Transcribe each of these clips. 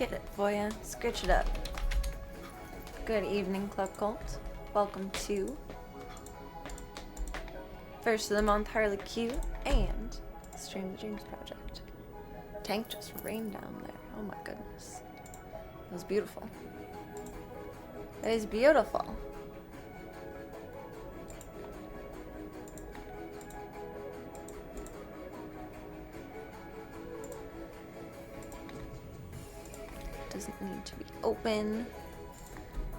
Get it for ya. Scritch it up. Good evening, Club Cult. Welcome to First of the Month Harley Q and Stream the Dreams Project. Tank just rained down there. Oh my goodness. It was beautiful. It is beautiful. Doesn't need to be open.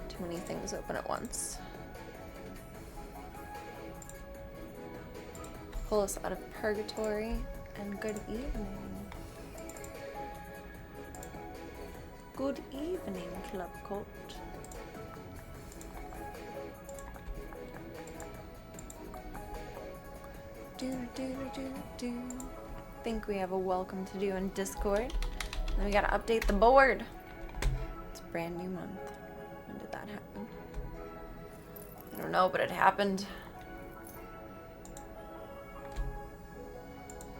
Too many things open at once. Pull us out of purgatory, and good evening. Good evening, Club Cult. Think we have a welcome to do in Discord. Then we gotta update the board. It's a brand new month. When did that happen? I don't know, but it happened.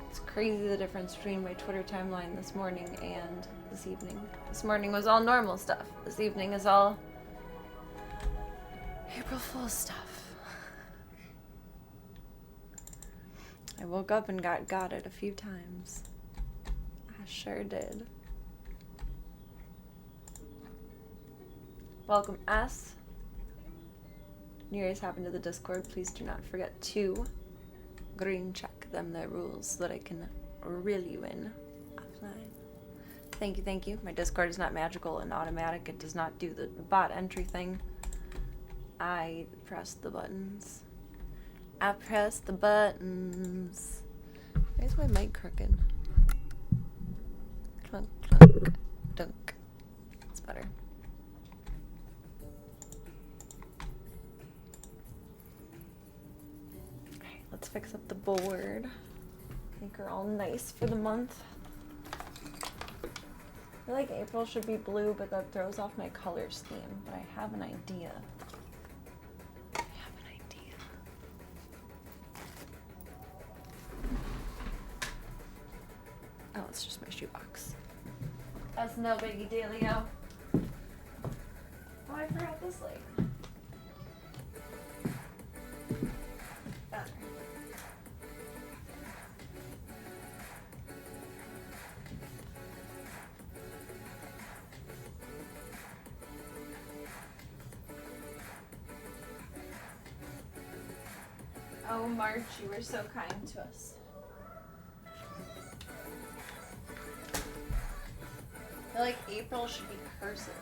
It's crazy the difference between my Twitter timeline this morning and this evening. This morning was all normal stuff. This evening is all April Fool's stuff. I woke up and got it a few times. I sure did. Welcome, S. New Year's happened to the Discord. Please do not forget to green check them their rules so that I can really win offline. Thank you, thank you. My Discord is not magical and automatic. It does not do the bot entry thing. I press the buttons. I press the buttons. Why is my mic crooked? Clunk, clunk, dunk. It's better. Alright, let's fix up the board. Make her all nice for the month. I feel like April should be blue, but that throws off my color scheme. But I have an idea. Oh, it's just my shoebox. That's no biggie dealio. Oh, I forgot this light. Better. Oh, March, you were so kind to us. I feel like April should be cursive.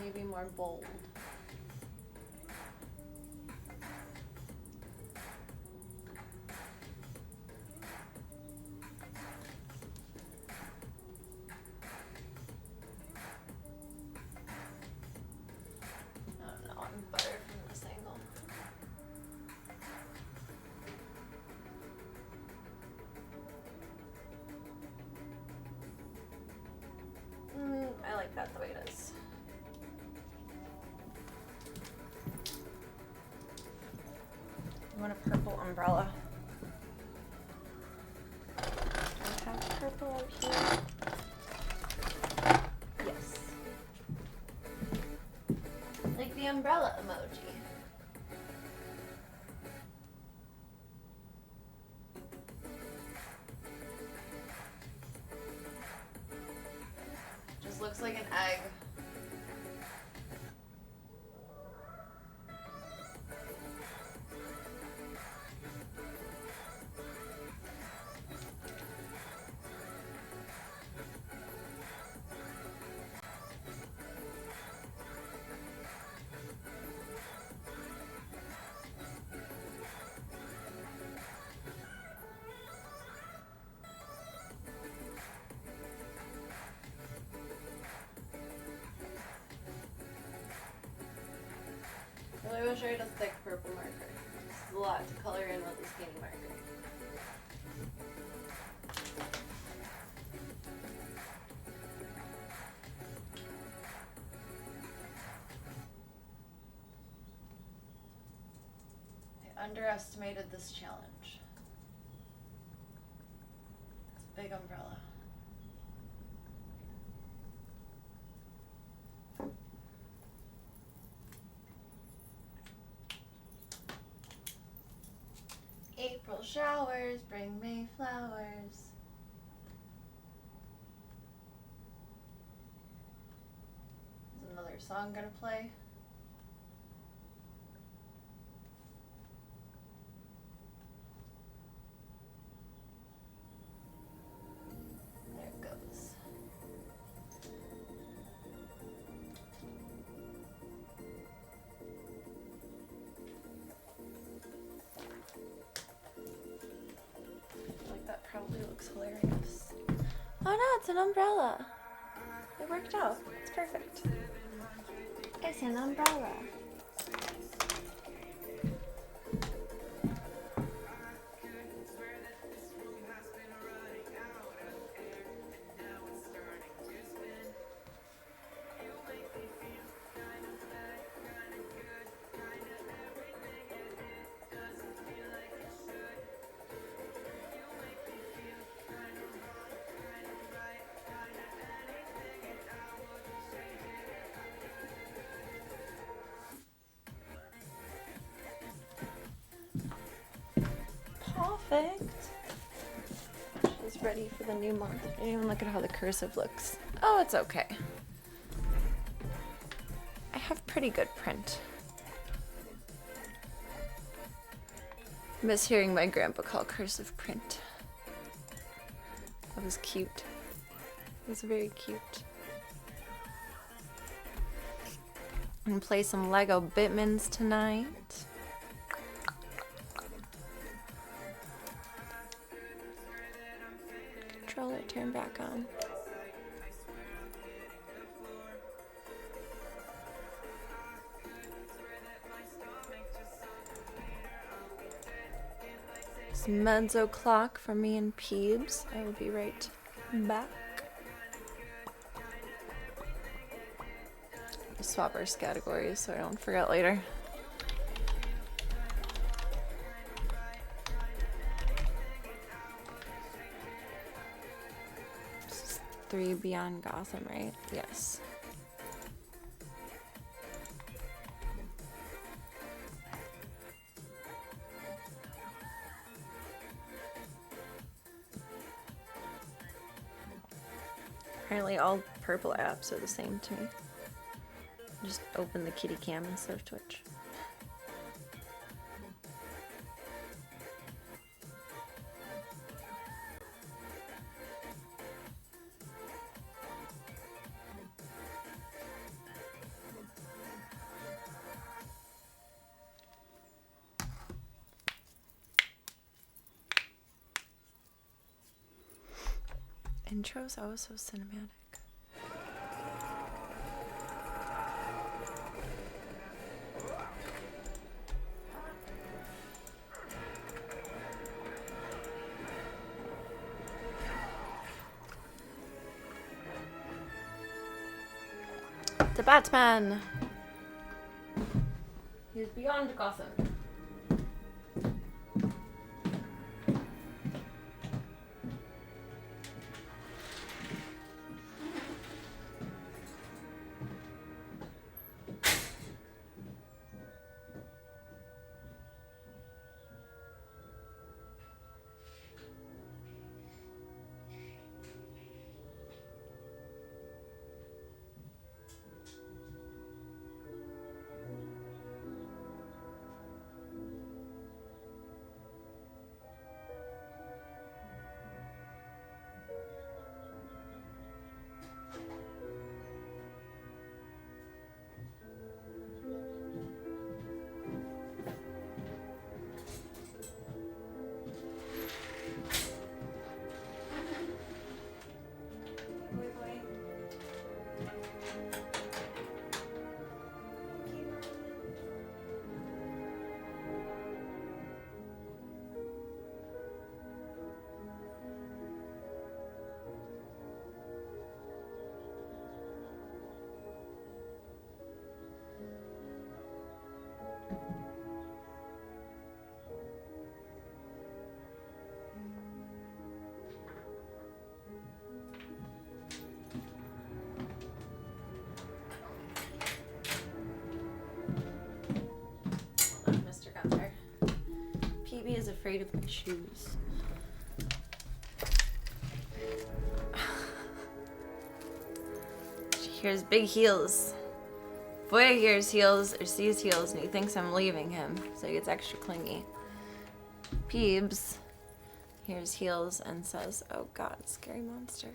Maybe more bold. I like that the way it is. I want a purple umbrella. I have purple out here. Yes. Like the umbrella emoji. Looks like an egg. I wish I had a thick purple marker. It's a lot to color in with a skinny marker. underestimated this challenge. It's a big umbrella. April showers bring May flowers. Is another song gonna play? There it goes. That probably looks hilarious. Oh no, it's an umbrella. It worked out. It's perfect. It's an umbrella. Perfect. She's ready for the new month. I didn't even look at how the cursive looks. Oh, it's okay. I have pretty good print. I miss hearing my grandpa call cursive print. That was cute. It was very cute. I'm gonna play some Lego Bitmans tonight. Controller turn back on. It's mezzo clock for me and Peebs. I will be right back. Swap our categories so I don't forget later. This is 3 Beyond Gotham, right? Yes. Apparently all purple apps are the same to me. Just open the kitty cam instead of Twitch. Intro's always so cinematic. The Batman! He's beyond Gotham. afraid of my shoes. She hears big heels. Boy hears heels or sees heels and he thinks I'm leaving him, so he gets extra clingy. Peebs hears heels and says, oh god, scary monster.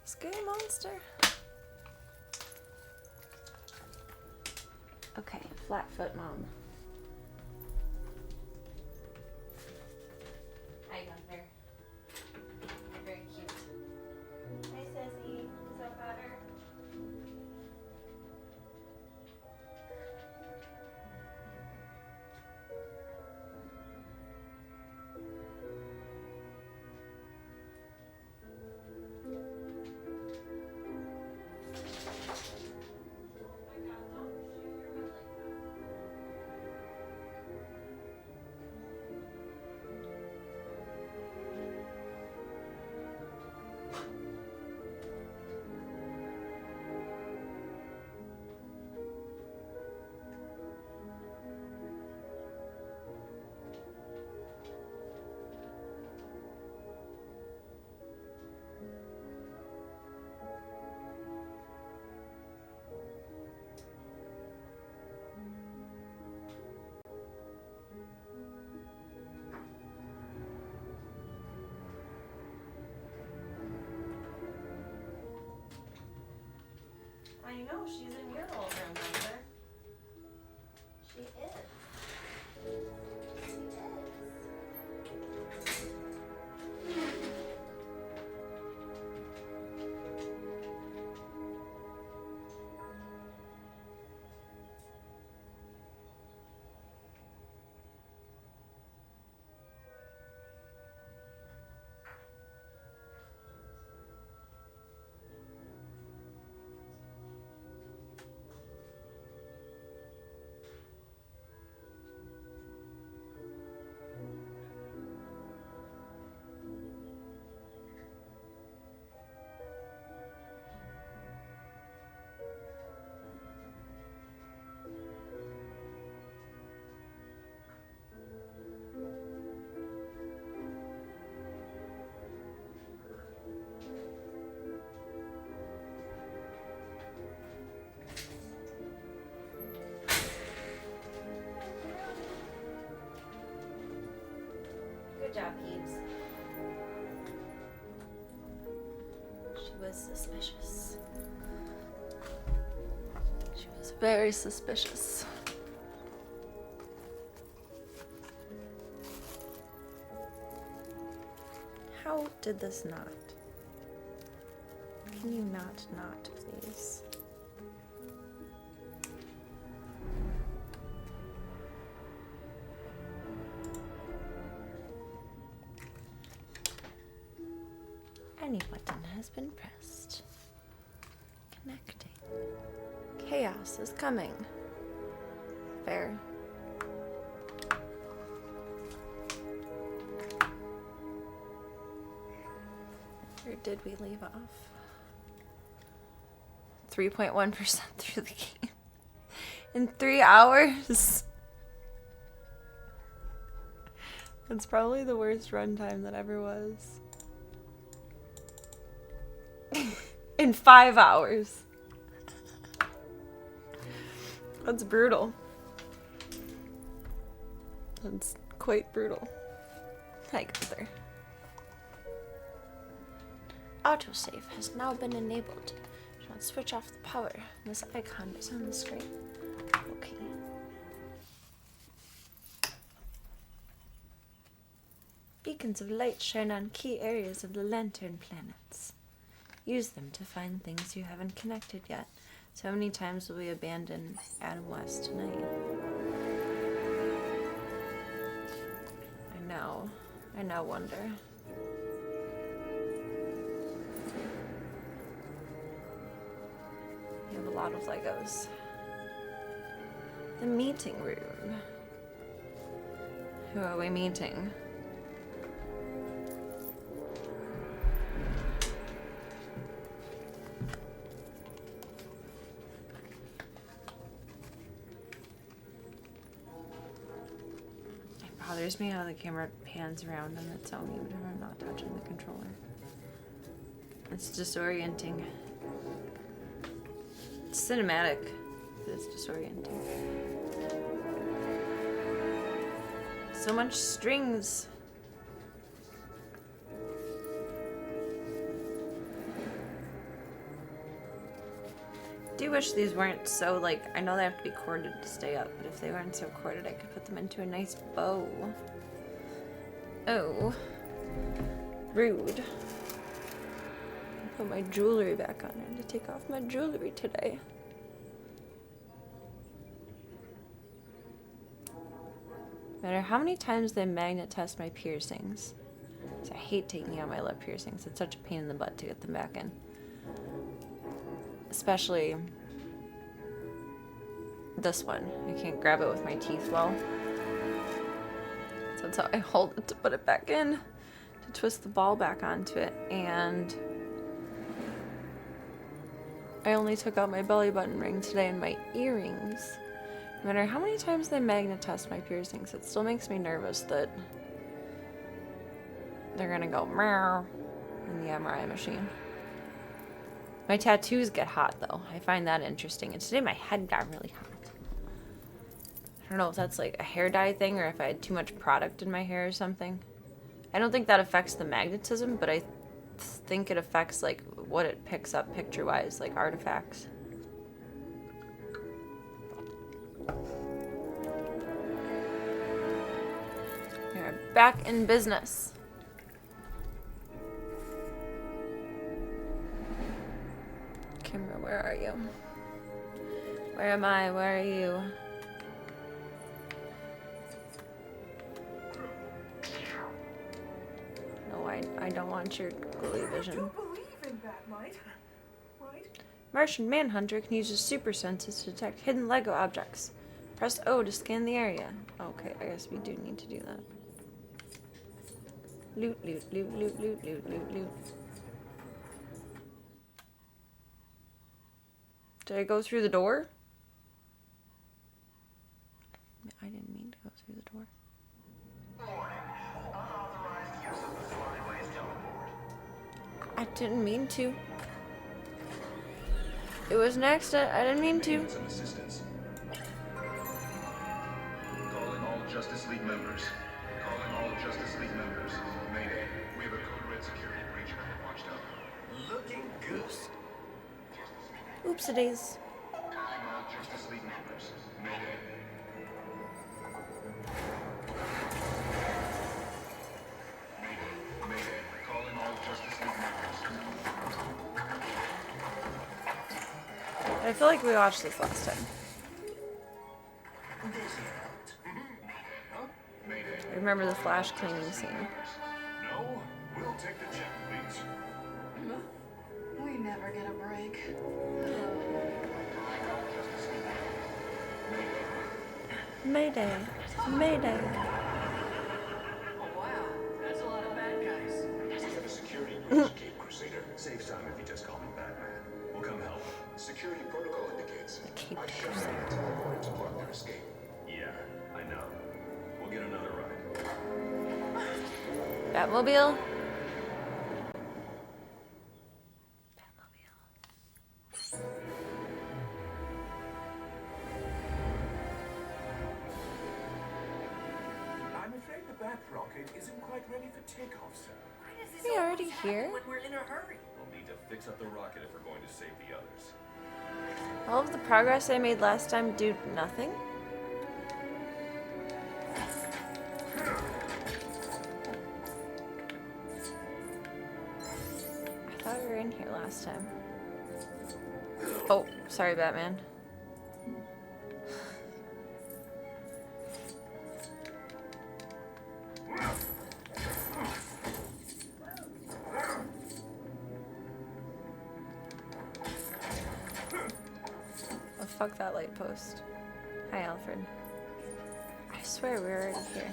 Scary monster. Okay, Flatfoot Mom. Hi, Gunther. You're very cute. Hi, Sissy. Is that better? I know, she's in your old room, Gunther. She is. She is. Good job, Peeps. She was suspicious. She was very suspicious. How did this not? Can you not, please? Any button has been pressed. Connecting. Chaos is coming. Fair. Where did we leave off? 3.1% through the game. In 3 hours? It's probably the worst runtime that ever was. In 5 hours. That's brutal. That's quite brutal. Hi, Gunther. Autosave has now been enabled. Do not switch off the power. This icon is on the screen. Okay. Beacons of light shine on key areas of the lantern planets. Use them to find things you haven't connected yet. So many times will we abandon Adam West tonight? I now wonder. You have a lot of Legos. The meeting room. Who are we meeting? scares me how the camera pans around on its own even if I'm not touching the controller. It's disorienting. It's cinematic, but it's disorienting. So much strings. I do wish these weren't so, like, I know they have to be corded to stay up, but if they weren't so corded, I could put them into a nice bow. Oh. Rude. Put my jewelry back on. I had to take off my jewelry today. No matter how many times they magnet test my piercings. I hate taking out my lip piercings. It's such a pain in the butt to get them back in. Especially this one. I can't grab it with my teeth well. So that's how I hold it to put it back in. To twist the ball back onto it. And I only took out my belly button ring today and my earrings. No matter how many times they magnet test my piercings, it still makes me nervous that they're gonna go meow in the MRI machine. My tattoos get hot though. I find that interesting. And today my head got really hot. I don't know if that's like a hair dye thing or if I had too much product in my hair or something. I don't think that affects the magnetism, but I think it affects like what it picks up picture-wise, like artifacts. We're back in business. Kimra, where are you? Where am I? Where are you? No, I don't want your glowy vision. I do believe in that, right? Martian Manhunter can use his super senses to detect hidden Lego objects. Press O to scan the area. Okay, I guess we do need to do that. Loot, loot, loot, loot, loot, loot, loot, loot. Did I go through the door? I didn't mean to go through the door. I didn't mean to. It was an accident. I didn't mean to. Some assistance. Calling all Justice League members. Calling all Justice League members. Mayday. We have a code red security breach at the watchtower. Looking goose. Oopsie-days. Calling all Justice League members. Mayday. Mayday. Calling all Justice League members. I feel like we watched this last time. I remember the Flash cleaning scene. No, we'll take the check, please. We never get a break. Mayday. Mayday. Oh, wow. That's a lot of bad guys. We have a security breach, Cape Crusader. Saves time if you just call me Batman. We'll come help. Security protocol indicates Cape I shut Crusader. down teleporter to block their escape. Yeah, I know. We'll get another ride. Batmobile. I'm afraid the Bat rocket isn't quite ready for takeoff, sir. Why does this We always already happen here? when we're in a hurry? We'll need to fix up the rocket if we're going to save the others. All of the progress I made last time do nothing? I thought we were in here last time. Oh, sorry, Batman. Oh, fuck that light post. Hi, Alfred. I swear we were already here.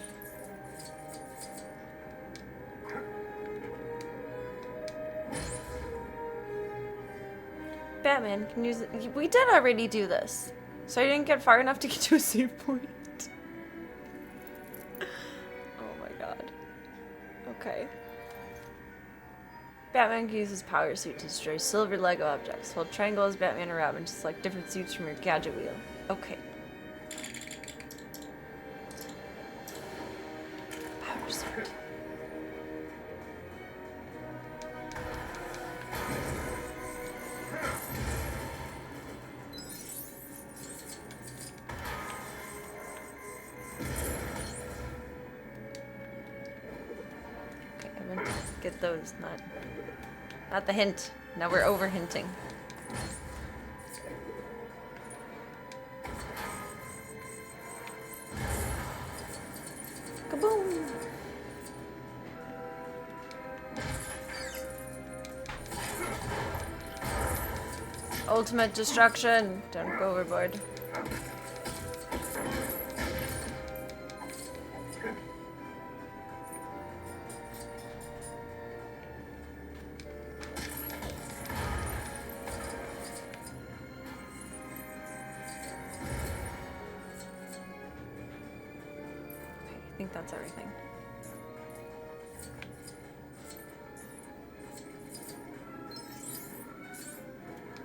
Batman can use it. We did already do this. So I didn't get far enough to get to a save point. Okay. Batman can use his power suit to destroy silver Lego objects. Hold triangle as Batman or Robin to select different suits from your gadget wheel. Okay. Power suit. Okay, I meant to get those, not the hint. Now we're over hinting. Kaboom! Ultimate destruction! Don't go overboard. I think that's everything.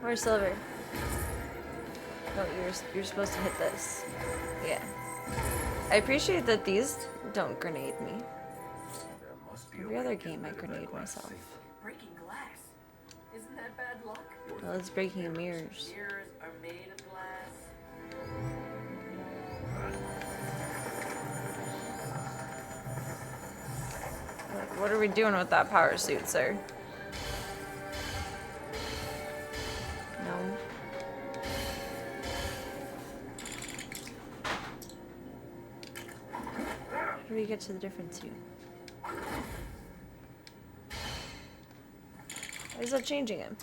Where's Silver? No, you're supposed to hit this. Yeah. I appreciate that these don't grenade me. There must be a Every way other to game I get rid of grenade that glass myself. safely. Breaking glass. Isn't that bad luck? Well, it's breaking mirrors. Mirrors are made of glass. Like, what are we doing with that power suit, sir? No. How do we get to the different suit? Why is that changing him?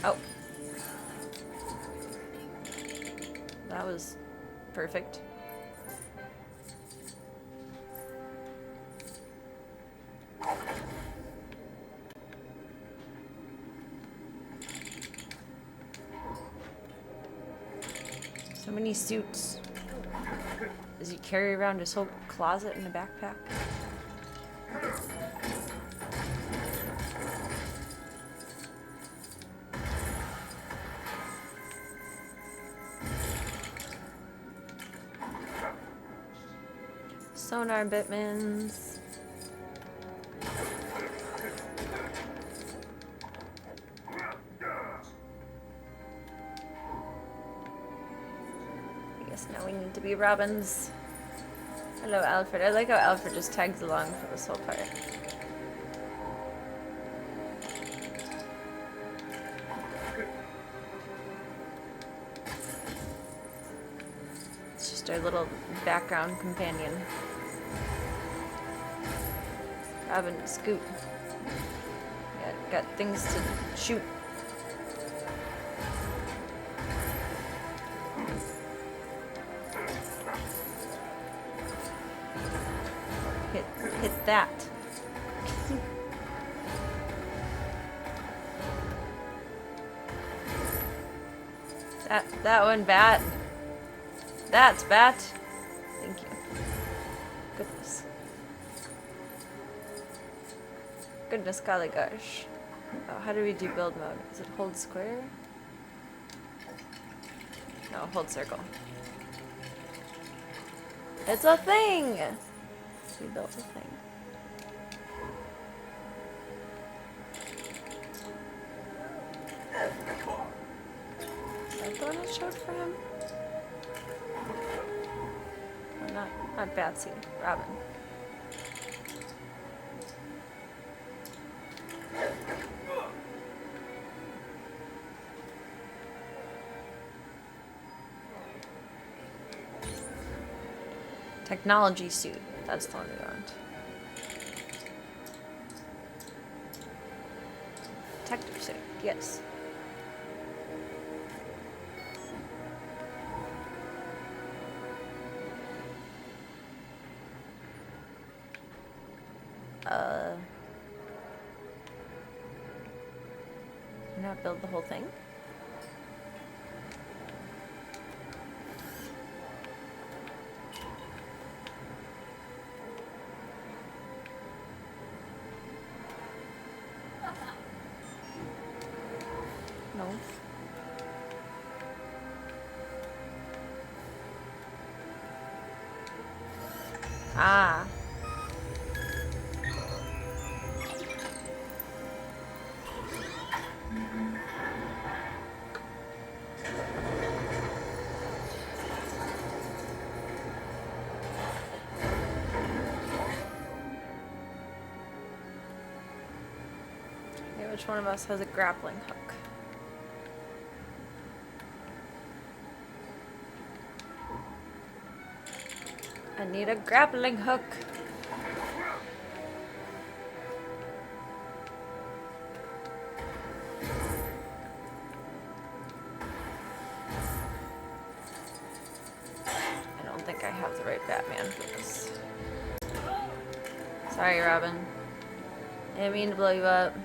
Oh. That was perfect. So many suits. Does he carry around his whole closet in a backpack? Sonar Bitmans. I guess now we need to be Robins. Hello, Alfred. I like how Alfred just tags along for this whole part. It's just our little background companion. Robin, scoot. Got things to shoot. Hit that. That one, Bat. That's Bat. Thank you. Goodness. Goodness golly gosh. Oh, how do we do build mode? Is it hold square? No, hold circle. It's a thing! We built a thing. Is that the one it showed for him? Oh, not Batsy. Robin. Technology suit. That's the one we want. Detective suit. Yes. not build the whole thing? No. Ah. Okay, which one of us has a grappling hook? I need a grappling hook. I don't think I have the right Batman for this. Sorry, Robin. I didn't mean to blow you up.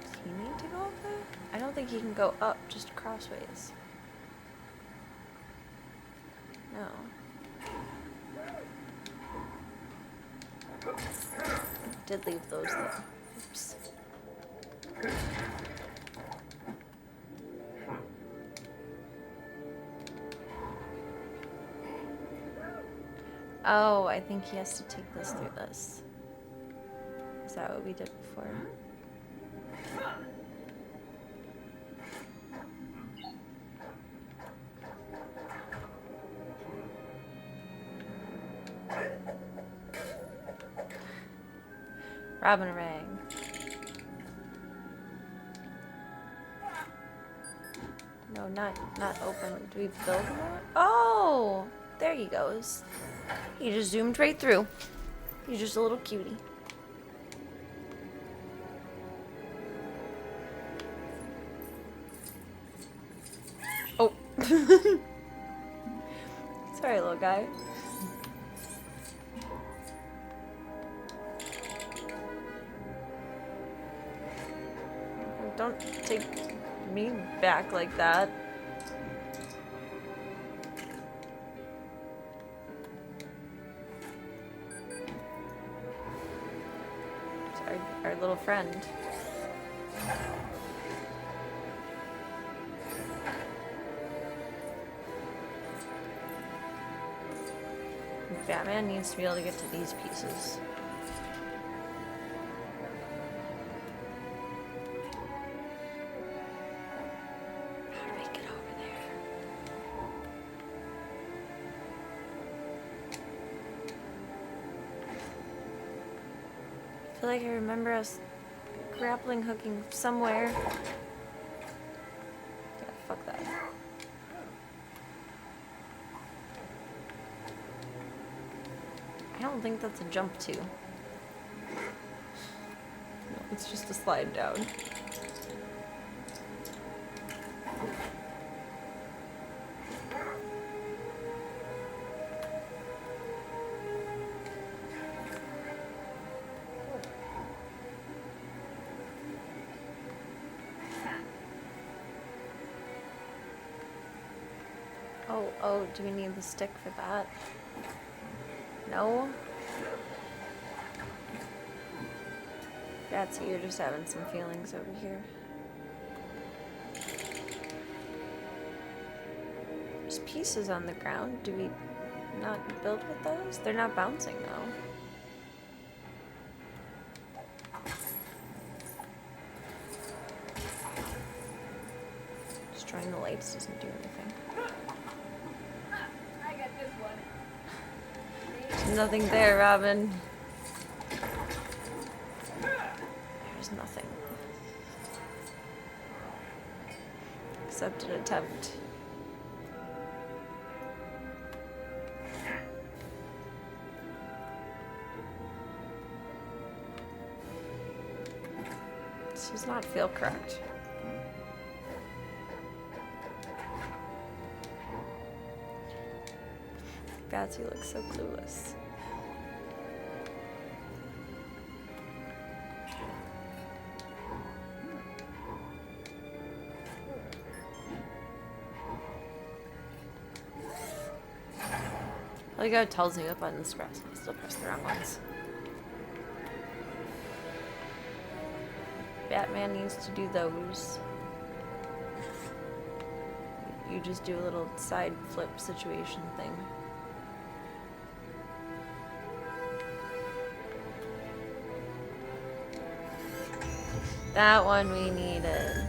Does he need to go up there? I don't think he can go up, just crossways. No. Did leave those though. Oops. Oh, I think he has to take this through this. Is that what we did before? Robin rang. No, not open. Do we build more? Oh, there he goes. He just zoomed right through. He's just a little cutie. Oh. Sorry, little guy. Don't take me back like that. It's our little friend. Batman needs to be able to get to these pieces. How do I get over there? I feel like I remember us grappling hooking somewhere. Yeah, fuck that. I don't think that's a jump to. No, it's just a slide down. Oh, do we need the stick for that? No? That's you're just having some feelings over here. There's pieces on the ground. Do we not build with those? They're not bouncing though. Destroying the lights doesn't do anything. I got this one. There's nothing there, Robin. There's nothing. Except an attempt. This does not feel correct. Gatsby looks so clueless. I like how it tells me what buttons to press. I still press the wrong ones. Batman needs to do those. You just do a little side flip situation thing. That one we needed.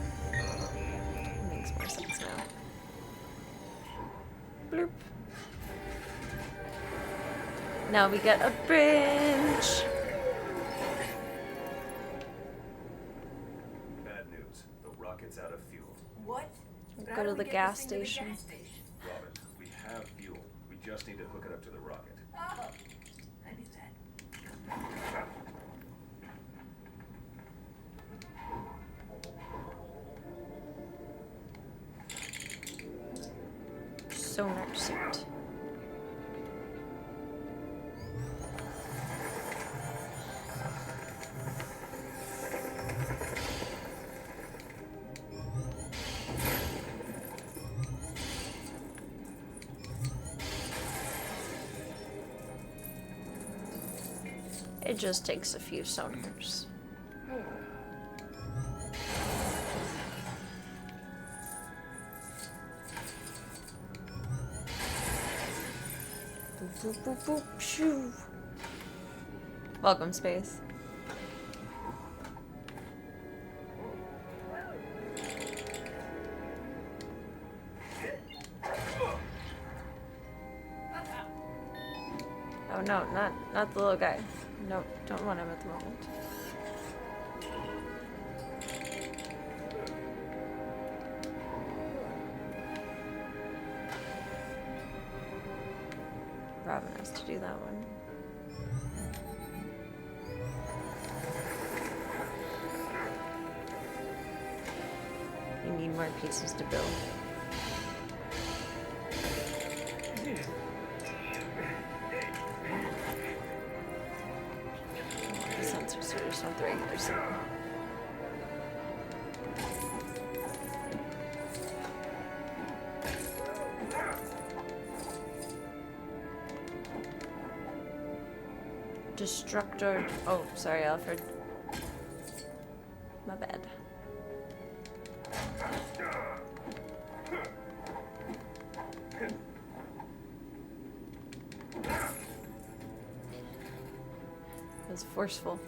Makes more sense now. Bloop. Now we get a bridge. Bad news. The rocket's out of fuel. What? Go How to do we the get gas this thing to the station. gas station? Robin, we have fuel. We just need to hook it up to the rocket. Oh, I knew that. Sonar suit. It just takes a few sonars. Boop, boop, boop, boop, shoo. Welcome, space. Oh no, not the little guy. Nope, don't want him at the moment. Robin has to do that one. You need more pieces to build. The sensor switch on 3%. Destructor. Oh, sorry, Alfred. My bad. It was forceful.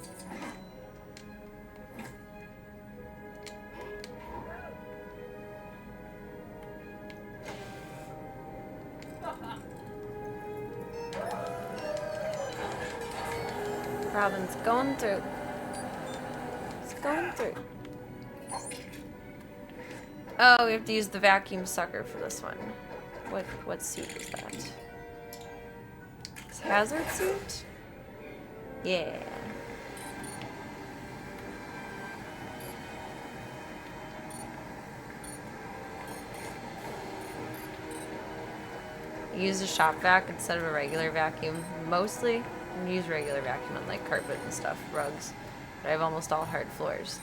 Robin's going through. It's going through. Oh, we have to use the vacuum sucker for this one. What suit is that? It's hazard suit? Yeah. Use a shop vac instead of a regular vacuum. Mostly, I use regular vacuum on like carpet and stuff, rugs. But I have almost all hard floors.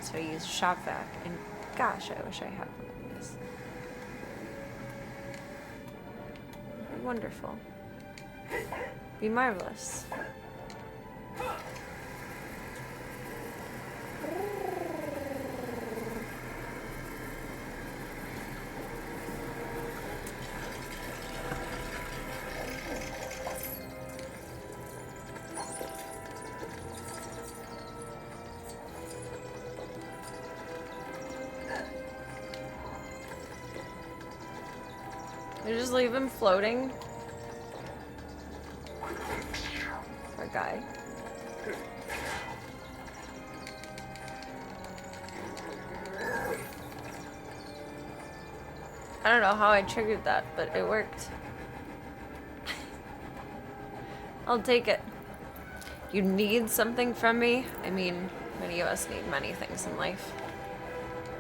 So I use a shop vac, and gosh, I wish I had one of these. Wonderful. Be marvelous. You just leave him floating. Poor guy. I don't know how I triggered that, but it worked. I'll take it. You need something from me? I mean, many of us need many things in life.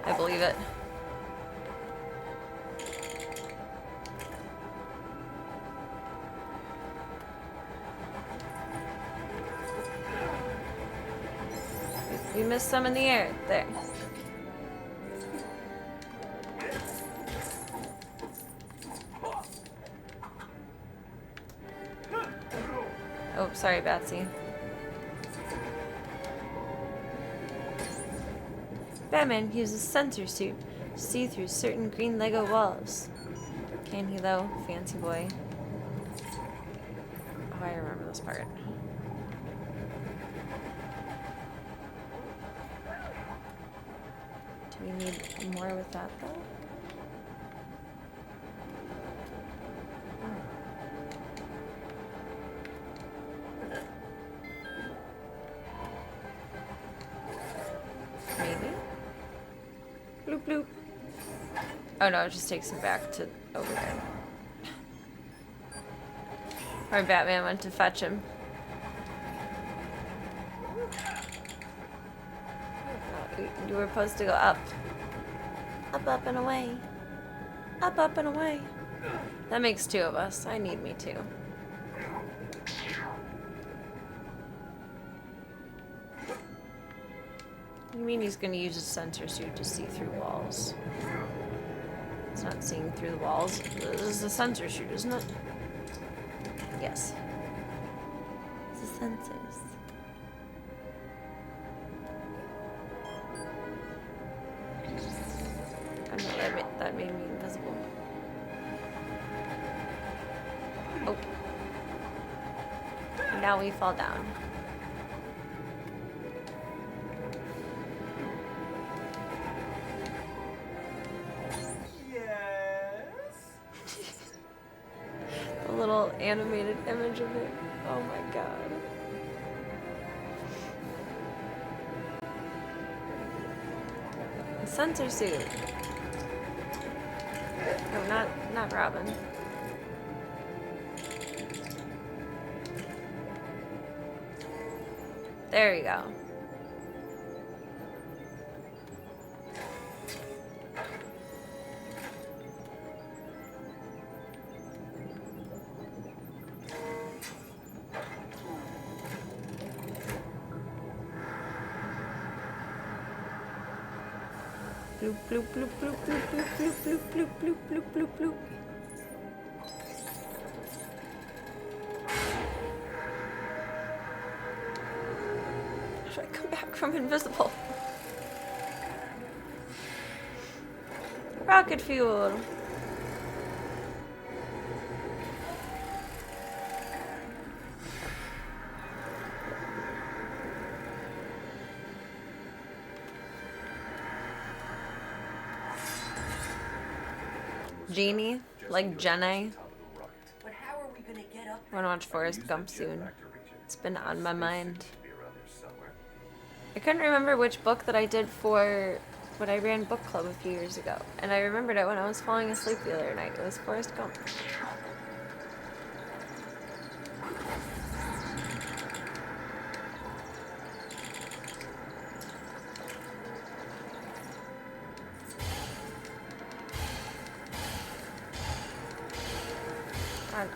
I believe it. We missed some in the air. There. Oh, sorry, Batsy. Batman uses sensor suit to see through certain green Lego walls. Can he though? Fancy boy. Oh, I remember this part. Do we need more with that though? Maybe? Bloop bloop. Oh no, it just takes him back to over there. Or Batman went to fetch him. You were supposed to go up. Up, up, and away. Up, up, and away. That makes two of us. I need me too. You mean he's gonna use his sensor suit to see through walls? It's not seeing through the walls. This is a sensor suit, isn't it? Yes. It's the sensors. I know that made me invisible. Oh. And now we fall down. A little animated image of it. Oh my god. A sensor suit. No, not Robin. There you go. Bloop, bloop, bloop, bloop, bloop, bloop, bloop, bloop, bloop, bloop, bloop, bloop. How should I come back from invisible? Rocket fuel. Genie, like Jenny. But how are we gonna get up? I want to watch Forrest Gump soon. It's been on my mind. I couldn't remember which book that I did for when I ran book club a few years ago. And I remembered it when I was falling asleep the other night. It was Forrest Gump.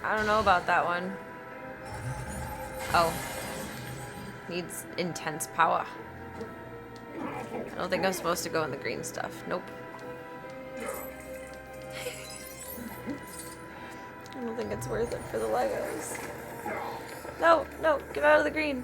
I don't know about that one. Oh. Needs intense power. I don't think I'm supposed to go in the green stuff. Nope. I don't think it's worth it for the Legos. No, no, get out of the green.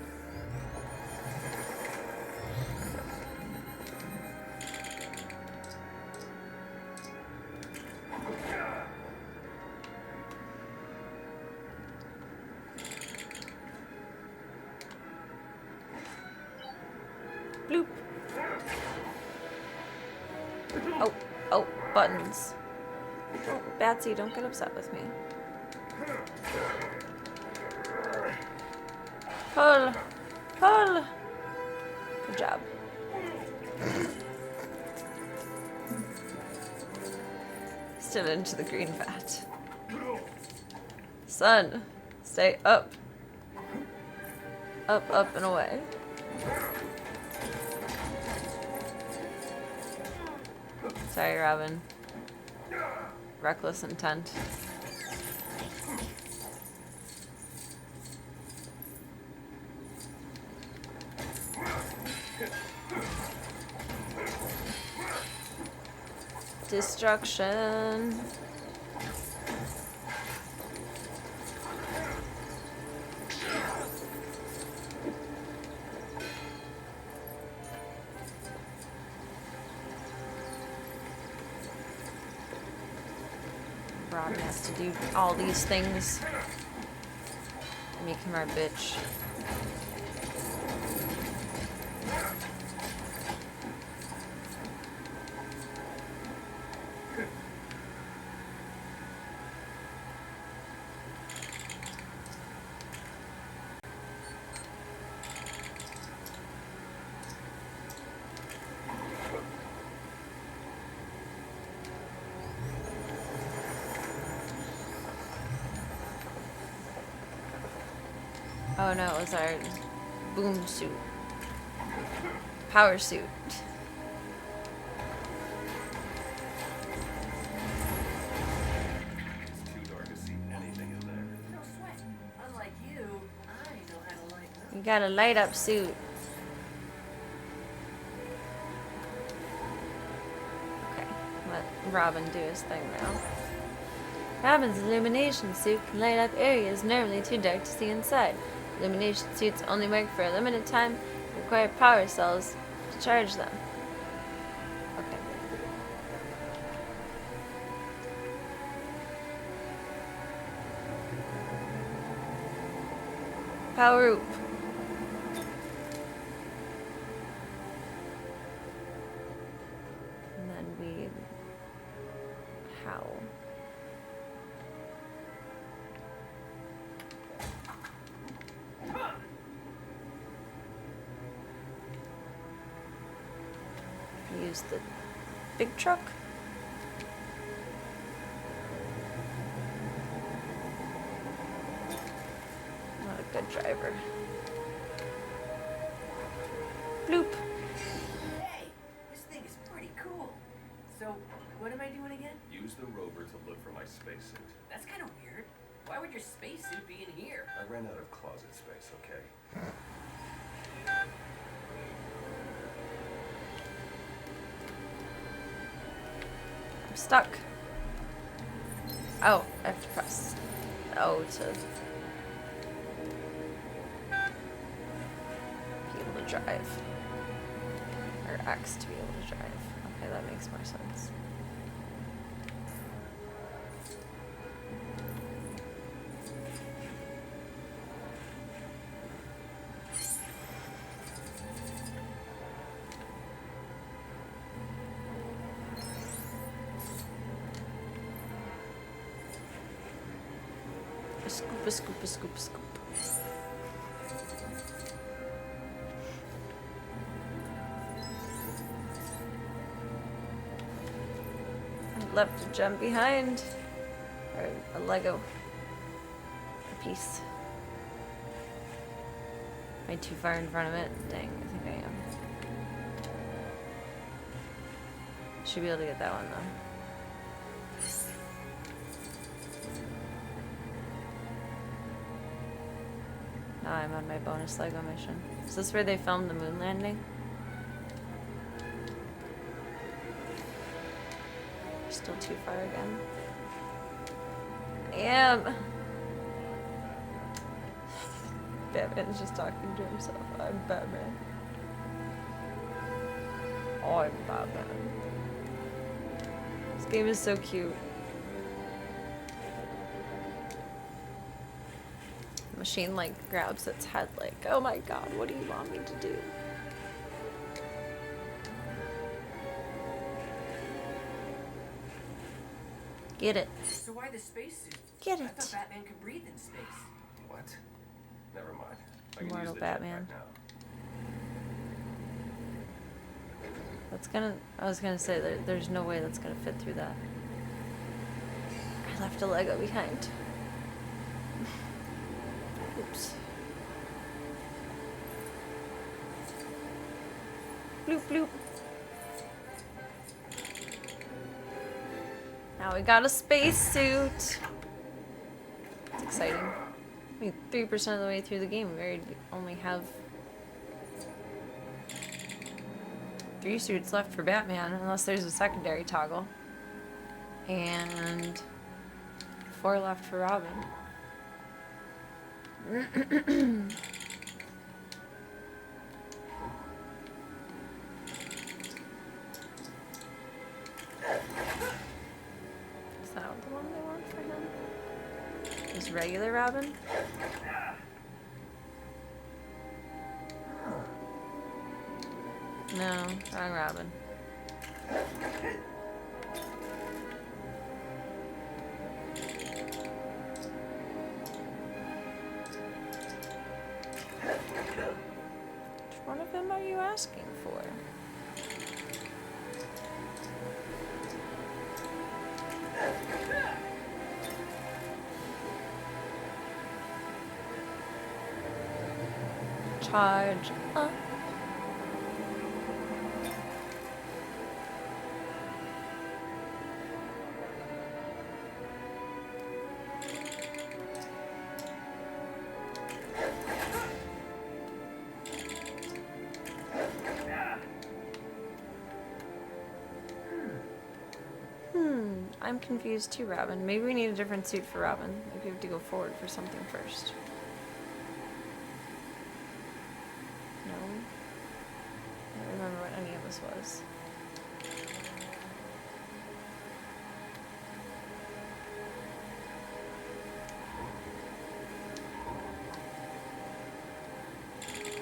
Bloop. Oh, oh, buttons. Oh, Batsy, don't get upset with me. Pull! Pull! Good job. Still into the green vat. Sun, stay up. Up, up, and away. Sorry, Robin. Reckless intent. destruction. Robin has to do all these things. Make him our bitch. Oh no, it was our boom suit. Power suit. It's too dark to see anything in there. No sweat. Unlike you, I know how to light up. You got a light up suit. Okay, let Robin do his thing now. Robin's illumination suit can light up areas normally too dark to see inside. Illumination suits only work for a limited time and require power cells to charge them. Okay. Power up. And then we howl. Use the big truck. Not a good driver. Bloop. Hey, this thing is pretty cool. So, what am I doing again? Use the rover to look for my spacesuit. That's kind of weird. Why would your spacesuit be in here? I ran out of closet space, okay? I'm stuck. Oh, I have to press O to be able to drive. Or X to be able to drive. Okay, that makes more sense. Scoop, a scoop, a scoop, a scoop. I left a gem behind. Or a Lego. A piece. Am I too far in front of it? Dang, I think I am. Should be able to get that one though. Now I'm on my bonus Lego mission. Is this where they filmed the moon landing? Still too far again. I am. Batman's just talking to himself. I'm Batman. I'm Batman. This game is so cute. Machine like grabs its head like, oh my god, what do you want me to do? Get it. So why the spacesuit? Get I it. thought Batman could breathe in space. What? Never mind. I can Immortal use the Batman. jetpack now. That's gonna, I was gonna say, there's no way that's gonna fit through that. I left a Lego behind. Oops. Bloop bloop. Now we got a spacesuit. It's exciting. I mean, 3% of the way through the game, we only have 3 suits left for Batman, unless there's a secondary toggle. And 4 left for Robin. Is that the one they want for him? Is regular Robin? No, wrong Robin. Which one of them are you asking for? Charge up. I'm confused too, Robin. Maybe we need a different suit for Robin. Maybe we have to go forward for something first. No? I don't remember what any of this was.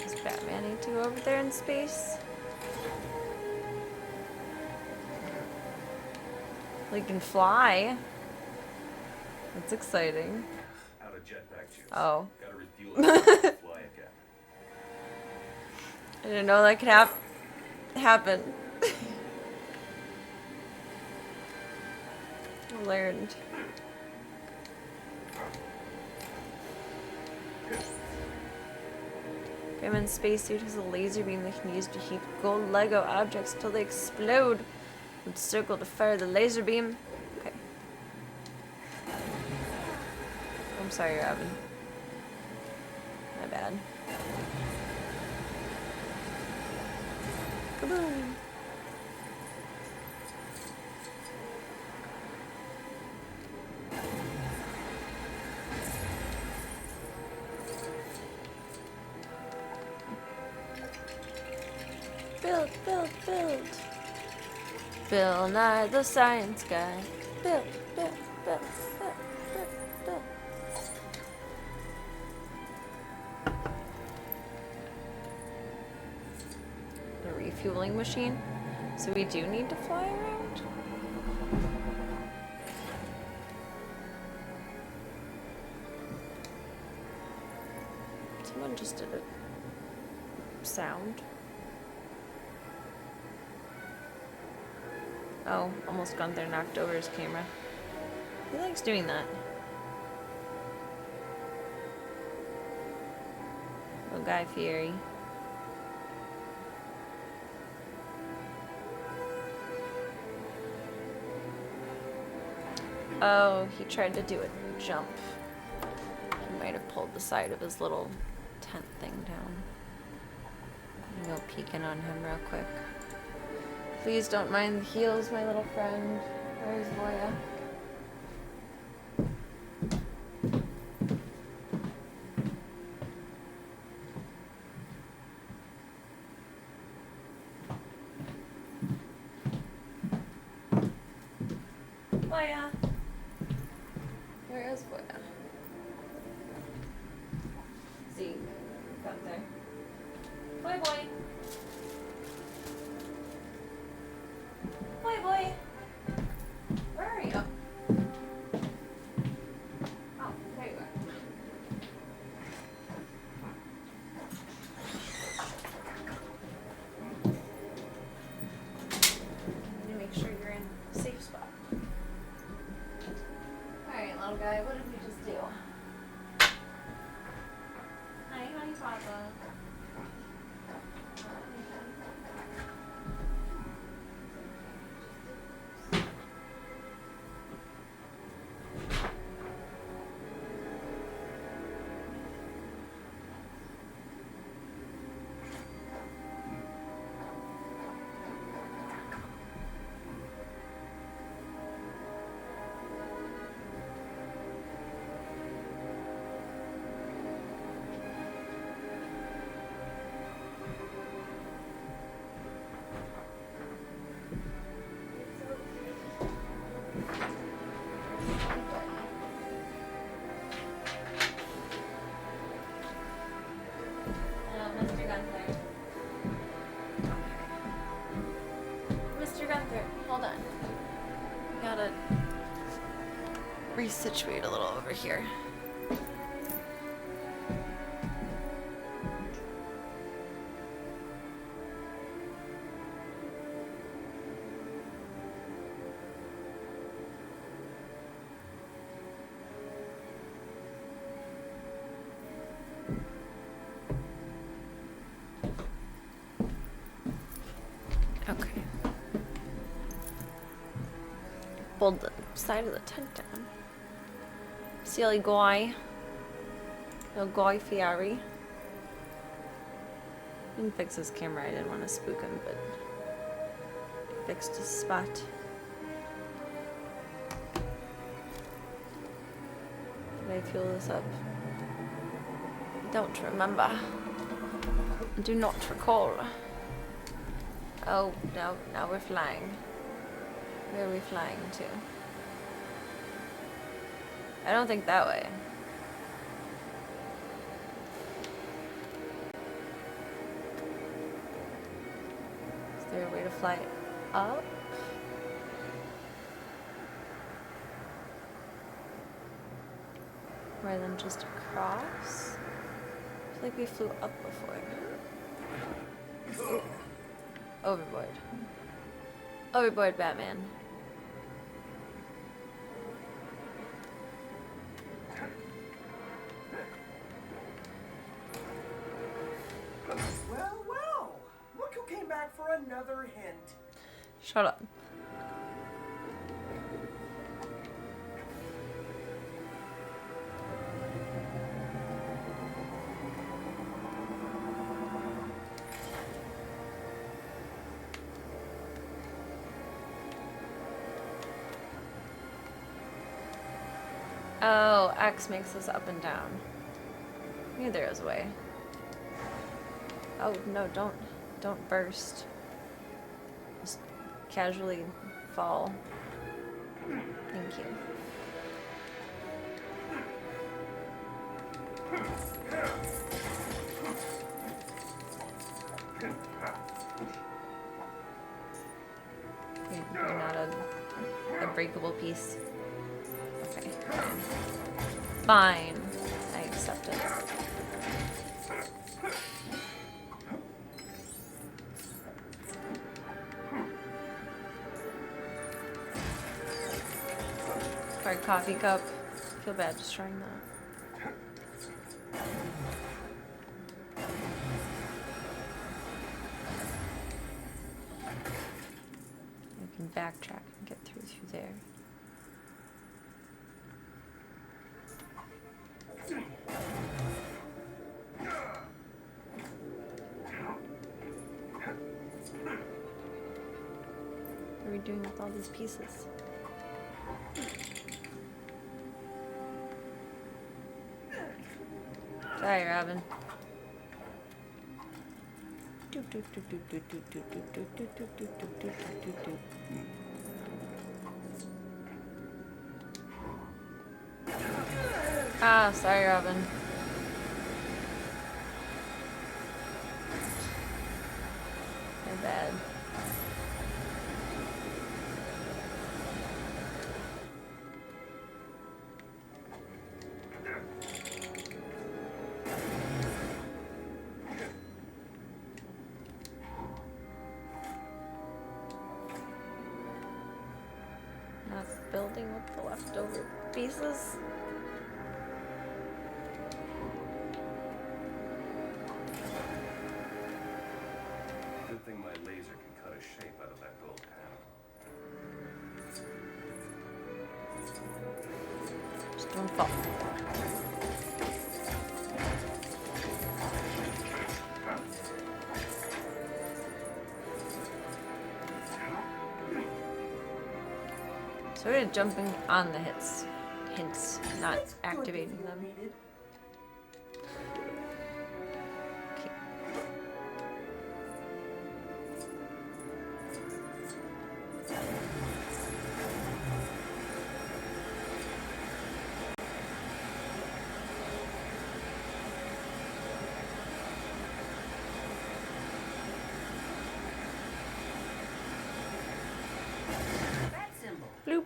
Is Batman need to go over there in space? We can fly. That's exciting. Out of jetpack juice. Oh. Gotta refuel it before we fly again. I didn't know that could happen. I learned. Batman's spacesuit has a laser beam that can use to heat gold Lego objects until they explode. Would circle to fire the laser beam. Okay. I'm sorry, Robin. My bad. Kaboom! Build, build, build! Bill Nye the Science Guy. Bill, Bill, Bill, Bill, Bill, Bill. The refueling machine. So we do need to fly around? Someone just did a sound. Oh, almost Gunther knocked over his camera. He likes doing that. Oh, Guy Fieri. Oh, he tried to do a jump. He might have pulled the side of his little tent thing down. I'm gonna go peeking on him real quick. Please don't mind the heels, my little friend. Where's Voya? Voya! Where is Voya? Zeke. Gunther. Boy, boy. Boy, boy. Where are you? Oh, there you are. Let me make sure you're in a safe spot. Alright, little guy, what did we just do? Hi, honey, Papa. situate a little over here. Okay. Pulled the side of the tent down. Silly guy. Little guy Fieri. Didn't fix his camera, I didn't want to spook him, but fixed his spot. Did I fuel this up? Don't remember. Do not recall. Oh, no, now we're flying. Where are we flying to? I don't think that way. Is there a way to fly up? Rather than just across? I feel like we flew up before. Ooh. Overboard. Overboard, Batman. Well, well, look who came back for another hint. Shut up. Oh, X makes this up and down. I knew there was a way. Oh, no, don't burst. Just casually fall. Thank you. You're not a breakable piece. Okay, fine. I accept it. Hard coffee cup. Feel bad destroying that. I can backtrack and get through there. What are we doing with all these pieces? Sorry, Robin. Ah, sorry, Robin. My bad. Not building with the leftover pieces. Good thing my laser can cut a shape out of that gold panel. Just don't fall. So we're jumping on the hints, not That's good that activating you them. needed. Okay. That symbol. Bloop.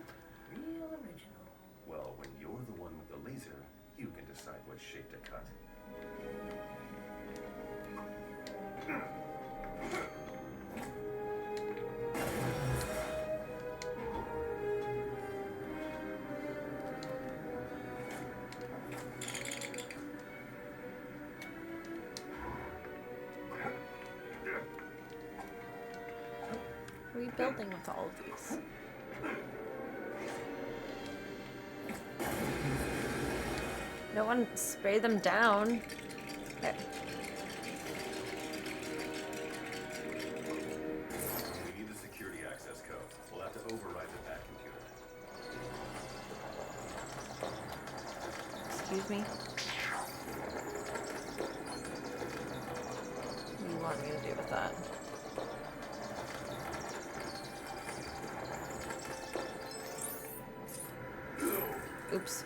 Real original. Well, when What are we building with all of these? No one spray them down. There. We need the security access code. We'll have to override the back computer. Excuse me. What do you want me to do with that? Oops.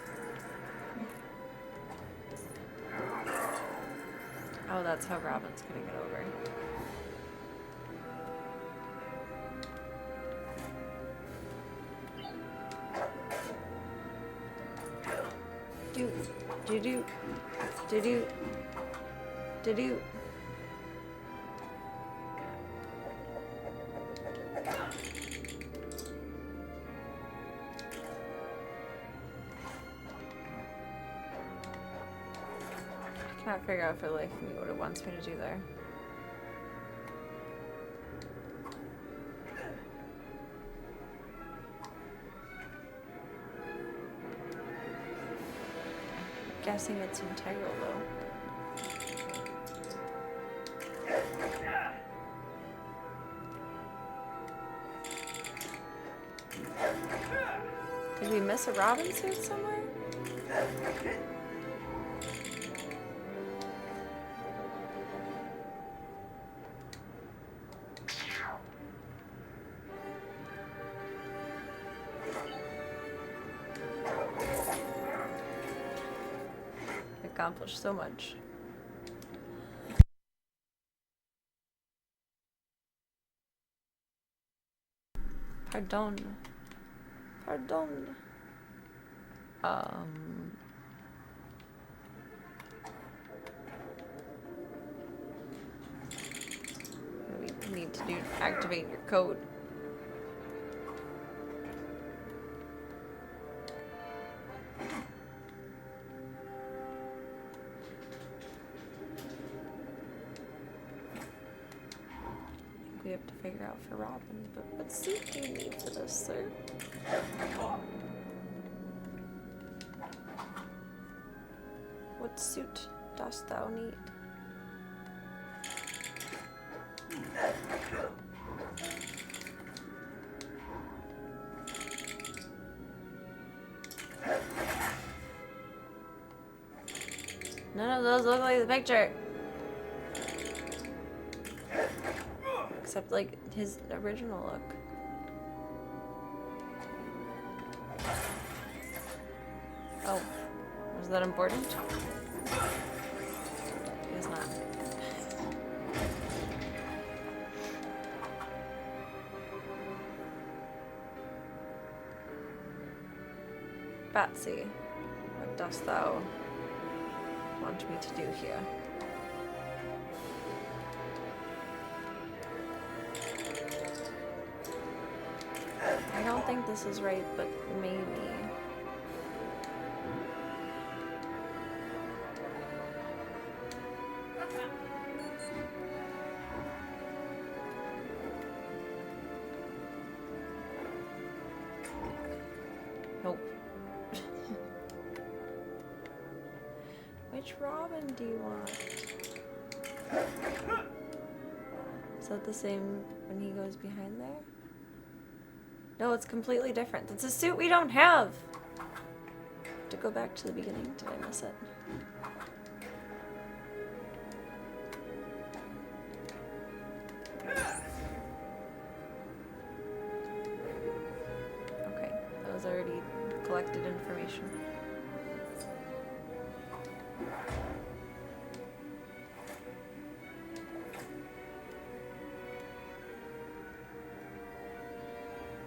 Oh, that's how Robin's gonna get over. Do do do do do do do. I cannot figure out for the life of me what it wants me to do there. I'm guessing it's integral though. Did we miss a Robin suit somewhere? Accomplished so much. Pardon. Pardon. We need to do activate your code. We have to figure out for Robin, but what suit do you need for this, sir? What suit dost thou need? None of those look like the picture. Except, like, his original look. Oh. Was that important? It is not. Batsy, what dost thou want me to do here? I don't think this is right, but maybe. Nope. Which Robin do you want? Is that the same when he goes behind there? No, it's completely different. It's a suit we don't have! To go back to the beginning, did I miss it? Okay, that was already collected information.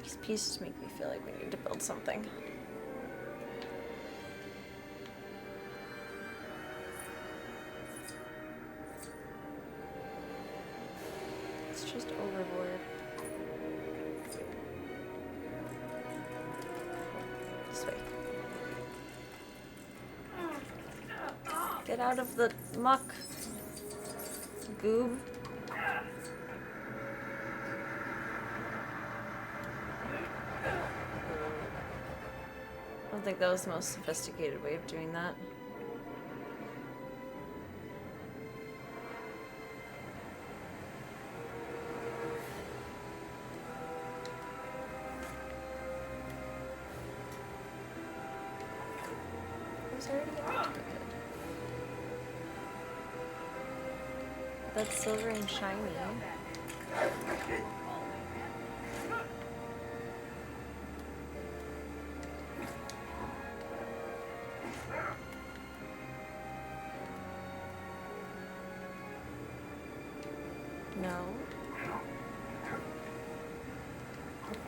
These pieces make me feel like we need to build something. It's just overboard. This way. Get out of the muck. Goob. I don't think that was the most sophisticated way of doing that. It was already activated. That's silver and shiny. No.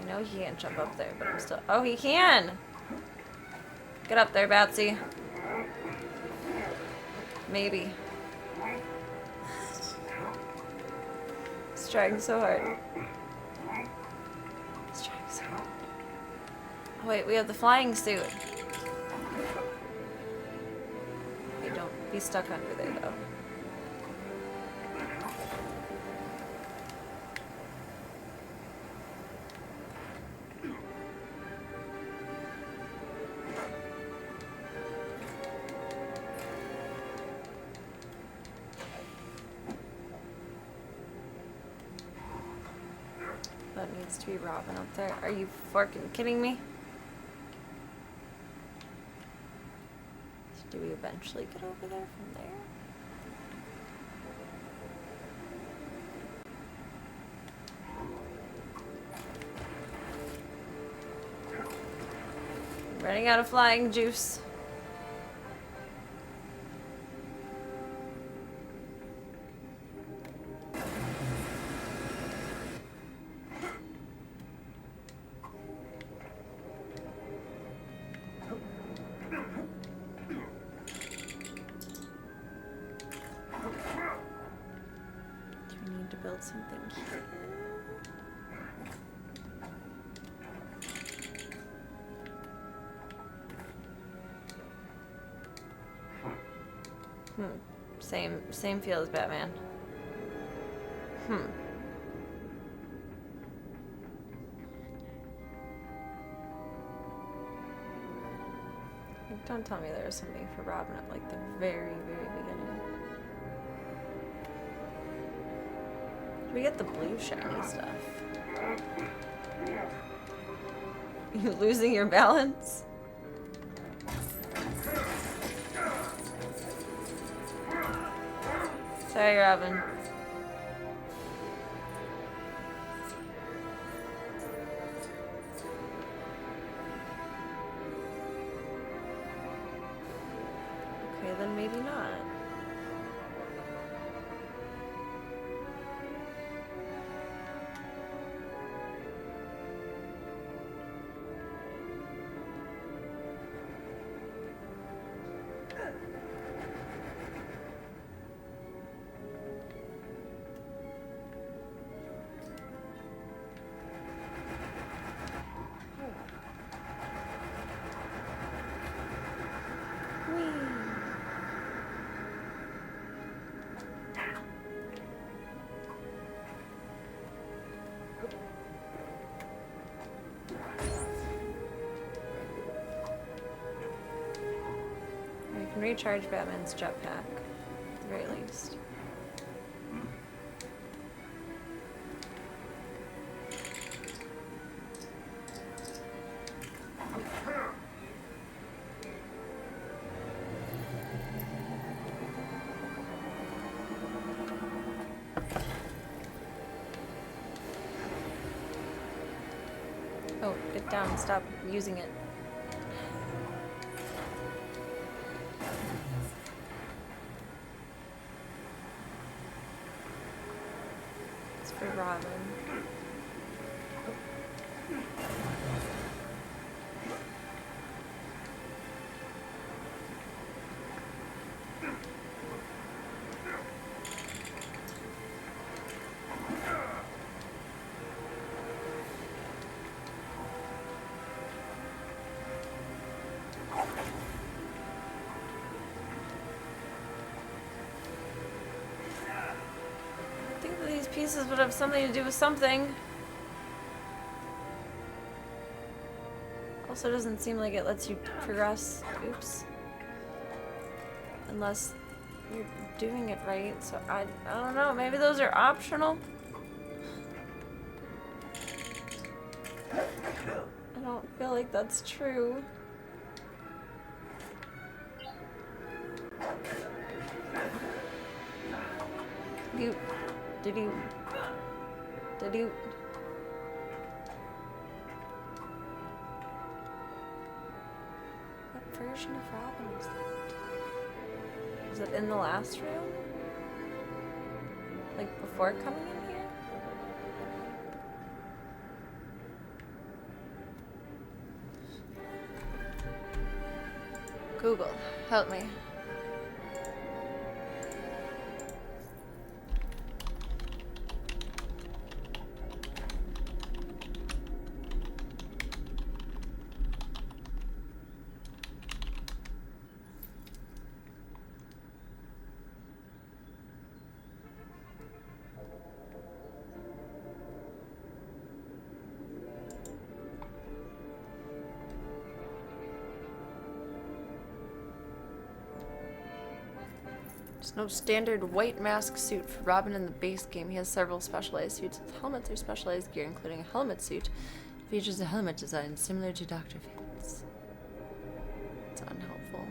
I know he can't jump up there, but I'm still. Oh, he can! Get up there, Batsy. Maybe. He's trying so hard. He's trying so hard. Oh, wait, we have the flying suit. Okay, don't be stuck under there, though. That needs to be Robin up there. Are you fucking kidding me? Do we eventually get over there from there? Running out of flying juice. Do we need to build something here? Same feel as Batman. Don't tell me there was something for Robin at like the very, very beginning. Did we get the blue shiny stuff? You losing your balance? Sorry, Robin. Okay, then maybe not. We can recharge Batman's jetpack, at the very least. Oh, get down, stop using it. It's for Robin. pieces would have something to do with something. Also doesn't seem like it lets you progress. Oops. Unless you're doing it right, so I don't know, maybe those are optional? I don't feel like that's true. Did you what version of Robin is that? Was it in the last room? Like before coming in here? Google, help me. There's no standard white mask suit for Robin in the base game. He has several specialized suits with helmets or specialized gear, including a helmet suit. It features a helmet design similar to Dr. Fate's. It's unhelpful.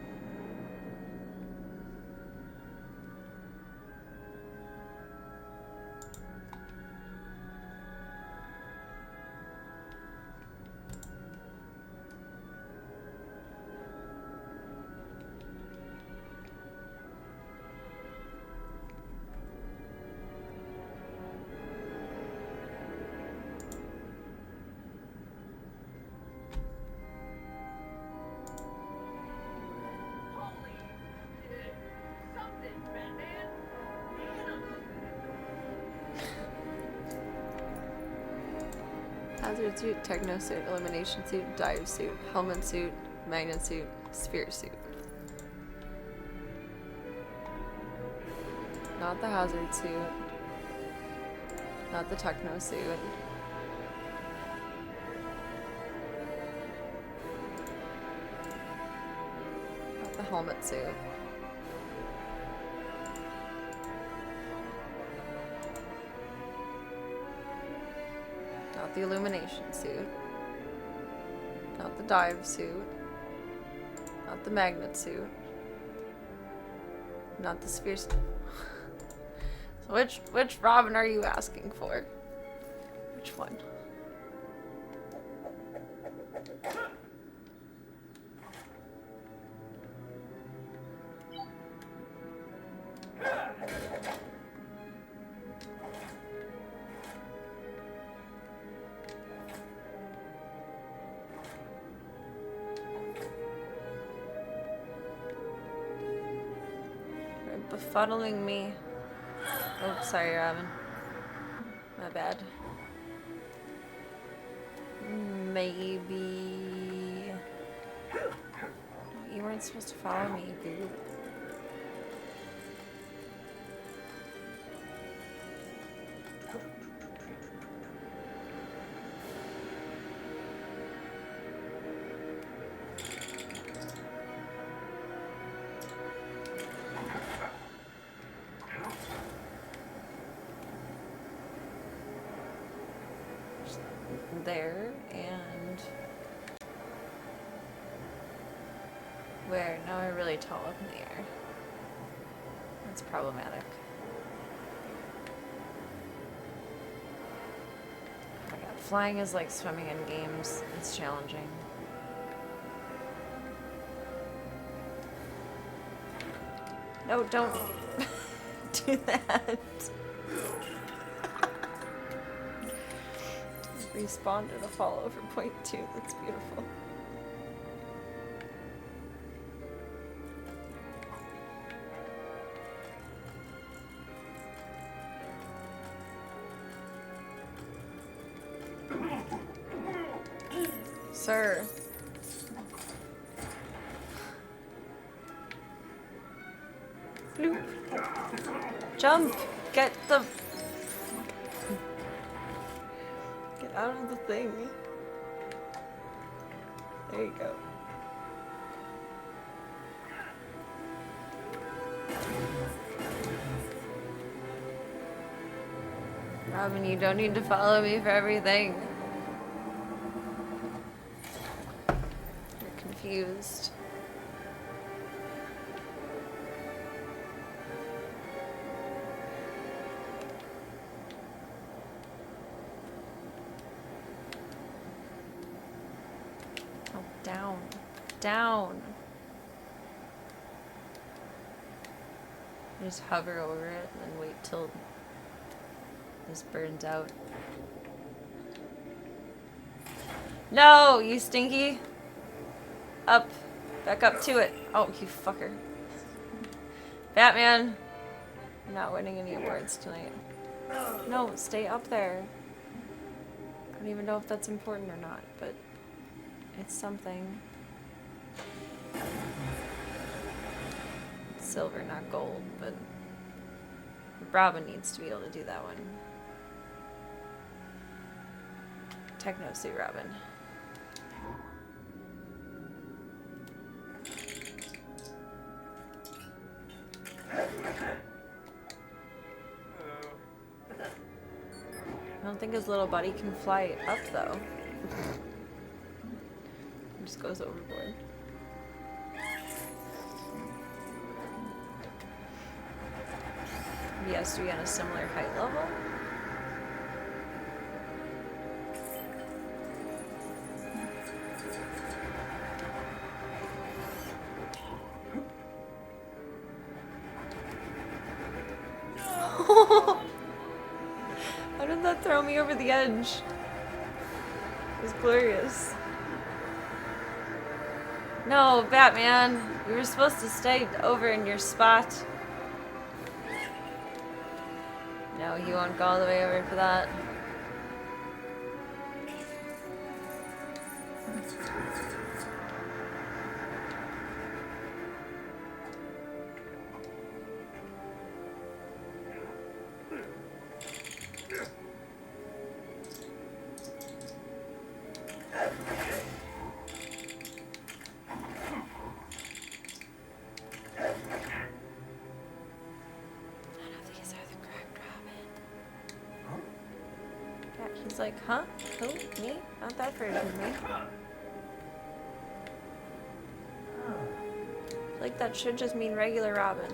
Hazard suit, techno suit, elimination suit, dive suit, helmet suit, magnet suit, sphere suit. Not the hazard suit. Not the techno suit. Not the helmet suit. Not the illumination suit. Not the dive suit. Not the magnet suit. Not the sphere suit. So which Robin are you asking for? Which one? You're befuddling me. Oh, sorry, Robin. My bad. Maybe... You weren't supposed to follow me, dude. There and where? Now we're really tall up in the air. That's problematic. Oh my god, flying is like swimming in games. It's challenging. No, don't do that. Respawn to fall over point 2. That's beautiful. Sir. Bloop. Jump. Get the out of the thing. There you go. Robin, you don't need to follow me for everything. You're confused. Oh, down. Down. Just hover over it and then wait till this burns out. No, you stinky. Up. Back up to it. Oh, you fucker. Batman. I'm not winning any awards tonight. No, stay up there. I don't even know if that's important or not, but it's something. It's silver, not gold, but Robin needs to be able to do that one. Techno suit Robin. I don't think his little buddy can fly up though. He just goes overboard. He has to be on a similar height level. How did that throw me over the edge? It was glorious. No, Batman, you were supposed to stay over in your spot. No, you won't go all the way over for that. He's like, huh? Who? Me? Not that version of me. I feel like that should just mean regular Robin.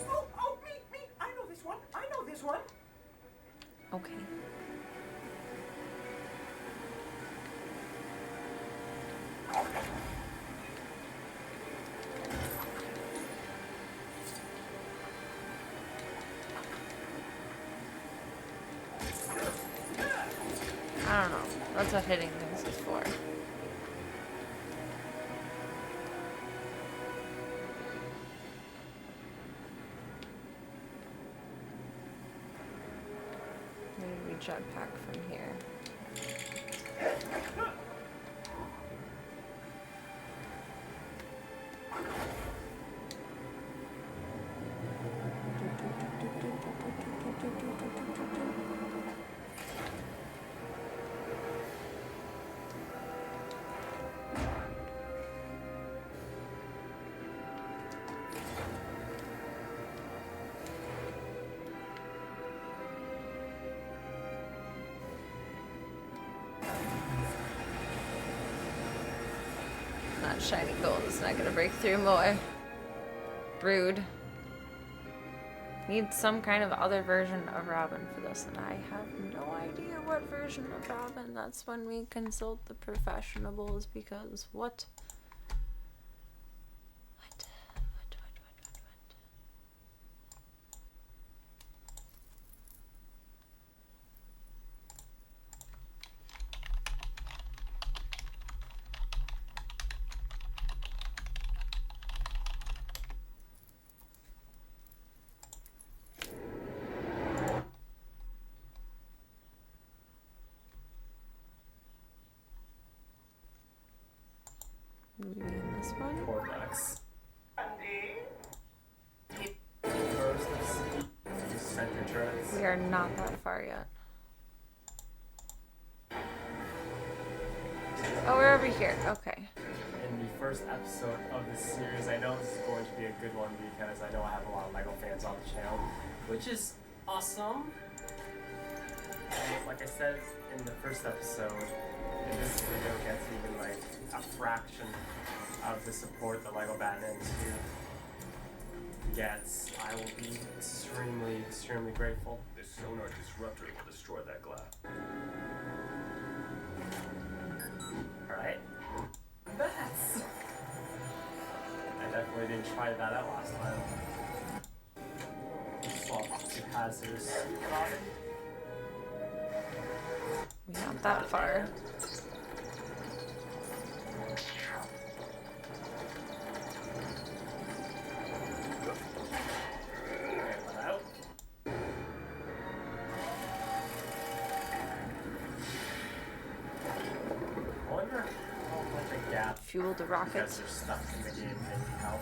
Oh, me! I know this one! I know this one! Okay. I don't know. That's what hitting things is for. Maybe we jetpack from here. Not shiny gold, it's not gonna break through more. Rude. Need some kind of other version of Robin for this, and I have no idea what version of Robin. That's when we consult the professionables, because what? What? are not that far yet. Oh, we're over here. Okay. In the first episode of this series, I know this is going to be a good one because I know I have a lot of LEGO fans on the channel, which is awesome. And like I said in the first episode, if this video gets even like a fraction of the support that LEGO Batman 2 gets, I will be extremely, extremely grateful. This sonar disruptor will destroy that glass. Alright? Bats! I definitely didn't try that out last time. Swap to hazardous Robin. We got that far. Fuel the rocket. Because they're stuck in the game and need help.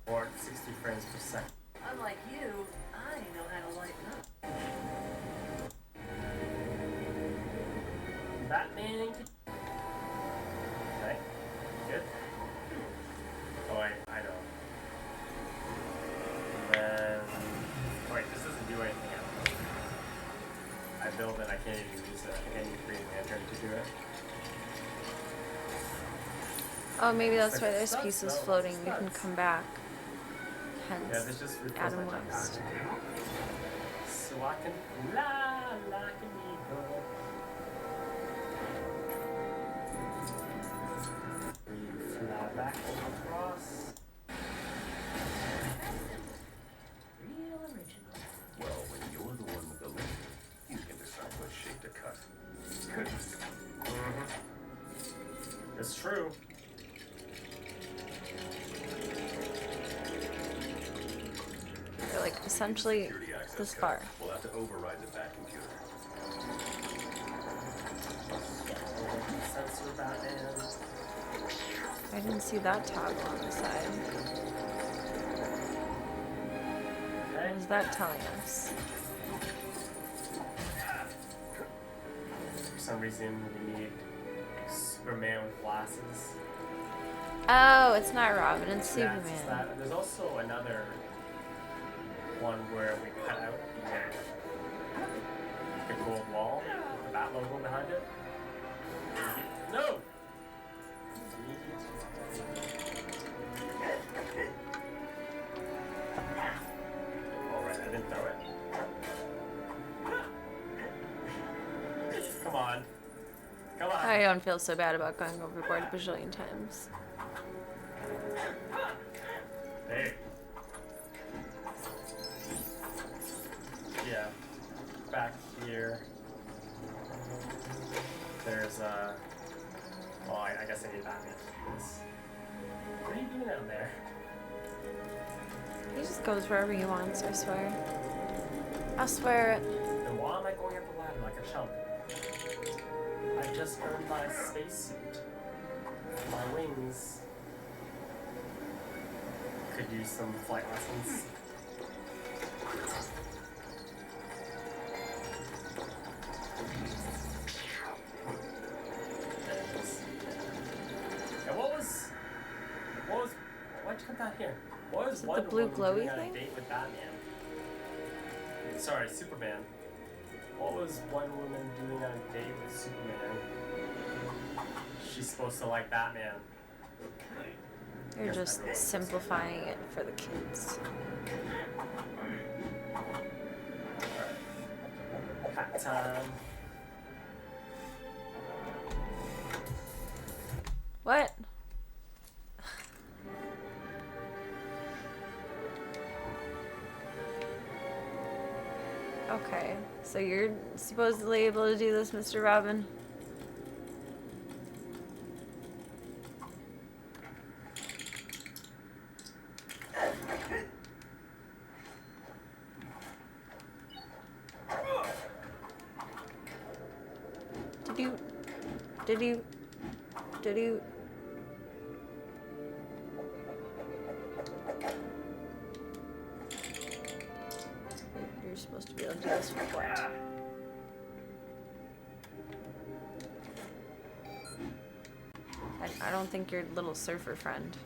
Or 60 frames per second. Unlike you, I know how to lighten up. Batman. Okay. Good. Oh wait, I know. And then... Wait, this doesn't do anything else. I build it, I can't even use it. I think I need Green Lantern to do it. Oh, maybe that's why there's pieces floating. We can come back. Yeah, Hence, this just refills Adam my West. jetpack. So I can fly like an eagle. We fly back across. Real original. Well, when you're the one with the laser, you can decide what shape to cut. It's true. They're like essentially Security access this code. far. We'll have to override the back computer. Sensor Batman. I didn't see that toggle on the side. Okay. What is that telling us? For some reason, we need Superman with glasses. Oh, it's not Robin, it's Yeah, it's Superman. that. There's also another one where we cut out the gold wall with the bat logo behind it. No! Alright, I didn't throw it. Come on. Come on. I don't feel so bad about going overboard a bajillion times. Hey. Yeah. Back here. There's well, I guess I need Batman for this. What are you doing out there? He just goes wherever he wants, I swear. I swear it. Then why am I going up the ladder like a chump? I just earned my spacesuit. My wings could use some flight lessons. And why'd you come down here? What was Is it the Wonder blue Woman glowy doing on a thing? date with Batman? Sorry, Superman. What was Wonder Woman doing on a date with Superman? She's supposed to like Batman. They're Yes, just everyone. simplifying it for the kids. Alright. Hat time. What? Okay, so you're supposedly able to do this, Mr. Robin? Did you? You're supposed to be like to do this report. I don't think your little surfer friend.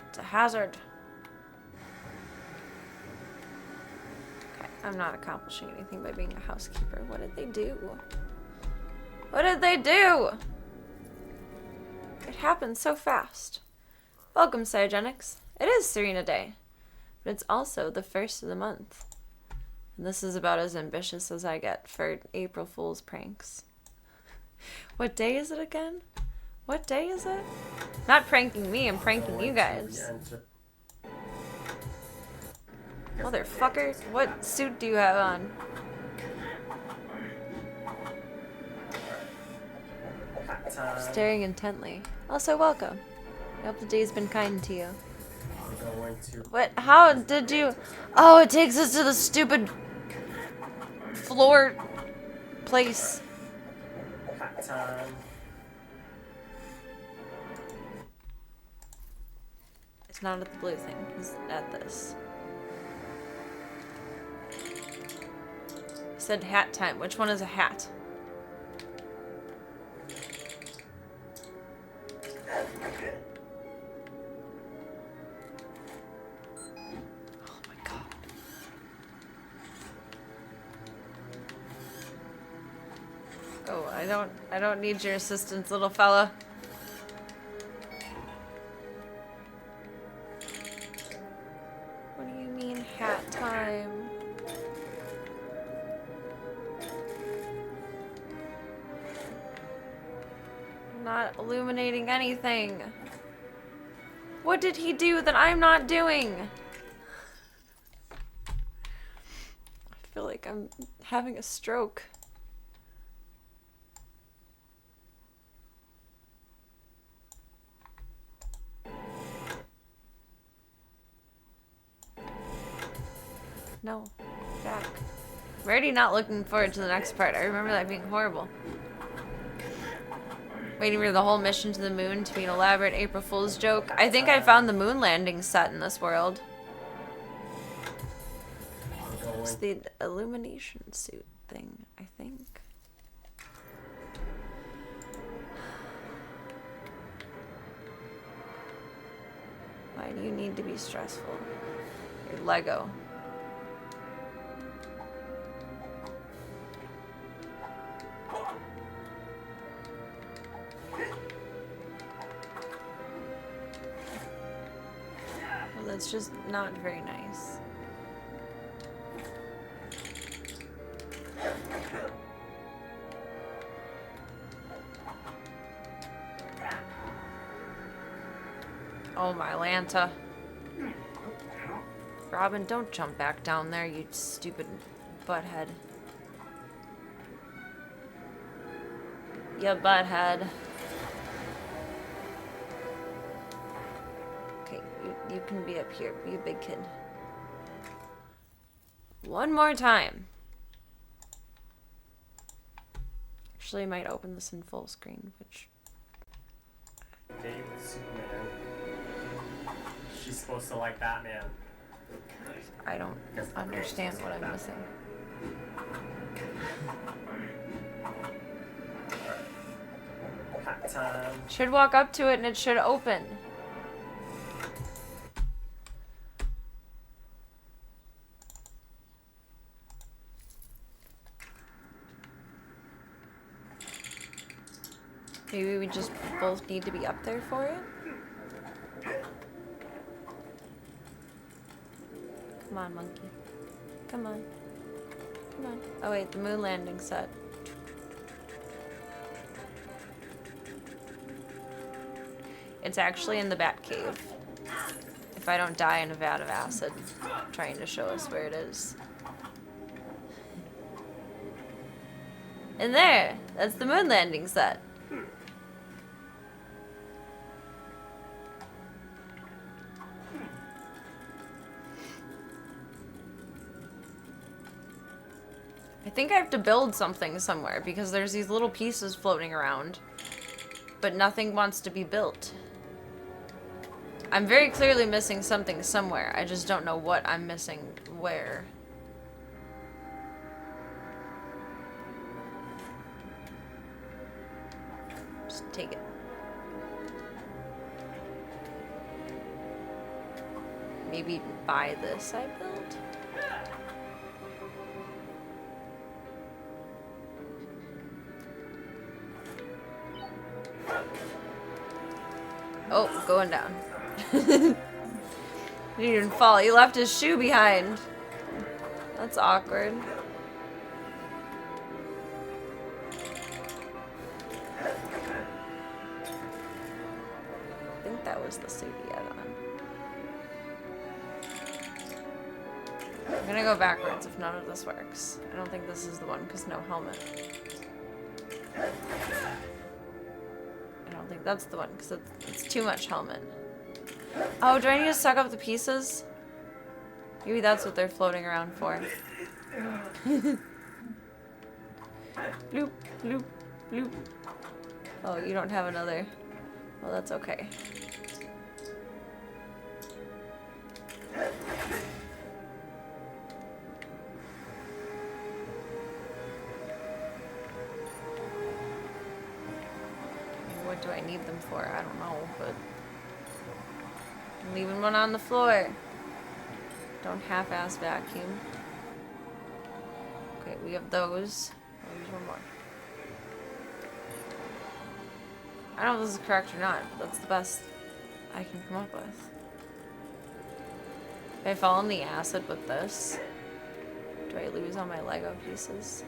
It's a hazard. Okay, I'm not accomplishing anything by being a housekeeper. What did they do? What did they do? It happened so fast. Welcome, Cybergenics. It is Serena Day, but it's also the first of the month. And this is about as ambitious as I get for April Fool's pranks. What day is it again? What day is it? Not pranking me, I'm pranking you guys. Motherfucker, what suit do you have on? Staring intently. Also, welcome. I hope the day's been kind to you. What? How did you... Oh, it takes us to the stupid floor place. It's not at the blue thing. It's at this. It said hat time. Which one is a hat? I don't need your assistance, little fella. What do you mean, hat time? I'm not illuminating anything. What did he do that I'm not doing? I feel like I'm having a stroke. No. Back. I'm already not looking forward to the next part. I remember that being horrible. Waiting for the whole mission to the moon to be an elaborate April Fool's joke. I think I found the moon landing set in this world. It's the illumination suit thing, I think. Why do you need to be stressful? You're Lego. It's just not very nice. Oh my Lanta. Robin, don't jump back down there, you stupid butthead. You butthead. You can be up here. Be a big kid. One more time. Actually, I might open this in full screen, which... Date with Superman. She's supposed to like Batman. I don't understand what I'm missing. Hat time. Should walk up to it and it should open. Maybe we just both need to be up there for it? Come on, monkey. Come on. Come on. Oh wait, the moon landing set. It's actually in the Batcave. If I don't die in a vat of acid, trying to show us where it is. And there! That's the moon landing set. I I think I have to build something somewhere because there's these little pieces floating around, but nothing wants to be built. I'm very clearly missing something somewhere. I just don't know what I'm missing where. Just take it. Maybe buy this I built? Oh, going down. He didn't even fall. He left his shoe behind. That's awkward. I think that was the suit he had on. I'm gonna go backwards if none of this works. I don't think this is the one because no helmet. I don't think that's the one because it's too much helmet. Oh, do I need to suck up the pieces? Maybe that's what they're floating around for. Bloop, bloop, bloop. Oh, you don't have another. Well, that's okay. What do I need them for? I don't know, but I'm leaving one on the floor. Don't half-ass vacuum. Okay, we have those. Oh, there's one more. I don't know if this is correct or not, but that's the best I can come up with. If I fall in the acid with this, do I lose all my Lego pieces?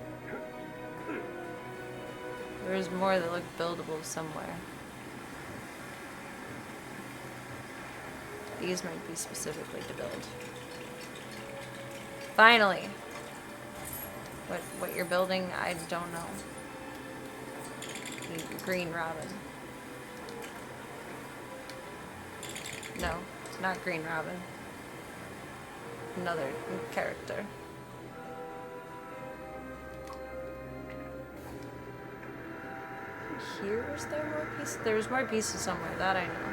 There's more that look buildable somewhere. These might be specifically to build. Finally! What you're building, I don't know. Green Robin. No, it's not Green Robin. Another character. Here, is there more pieces? There's more pieces somewhere, that I know.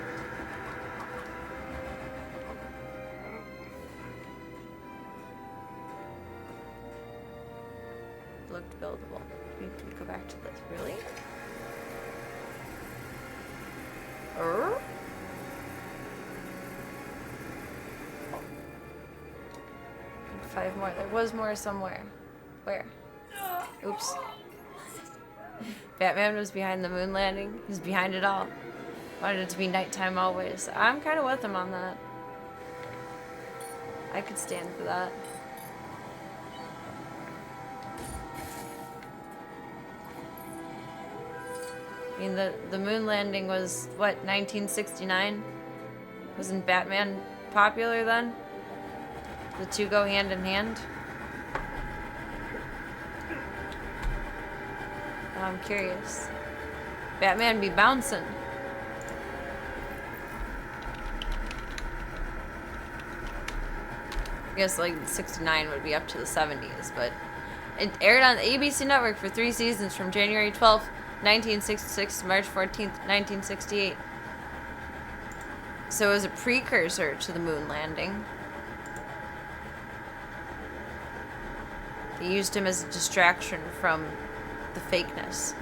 Looked buildable. We can go back to this. Really? 5 more. There was more somewhere. Where? Oops. Batman was behind the moon landing. He's behind it all. Wanted it to be nighttime always. I'm kind of with him on that. I could stand for that. I mean, the moon landing was, what, 1969? Wasn't Batman popular then? The two go hand in hand? I'm curious. Batman be bouncing. I guess like 69 would be up to the 70s, but it aired on the ABC network for 3 seasons from January 12th, 1966 to March 14th, 1968. So it was a precursor to the moon landing. They used him as a distraction from the fakeness.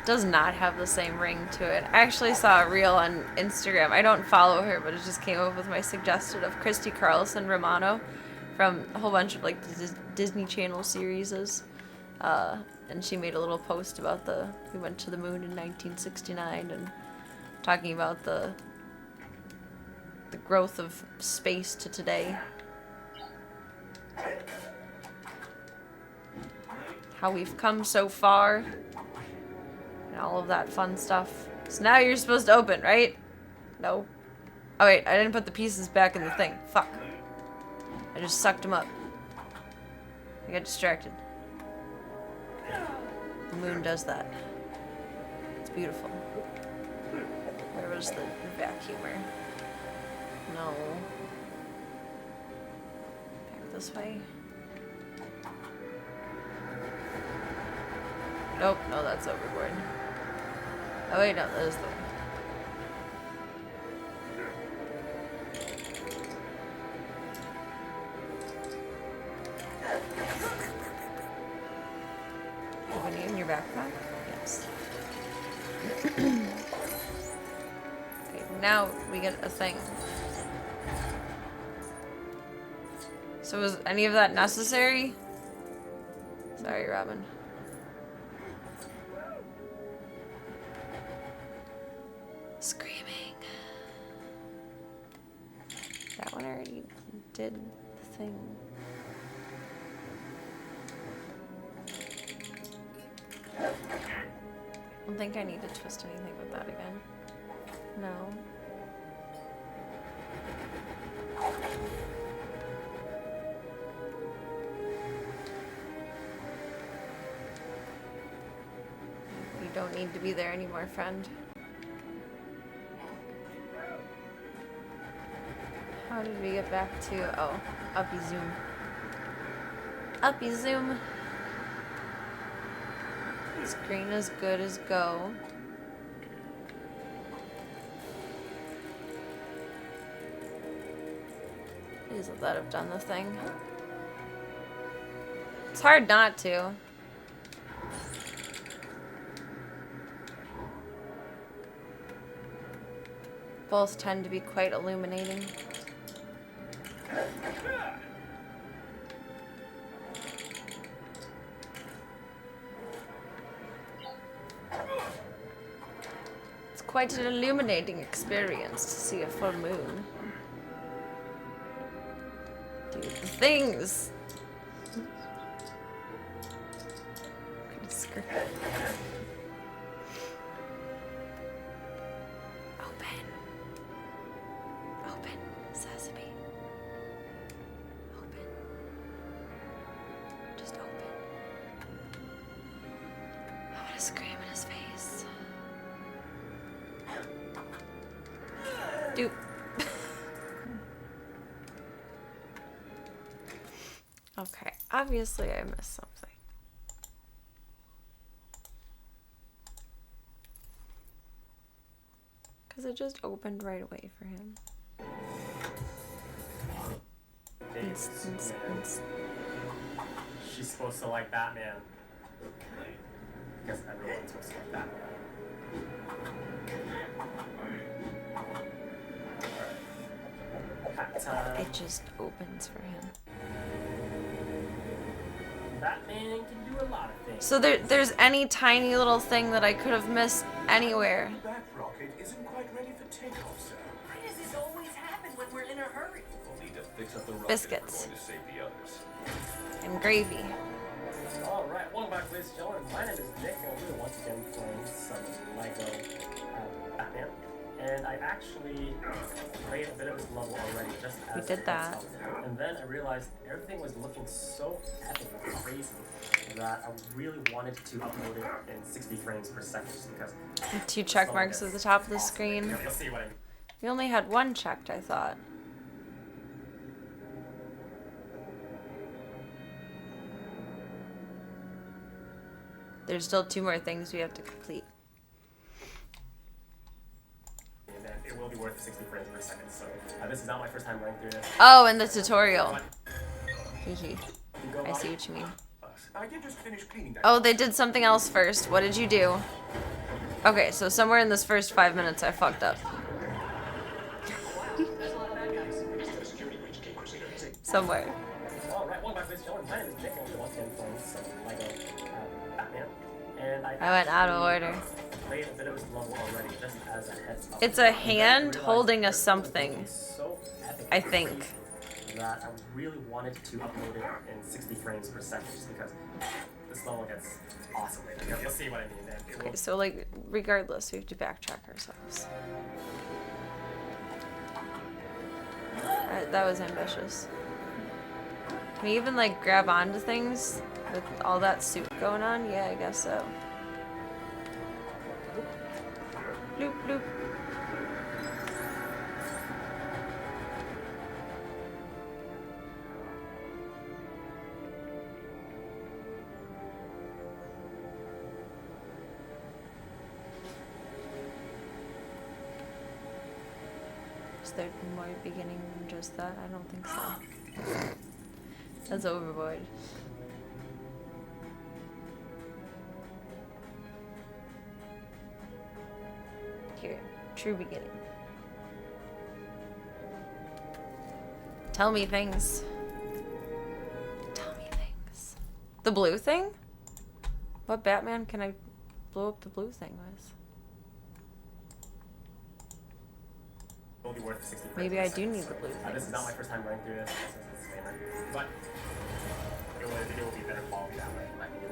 Does not have the same ring to it. I actually saw a reel on Instagram. I don't follow her, but it just came up with my suggested of Christy Carlson Romano from a whole bunch of like Disney Channel series. And she made a little post about we went to the moon in 1969 and talking about the growth of space to today. How we've come so far. And all of that fun stuff. So now you're supposed to open, right? No. Oh wait, I didn't put the pieces back in the thing. Fuck. I just sucked them up. I got distracted. The moon does that. It's beautiful. Where was the vacuumer? No. Back this way. Nope, no, that's overboard. Oh wait, no, that is the way. Have any in your backpack? Yes. Okay, now we get a thing. So was any of that necessary? Sorry, Robin. Screaming. That one already did the thing. I don't think I need to twist anything with that again. No. You don't need to be there anymore, friend. How did we get back to... Oh, uppy zoom. Uppy zoom. Screen as good as go. Please let that have done the thing. It's hard not to. Both tend to be quite illuminating. It's quite an illuminating experience to see a full moon. Dude, the things! Gonna screw. Open. Open. Sesame. Open. Just open. I want to scream in his face. Dude. Okay, obviously I missed something. Because it just opened right away for him. She's supposed to like Batman. Because everyone's supposed to like Batman. Hat time. It just opens for him. Batman can do a lot of things. So there's any tiny little thing that I could have missed anywhere. That rocket isn't quite ready for takeoff, sir. Why does this always happen when we're in a hurry? We'll need to fix up the rocket Biscuits. if we're going to save the others. And gravy. Alright, welcome back, ladies and gentlemen. My name is Nick, and we're once again playing some Lego Batman. And I actually played a bit of this level already, just as We did that. And then I realized everything was looking so epic and crazy that I really wanted to upload it in 60 frames per second, just because. And 2 check marks at the top of the screen. You'll see what I mean. We only had 1 checked, I thought. There's still 2 more things we have to complete. And then it will be worth 60 frames per second. So this is not my first time running through this. Oh, and the tutorial. Hehe. You go I see what you mean. I did just finish cleaning that. Oh, they did something else first. What did you do? Okay, so somewhere in this first 5 minutes I fucked up. Somewhere. Alright, welcome back, ladies and gentlemen. My name is Nick, and we're once again playing some Lego Batman. And I went out of order. Played a bit of this level already, just as a heads up. It's a hand holding a something, So epic I think. that I really wanted to upload it in 60 frames per second, just because this level gets awesome later. You'll see what I mean. And it will Okay, so like, regardless, we have to backtrack ourselves. That was ambitious. Can we even like grab onto things with all that suit going on? Yeah, I guess so. Bloop, bloop. Is there more beginning than just that? I don't think so. That's overboard. Here, true beginning. Tell me things. Tell me things. The blue thing? What Batman can I blow up the blue thing with? It'll be worth 60 Maybe I do need the blue This is not my things. first time running through this. This is a disclaimer. But it will be better quality that way, in my opinion.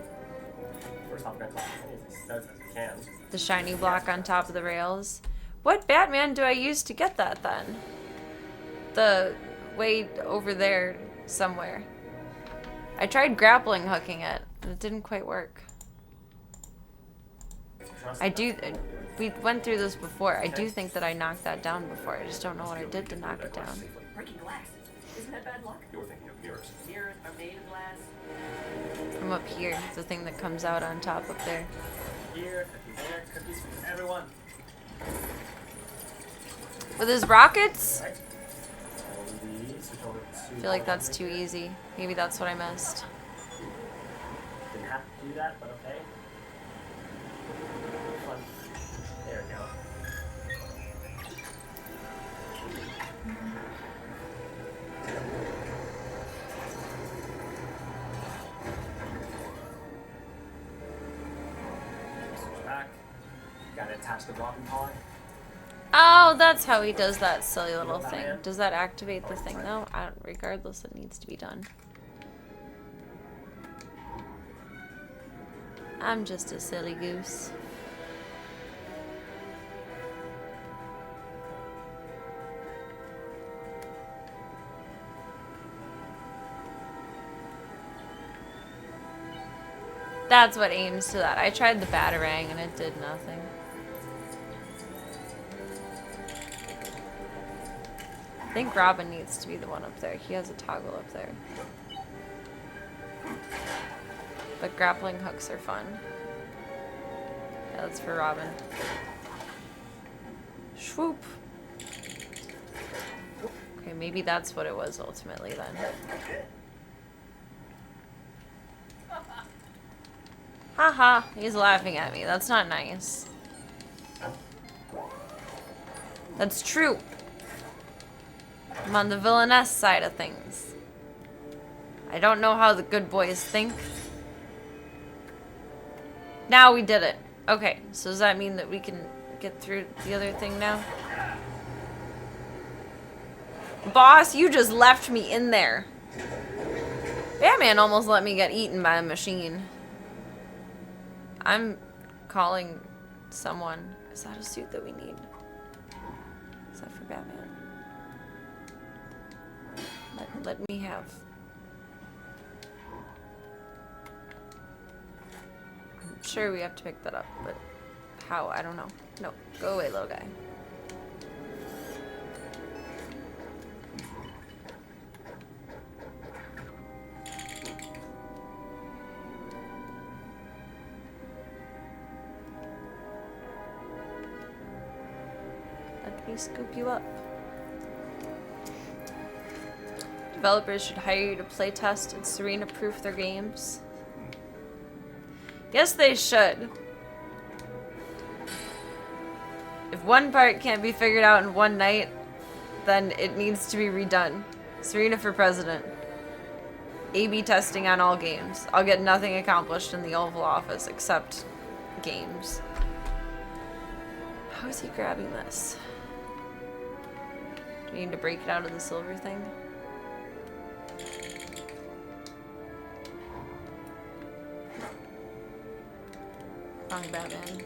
First off, we're going to collect as many studs as we can. The shiny block on top of the rails. What Batman do I use to get that then? The way over there somewhere. I tried grappling hooking it, and it didn't quite work. I do. We went through this before. I do think that I knocked that down before. I just don't know what I did to knock it down. Breaking glass. Isn't that bad luck? You were thinking of mirrors. Mirrors are made of glass. From up here, the thing that comes out on top up there. Here, cookies there, cookies for everyone. With his rockets? Right? And we switch over to... I feel like that's too easy. Maybe that's what I missed. Didn't have to do that, but okay. Fun. There we go. Switch back. Gotta attach the Robin paw. Oh, that's how he does that silly little thing. Does that activate the thing though? Regardless, it needs to be done. I'm just a silly goose. That's what aims to that. I tried the Batarang and it did nothing. I think Robin needs to be the one up there. He has a toggle up there. But grappling hooks are fun. Yeah, that's for Robin. Swoop. Okay, maybe that's what it was ultimately then. Haha, he's laughing at me. That's not nice. That's true. I'm on the villainess side of things. I don't know how the good boys think. Now we did it. Okay, so does that mean that we can get through the other thing now? Boss, you just left me in there. Batman almost let me get eaten by a machine. I'm calling someone. Is that a suit that we need? Is that for Batman? Let me have. I'm sure we have to pick that up, but how? I don't know. No, go away, little guy. Let me scoop you up. Developers should hire you to playtest and Serena-proof their games. Yes, they should. If one part can't be figured out in one night, then it needs to be redone. Serena for president. A/B testing on all games. I'll get nothing accomplished in the Oval Office except games. How is he grabbing this? Do we need to break it out of the silver thing? Wrong Batman.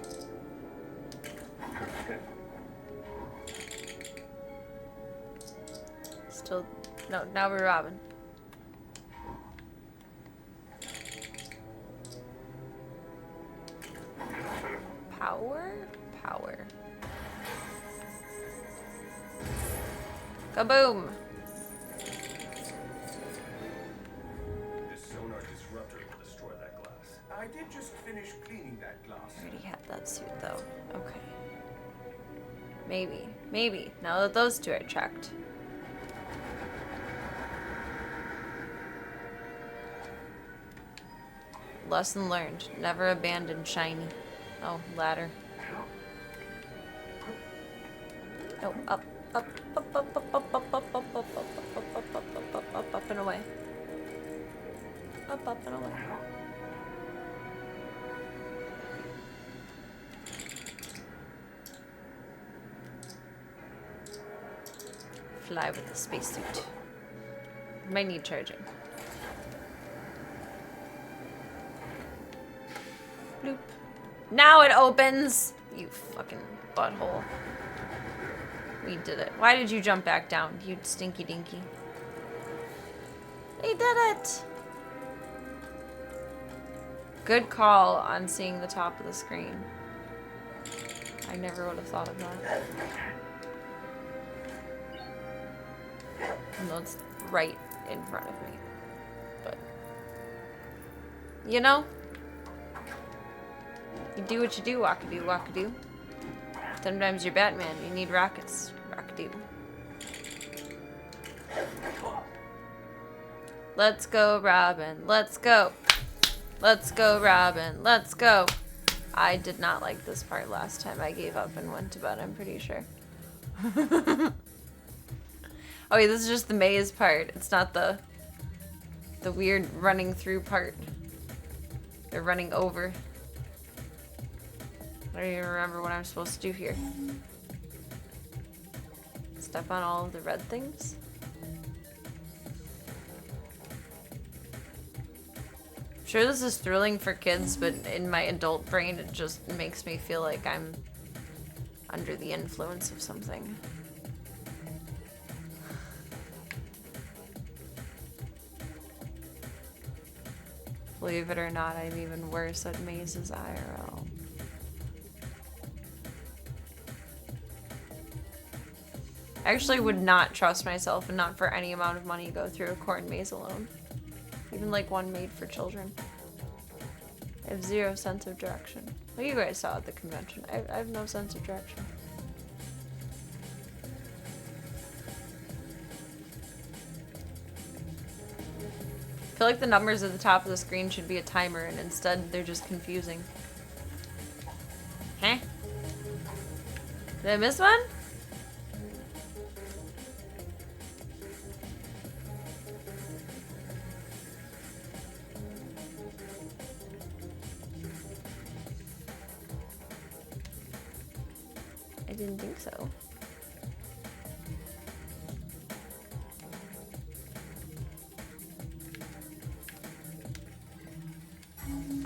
Still, no, now we're Robin. Power? Power. Kaboom! This sonar disruptor will destroy that glass. I did just finish cleaning that glass. I already had that suit though. Okay. Maybe. Maybe. Now that those two are checked. Lesson learned. Never abandon shiny. Oh, ladder. No, up, up, up, up, up, up, up, up, up, up, up, up, up and away. Up and away. Fly with the spacesuit. Might need charging. Bloop. Now it opens! You fucking butthole. We did it. Why did you jump back down, you stinky dinky? We did it! Good call on seeing the top of the screen. I never would have thought of that. No, it's right in front of me. But, you know, you do what you do, wackadoo, wackadoo. Sometimes you're Batman, you need rockets, rockadoo. Let's go, Robin, let's go. Let's go, Robin, let's go. I did not like this part last time. I gave up and went to bed, I'm pretty sure. Oh wait, this is just the maze part. It's not the weird running through part. They're running over. I don't even remember what I'm supposed to do here. Step on all of the red things? I'm sure this is thrilling for kids, but in my adult brain it just makes me feel like I'm under the influence of something. Believe it or not, I'm even worse at mazes IRL. I actually would not trust myself and not for any amount of money go through a corn maze alone. Even like one made for children. I have zero sense of direction. Well, you guys saw at the convention. I have no sense of direction. I feel like the numbers at the top of the screen should be a timer, and instead they're just confusing. Huh? Did I miss one? I didn't think so.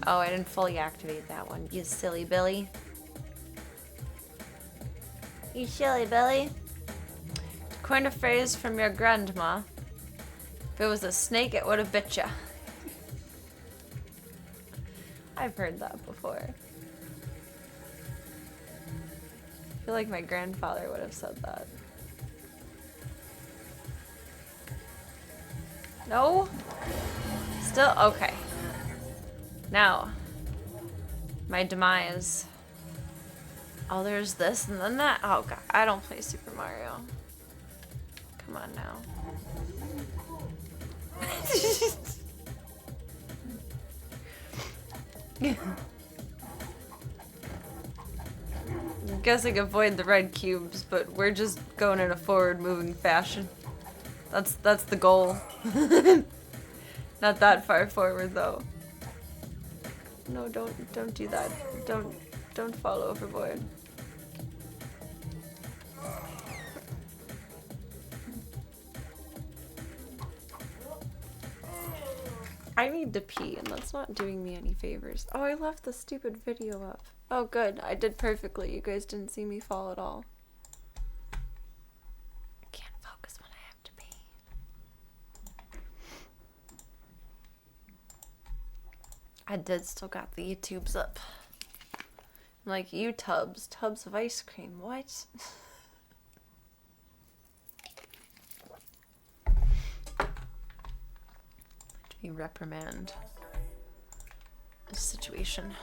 Oh, I didn't fully activate that one. You silly Billy. You silly Billy. To coin a phrase from your grandma, if it was a snake, it would have bit ya. I've heard that before. I feel like my grandfather would have said that. No? Still? Okay. Now, my demise. Oh, there's this and then that. Oh god, I don't play Super Mario. Come on now. I'm guessing avoid the red cubes, but we're just going in a forward-moving fashion. That's the goal. Not that far forward though. No, don't do that. Don't fall overboard. I need to pee, and that's not doing me any favors. Oh, I left the stupid video up. Oh, good. I did perfectly. You guys didn't see me fall at all. I can't focus when I have to pee. I did still got the YouTubes up. I'm like, tubs of ice cream, what? To be reprimand this situation.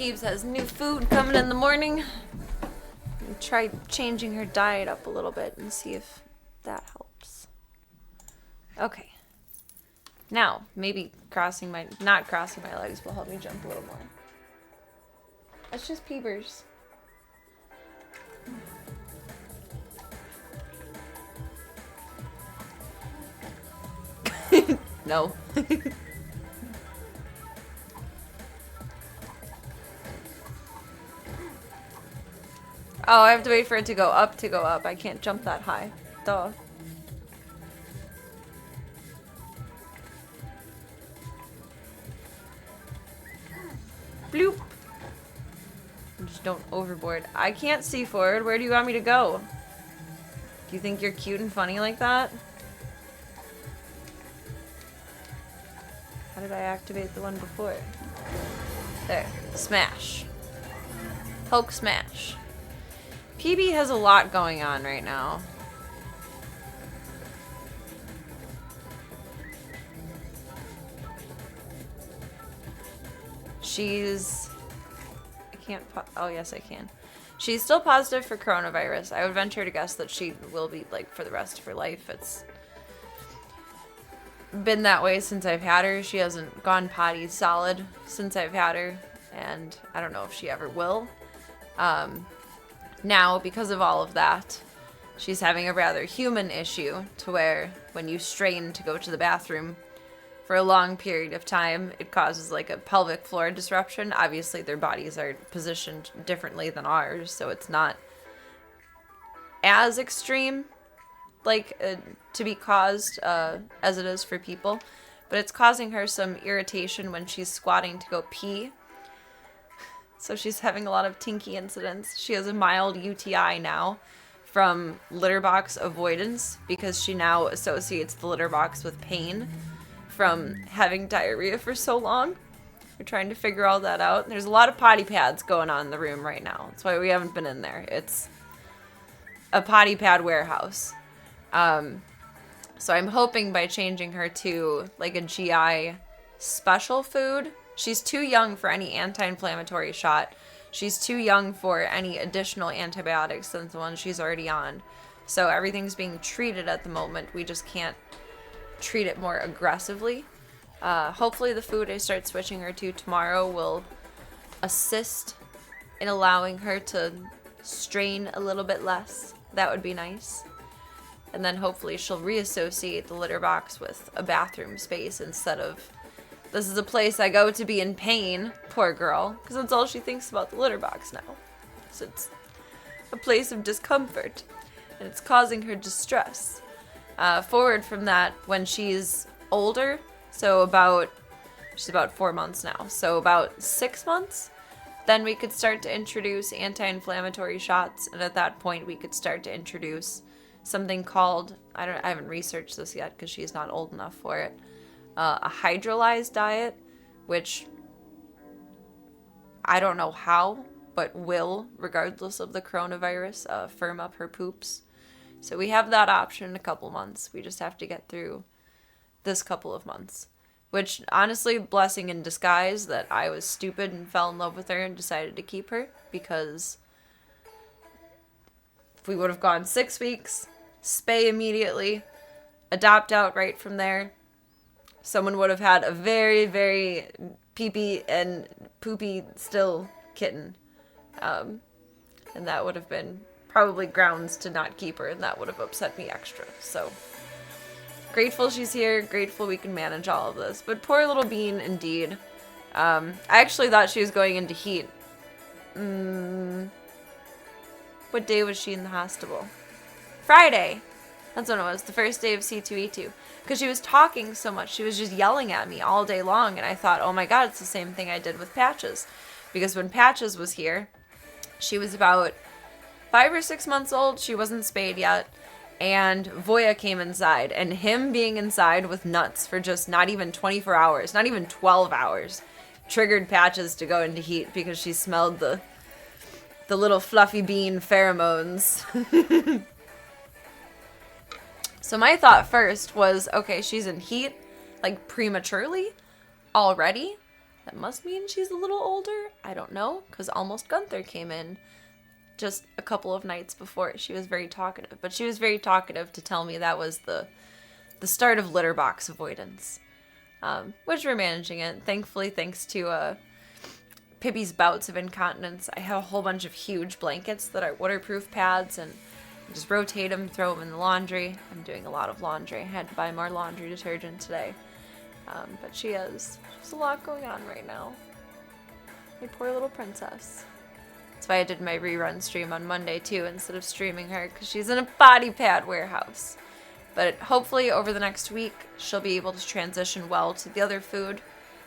Peeves has new food coming in the morning. Try changing her diet up a little bit and see if that helps. Okay. Now, maybe not crossing my legs will help me jump a little more. That's just Peebers. No. Oh, I have to wait for it to go up to go up. I can't jump that high. Duh. Bloop. Just don't overboard. I can't see forward. Where do you want me to go? Do you think you're cute and funny like that? How did I activate the one before? There. Smash. Hulk smash. PB has a lot going on right now. She's... I can't... Oh, yes, I can. She's still positive for coronavirus. I would venture to guess that she will be, like, for the rest of her life. It's been that way since I've had her. She hasn't gone potty solid since I've had her, and I don't know if she ever will. Now, because of all of that, she's having a rather human issue to where when you strain to go to the bathroom for a long period of time, it causes like a pelvic floor disruption. Obviously, their bodies are positioned differently than ours, so it's not as extreme like to be caused as it is for people, but it's causing her some irritation when she's squatting to go pee. So she's having a lot of tinky incidents. She has a mild UTI now from litter box avoidance because she now associates the litter box with pain from having diarrhea for so long. We're trying to figure all that out. There's a lot of potty pads going on in the room right now. That's why we haven't been in there. It's a potty pad warehouse. So I'm hoping by changing her to like a GI special food. She's too young for any anti-inflammatory shot. She's too young for any additional antibiotics than the ones she's already on. So everything's being treated at the moment. We just can't treat it more aggressively. Hopefully the food I start switching her to tomorrow will assist in allowing her to strain a little bit less. That would be nice. And then hopefully she'll reassociate the litter box with a bathroom space instead of, this is a place I go to be in pain, poor girl, because that's all she thinks about the litter box now. So it's a place of discomfort, and it's causing her distress. Forward from that, when she's older, so she's about 4 months now, so about 6 months, then we could start to introduce anti-inflammatory shots, and at that point we could start to introduce something called, I haven't researched this yet because she's not old enough for it, a hydrolyzed diet, which I don't know how, but will, regardless of the coronavirus, firm up her poops. So we have that option in a couple months. We just have to get through this couple of months. Which, honestly, blessing in disguise that I was stupid and fell in love with her and decided to keep her. Because if we would have gone 6 weeks, spay immediately, adopt out right from there, someone would have had a very, very pee-pee and poopy still kitten. And that would have been probably grounds to not keep her, and that would have upset me extra. So, grateful she's here, grateful we can manage all of this. But poor little Bean, indeed. I actually thought she was going into heat. What day was she in the hospital? Friday! That's when it was, the first day of C2E2. Because she was talking so much, she was just yelling at me all day long, and I thought, oh my god, it's the same thing I did with Patches. Because when Patches was here, she was about 5 or 6 months old, she wasn't spayed yet, and Voya came inside, and him being inside with nuts for just not even 24 hours, not even 12 hours, triggered Patches to go into heat because she smelled the little fluffy bean pheromones. So my thought first was, okay, she's in heat, like prematurely, already. That must mean she's a little older. I don't know, because Almost Gunther came in just a couple of nights before. She was very talkative, but she was very talkative to tell me that was the start of litter box avoidance, which we're managing it. Thankfully, thanks to Pibby's bouts of incontinence, I have a whole bunch of huge blankets that are waterproof pads, and just rotate them, throw them in the laundry. I'm doing a lot of laundry. I had to buy more laundry detergent today. But she has a lot going on right now. My poor little princess. That's why I did my rerun stream on Monday too, instead of streaming her, because she's in a body pad warehouse. But hopefully over the next week, she'll be able to transition well to the other food,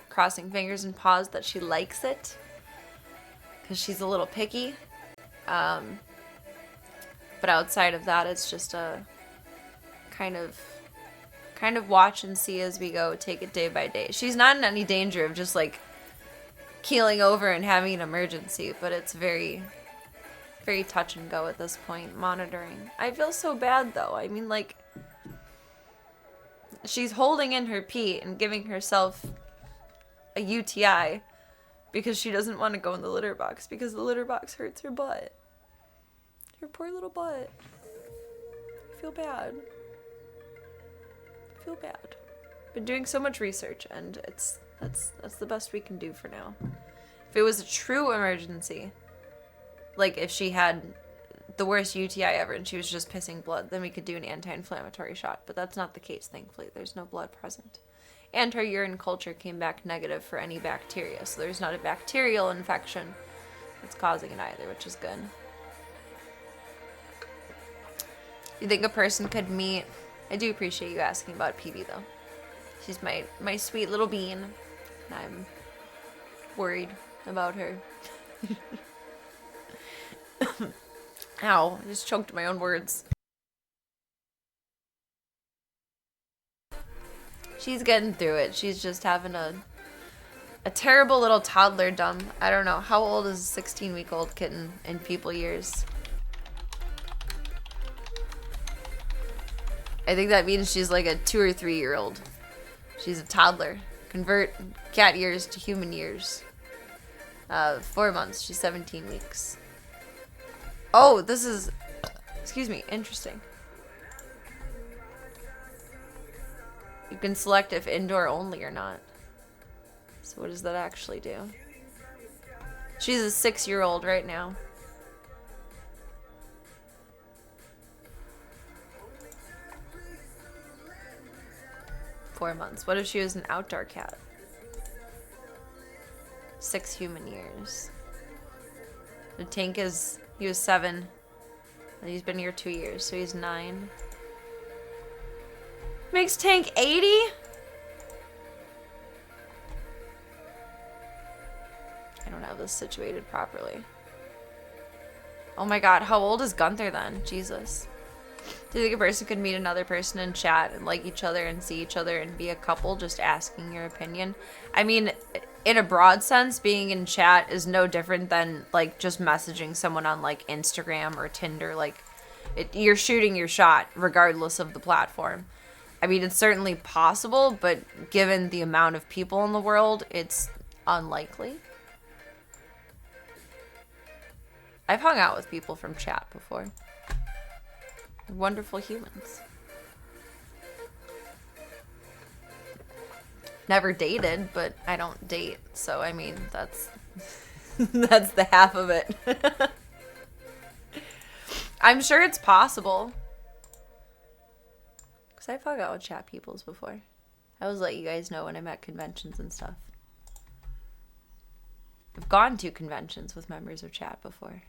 crossing fingers and paws that she likes it, because she's a little picky. But outside of that, it's just a kind of watch and see as we go, take it day by day. She's not in any danger of just like keeling over and having an emergency, but it's very, very touch and go at this point, monitoring. I feel so bad though. I mean, like, she's holding in her pee and giving herself a UTI because she doesn't want to go in the litter box because the litter box hurts her butt. Her poor little butt. I feel bad. Been doing so much research, and that's the best we can do for now. If it was a true emergency, like if she had the worst UTI ever and she was just pissing blood, then we could do an anti-inflammatory shot. But that's not the case, thankfully. There's no blood present. And her urine culture came back negative for any bacteria, so there's not a bacterial infection that's causing it either, which is good. You think a person could meet... I do appreciate you asking about PB though. She's my sweet little bean, and I'm worried about her. Ow, I just choked my own words. She's getting through it. She's just having a terrible little toddler dumb. I don't know. How old is a 16-week-old kitten in people years? I think that means she's like a 2 or 3 year old. She's a toddler. Convert cat years to human years. 4 months. She's 17 weeks. Oh, this is... Excuse me. Interesting. You can select if indoor only or not. So what does that actually do? She's a 6-year-old right now. 4 months. What if she was an outdoor cat? 6 human years. The Tank is... He was 7. And he's been here 2 years, so he's 9. Makes Tank 80? I don't have this situated properly. Oh my god, how old is Gunther then? Jesus. Do you think a person could meet another person and chat and like each other and see each other and be a couple, just asking your opinion? I mean, in a broad sense, being in chat is no different than like just messaging someone on like Instagram or Tinder. Like, you're shooting your shot regardless of the platform. I mean, it's certainly possible, but given the amount of people in the world, it's unlikely. I've hung out with people from chat before. They're wonderful humans. Never dated, but I don't date, so I mean, that's that's the half of it. I'm sure it's possible. Because I've hung out with chat peoples before. I always let you guys know when I'm at conventions and stuff. I've gone to conventions with members of chat before.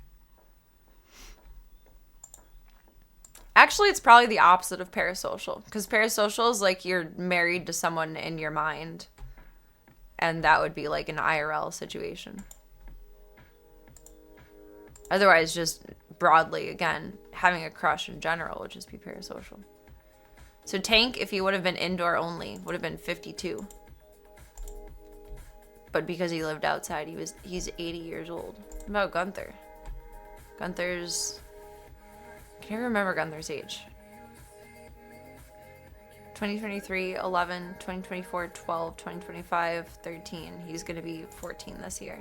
Actually, it's probably the opposite of parasocial. Because parasocial is like you're married to someone in your mind. And that would be like an IRL situation. Otherwise, just broadly, again, having a crush in general would just be parasocial. So Tank, if he would have been indoor only, would have been 52. But because he lived outside, he's 80 years old. What about Gunther? Gunther's... Can you remember Gunther's age? 2023, 11, 2024, 12, 2025, 13. He's gonna be 14 this year.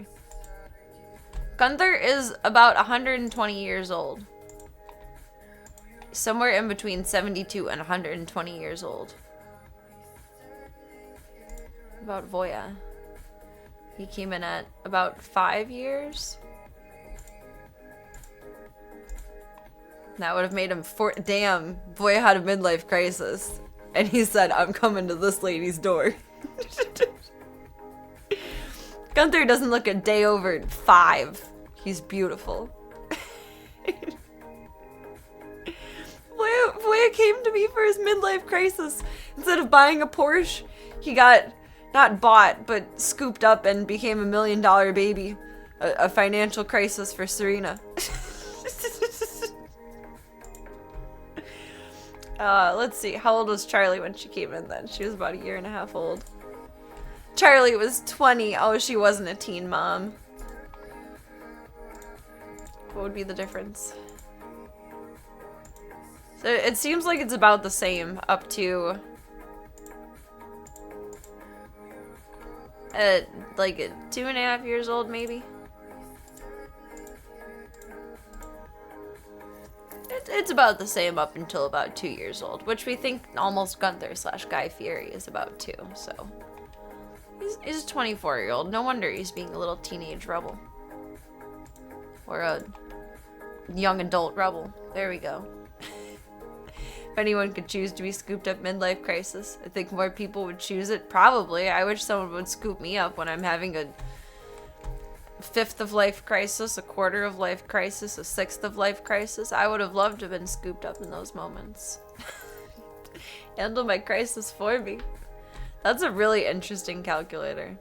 Gunther is about 120 years old. Somewhere in between 72 and 120 years old. About Voya. He came in at about 5 years. That would have made him damn, Voya had a midlife crisis. And he said, I'm coming to this lady's door. Gunther doesn't look a day over 5. He's beautiful. Voya came to me for his midlife crisis. Instead of buying a Porsche, he got, not bought, but scooped up and became $1 million baby. A financial crisis for Serena. Let's see. How old was Charlie when she came in then? She was about 1.5 years old. Charlie was 20. Oh, she wasn't a teen mom. What would be the difference? So it seems like it's about the same up to like 2.5 years old maybe. It's about the same up until about 2 years old, which we think almost Gunther / Guy Fieri is about too. So he's a 24-year-old. No wonder he's being a little teenage rebel. Or a young adult rebel. There we go. If anyone could choose to be scooped up midlife crisis, I think more people would choose it. Probably. I wish someone would scoop me up when I'm having a 5th of life crisis, a 1/4 of life crisis, a 1/6 of life crisis. I would have loved to have been scooped up in those moments. Handle my crisis for me. That's a really interesting calculator.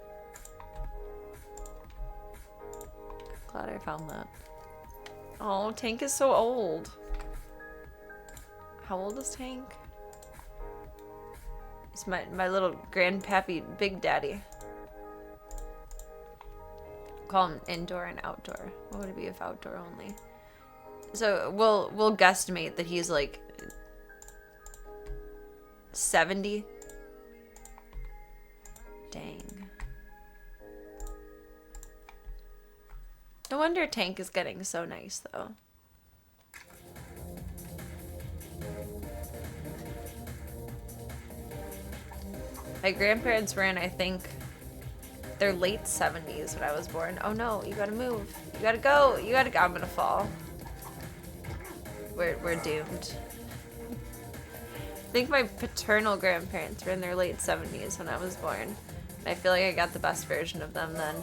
Glad I found that. Oh, Tank is so old. How old is Tank? It's my little grandpappy big daddy. Call him indoor and outdoor. What would it be if outdoor only? So we'll guesstimate that he's like 70. Dang. No wonder Tank is getting so nice though. My grandparents were in, I think, their late 70s when I was born. Oh no, you gotta move. You gotta go. You gotta go. I'm gonna fall. We're doomed. I think my paternal grandparents were in their late 70s when I was born. And I feel like I got the best version of them then.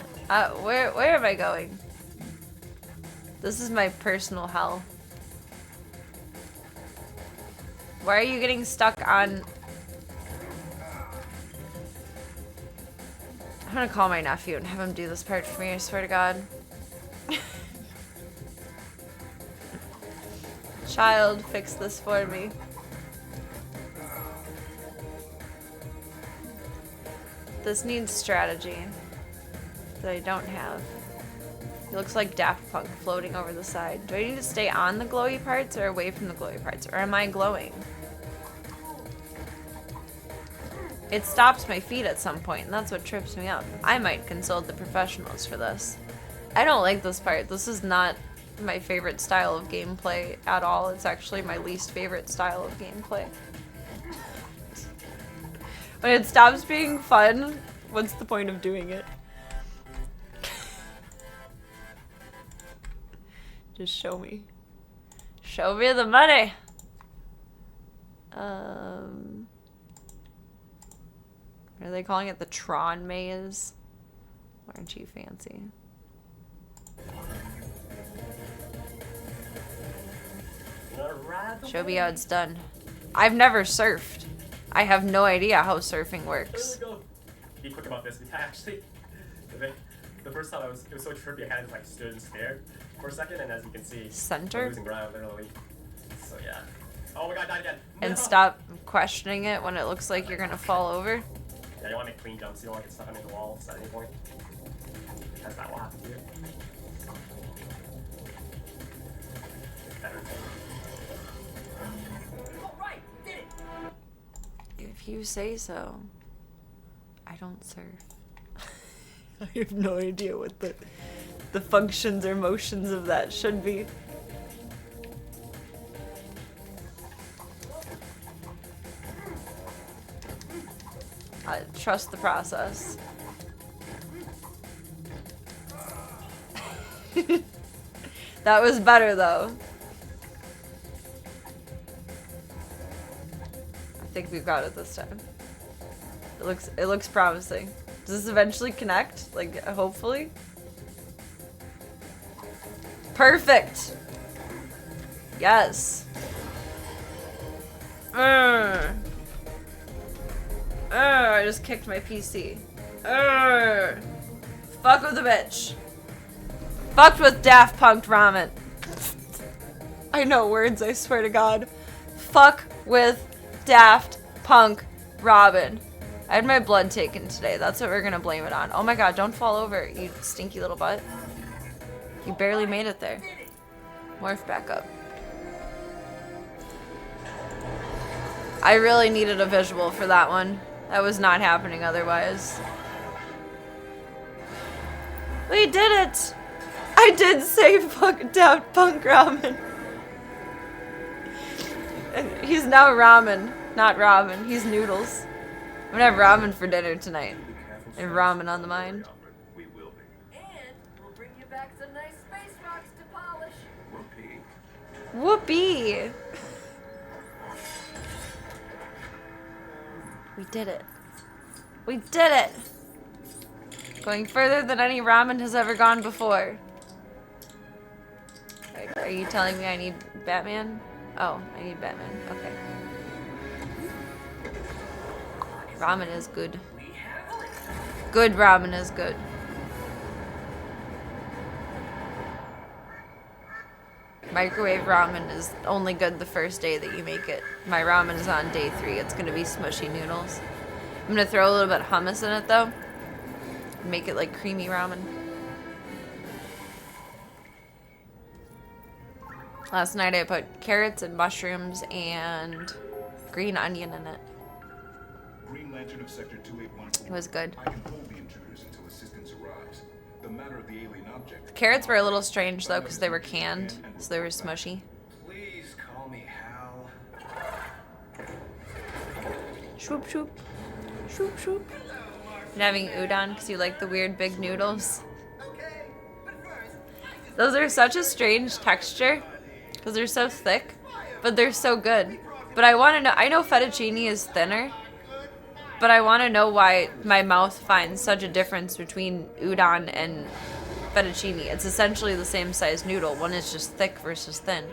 Where am I going? This is my personal hell. Why are you getting stuck on... I'm gonna call my nephew and have him do this part for me, I swear to God. Child, fix this for me. This needs strategy that I don't have. He looks like Daft Punk floating over the side. Do I need to stay on the glowy parts or away from the glowy parts? Or am I glowing? It stops my feet at some point, and that's what trips me up. I might consult the professionals for this. I don't like this part. This is not my favorite style of gameplay at all. It's actually my least favorite style of gameplay. When it stops being fun, what's the point of doing it? Just show me. Show me the money! Are they calling it the Tron Maze? Aren't you fancy? Show me how it's done. I've never surfed. I have no idea how surfing works. Be quick about this. Actually, the first time it was so trippy. I kind of like stood and stared for a second, and as you can see, Center? I'm losing ground literally. So yeah. Oh my God, died again. And No. stop questioning it when it looks like you're gonna fall over. Yeah, you want to make clean jumps. You don't want to get stuck under the walls at any point. That's not what happened to you. Better. All right, did it. If you say so. I don't surf. I have no idea what the functions or motions of that should be. I trust the process. That was better though. I think we've got it this time. It looks promising. Does this eventually connect? Like, hopefully? Perfect! Yes. I just kicked my PC. Fuck with the bitch. Fucked with Daft Punk ramen. I know words, I swear to God. Fuck with Daft Punk ramen. I had my blood taken today. That's what we're gonna blame it on. Oh my God, don't fall over, you stinky little butt. You barely made it there. Morph back up. I really needed a visual for that one. That was not happening otherwise. We did it! I did say fuck Daft Punk ramen. And he's now ramen, not ramen. He's noodles. I'm gonna have ramen for dinner tonight. I have ramen on the mind. We will be. And we'll bring you back some nice space rocks to polish. Whoopee. Whoopee! We did it. We did it! Going further than any ramen has ever gone before. Wait, are you telling me I need Batman? Oh, I need Batman. Okay. Ramen is good. Good ramen is good. Microwave ramen is only good the first day that you make it. My ramen is on day 3. It's gonna be smushy noodles. I'm gonna throw a little bit of hummus in it though. Make it like creamy ramen. Last night I put carrots and mushrooms and green onion in it. Green Lantern of Sector 2814. It was good. I can hold the intruders until assistance arrives. The matter of the alien object. The carrots were a little strange though because they were canned, so they were smushy. Please call me Hal. Shoop shoop. Shoop shoop. And having udon because you like the weird big noodles. Those are such a strange texture because they're so thick, but they're so good. But I want to know, I know fettuccine is thinner, but I want to know why my mouth finds such a difference between udon and fettuccine. It's essentially the same size noodle. One is just thick versus thin.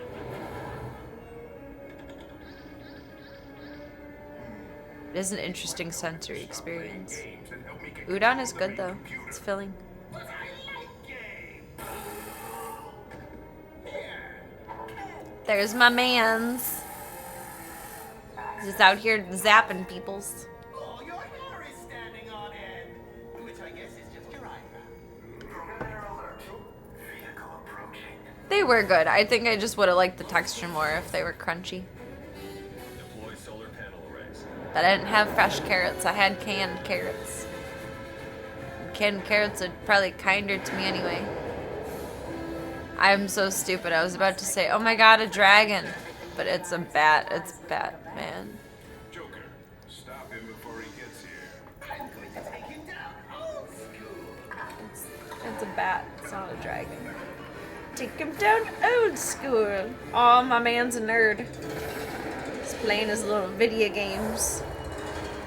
It is an interesting sensory experience. Udon is good though. It's filling. There's my mans. He's out here zapping peoples. Oh, your hair is standing on end. Which I guess is just your eyebrow. Vehicle approaching. They were good. I think I just would have liked the texture more if they were crunchy. Deploy solar panel arrays. But I didn't have fresh carrots. I had canned carrots. Canned carrots are probably kinder to me anyway. I'm so stupid. I was about to say, oh my god, a dragon. But it's a bat. It's Batman. Joker, stop him before he gets here. I'm going to take you down old school. It's a bat. It's not a dragon. Take him down old school. Aw, my man's a nerd. He's playing his little video games.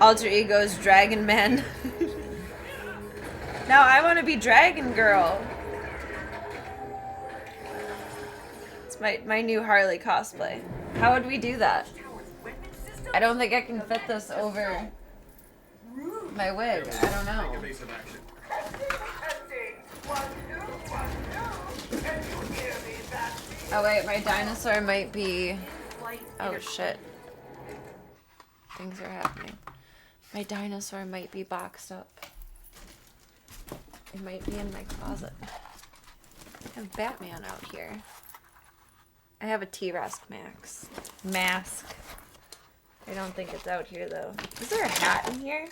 Alter Ego's Dragon Man. Now I want to be Dragon Girl. It's my new Harley cosplay. How would we do that? I don't think I can fit this over my wig. I don't know. Evasive action. Oh wait, my dinosaur might be... Oh shit. Things are happening. My dinosaur might be boxed up. It might be in my closet. I have Batman out here. I have a T-Rex mask. I don't think it's out here though. Is there a hat in here?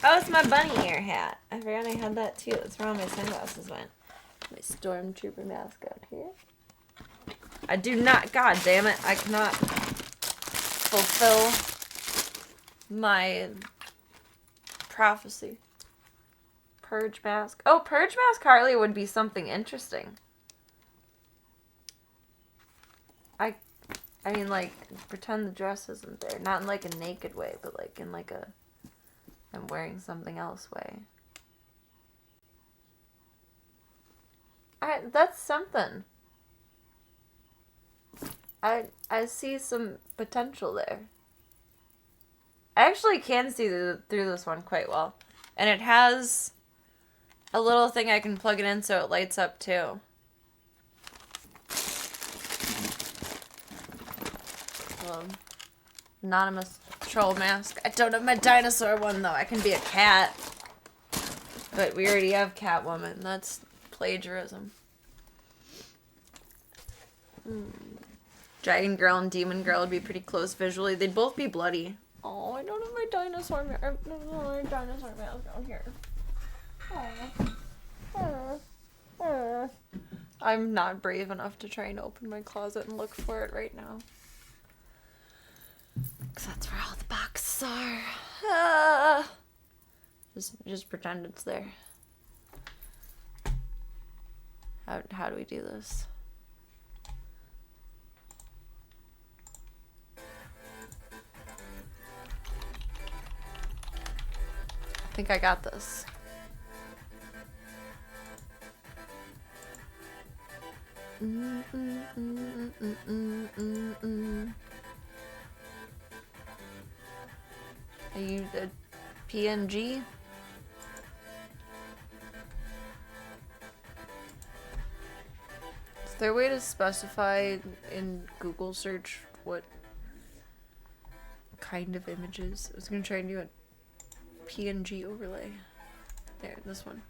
Oh, it's my bunny ear hat. I forgot I had that too. That's where all my sunglasses went. My stormtrooper mask out here. I do not, god damn it, I cannot fulfill my prophecy. Purge mask. Oh, Purge mask Harley would be something interesting. I mean, like, pretend the dress isn't there. Not in, like, a naked way, but, like, in, like, a I'm wearing something else way. That's something. I see some potential there. I actually can see through this one quite well. And it has a little thing I can plug it in so it lights up, too. Anonymous troll mask. I don't have my dinosaur one though. I can be a cat. But we already have Catwoman. That's plagiarism. Dragon Girl and Demon Girl would be pretty close visually. They'd both be bloody. Oh, I don't have my dinosaur mask. I don't have my dinosaur mask down here. I'm not brave enough to try and open my closet and look for it right now. Because that's where all the boxes are. Just pretend it's there. How do we do this? I think I got this. Are you a PNG? Is there a way to specify in Google search what kind of images? I was gonna try and do a PNG overlay. There, this one.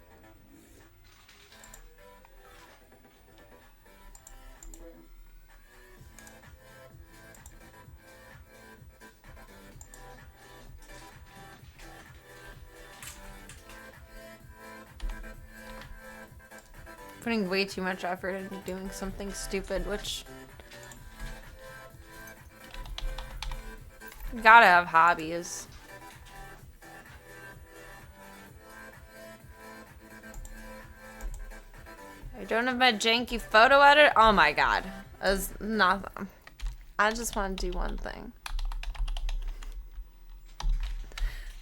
Putting way too much effort into doing something stupid, which you gotta have hobbies. I don't have my janky photo editor. Oh my god, that's nothing. I just want to do one thing.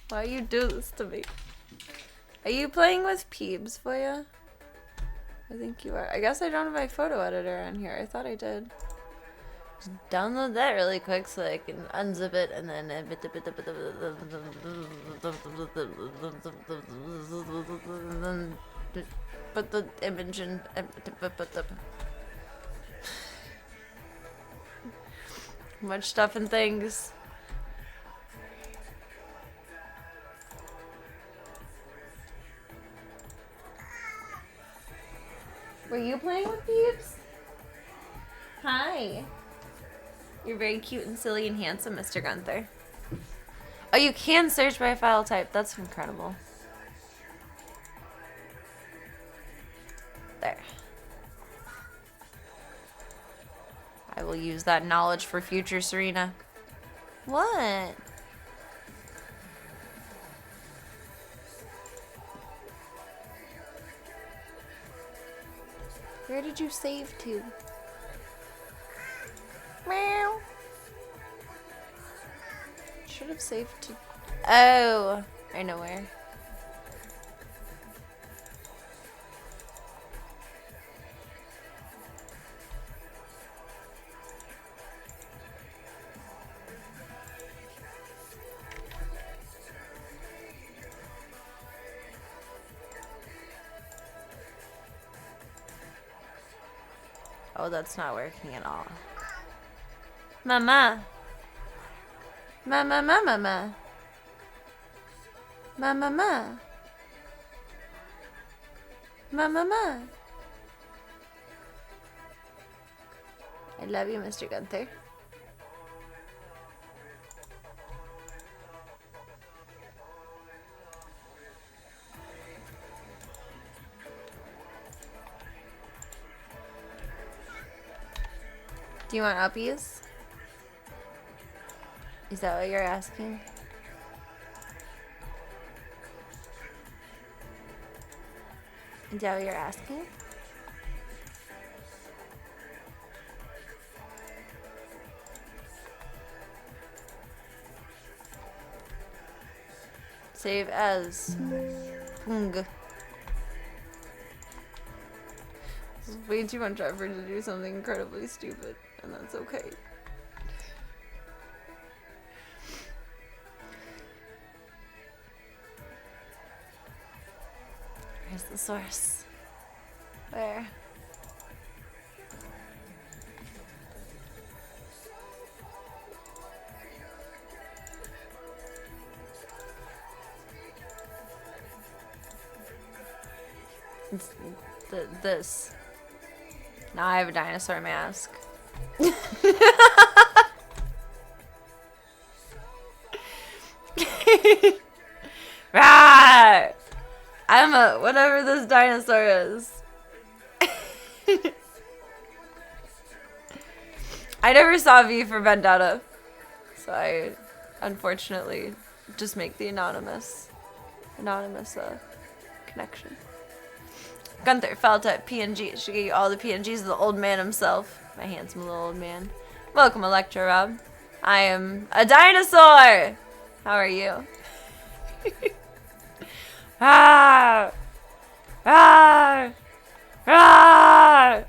Why you do this to me? Are you playing with Peebs, Foya? I think you are. I guess I don't have my photo editor on here. I thought I did. Just download that really quick so I can unzip it and then put the image in. Much stuff and things. Were you playing with Peeps? Hi. You're very cute and silly and handsome, Mr. Gunther. Oh, you can search by file type. That's incredible. There. I will use that knowledge for future Serena. What? Where did you save to? Meow. Should have saved to. Oh, I know where. Oh, that's not working at all. Mama. Mama, mama, mama. Mama, mama. Mama, mama. I love you, Mr. Gunther. Do you want uppies? Is that what you're asking? Is that what you're asking? Save as Pung. This is way too much effort to do something incredibly stupid, and that's okay. Where's the source? Where? It's this. Now I have a dinosaur mask. Right. I'm a whatever this dinosaur is. I never saw V for Vendetta, so I unfortunately just make the anonymous connection. Gunther felt at PNG. She gave you all the PNGs of the old man himself. My handsome little old man. Welcome, Electro Rob. I am a dinosaur! How are you? Ah! Ah! Ah!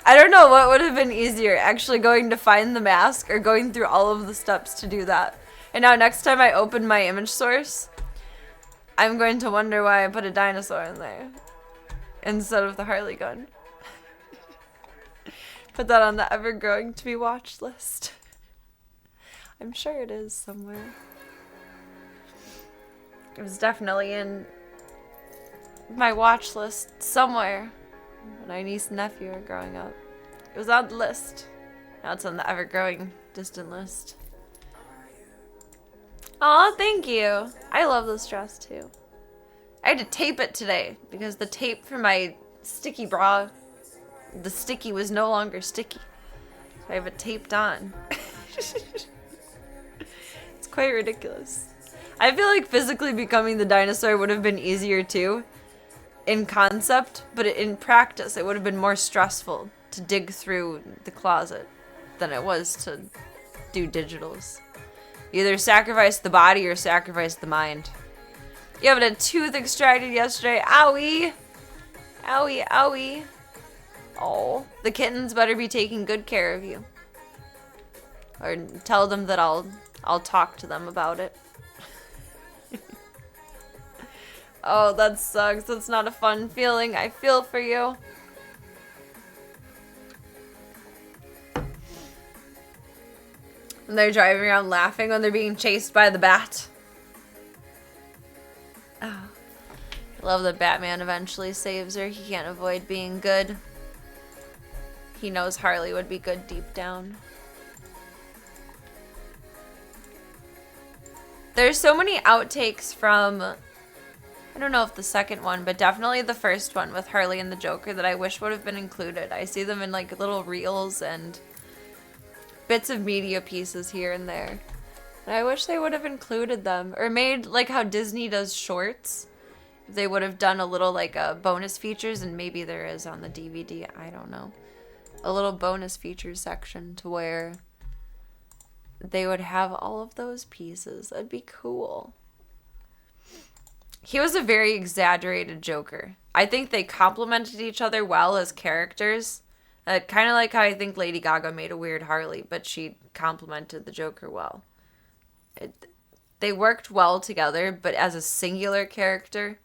I don't know what would have been easier, actually going to find the mask or going through all of the steps to do that. And now next time I open my image source, I'm going to wonder why I put a dinosaur in there instead of the Harley gun. Put that on the ever-growing to be watched list. I'm sure it is somewhere. It was definitely in my watch list somewhere when my niece and nephew were growing up. It was on the list. Now it's on the ever-growing distant list. Aw, thank you. I love this dress too. I had to tape it today because the tape for my sticky bra, the sticky was no longer sticky. So I have it taped on. It's quite ridiculous. I feel like physically becoming the dinosaur would have been easier too, in concept, but in practice it would have been more stressful to dig through the closet than it was to do digitals. You either sacrifice the body or sacrifice the mind. You have a tooth extracted yesterday. Owie! Owie, owie. Oh, the kittens better be taking good care of you. Or tell them that I'll talk to them about it. Oh, that sucks. That's not a fun feeling. I feel for you. And they're driving around laughing when they're being chased by the bat. Oh. I love that Batman eventually saves her. He can't avoid being good. He knows Harley would be good deep down. There's so many outtakes from, I don't know if the second one, but definitely the first one with Harley and the Joker that I wish would have been included. I see them in like little reels and bits of media pieces here and there. And I wish they would have included them or made like how Disney does shorts. They would have done a little like bonus features, and maybe there is on the DVD, I don't know. A little bonus features section to where they would have all of those pieces. That'd be cool. He was a very exaggerated Joker. I think they complemented each other well as characters. Kind of like how I think Lady Gaga made a weird Harley, but she complemented the Joker well. They worked well together, but as a singular character,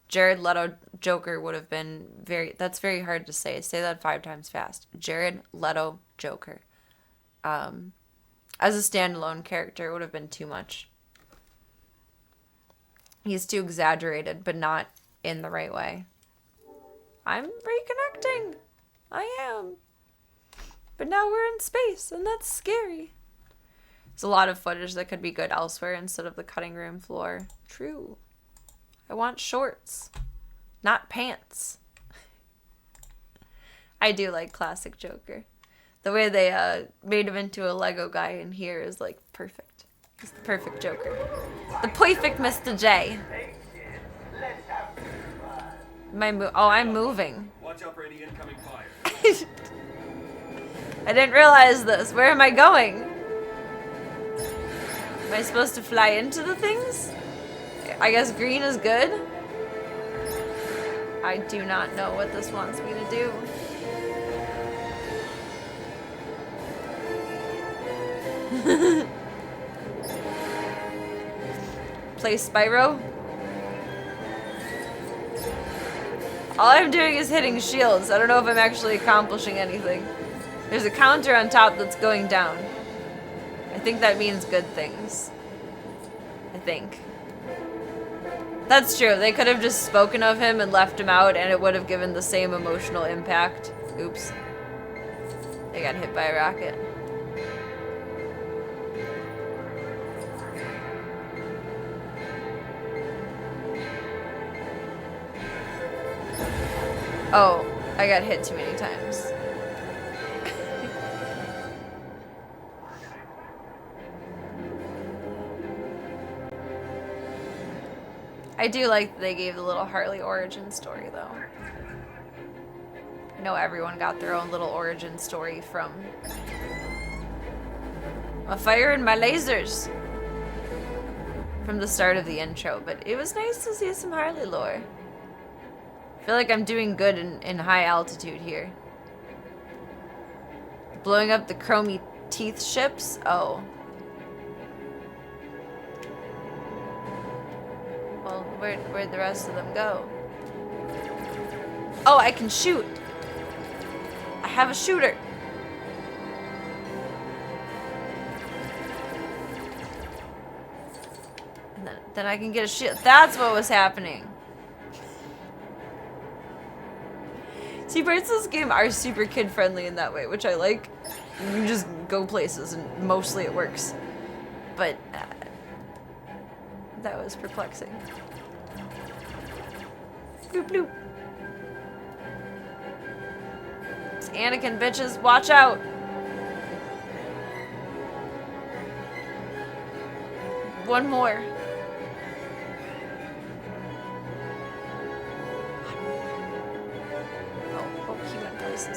Jared Leto Joker would have been that's very hard to say. Say that 5 times fast. Jared Leto Joker. As a standalone character, it would have been too much. He's too exaggerated, but not in the right way. I'm reconnecting. I am. But now we're in space, and that's scary. There's a lot of footage that could be good elsewhere instead of the cutting room floor. True. I want shorts. not pants. I do like classic Joker. The way they made him into a Lego guy in here is like perfect. He's the perfect Joker. The perfect Mr. J. I'm moving. Watch out for any incoming fire. I didn't realize this. Where am I going? Am I supposed to fly into the things? I guess green is good. I do not know what this wants me to do. Play Spyro. All I'm doing is hitting shields. I don't know if I'm actually accomplishing anything. There's a counter on top that's going down. I think that means good things. I think. That's true. They could have just spoken of him and left him out and it would have given the same emotional impact. Oops. They got hit by a rocket. Oh, I got hit too many times. I do like that they gave the little Harley origin story, though. I know everyone got their own little origin story from my fire and my lasers from the start of the intro, but it was nice to see some Harley lore. I feel like I'm doing good in high altitude here. Blowing up the chromy teeth ships? Oh. Well, where'd the rest of them go? Oh, I can shoot. I have a shooter. And then I can get a shield. That's what was happening. See, parts of this game are super kid-friendly in that way, which I like. You just go places, and mostly it works. But that was perplexing. Bloop bloop. It's Anakin, bitches. Watch out! One more.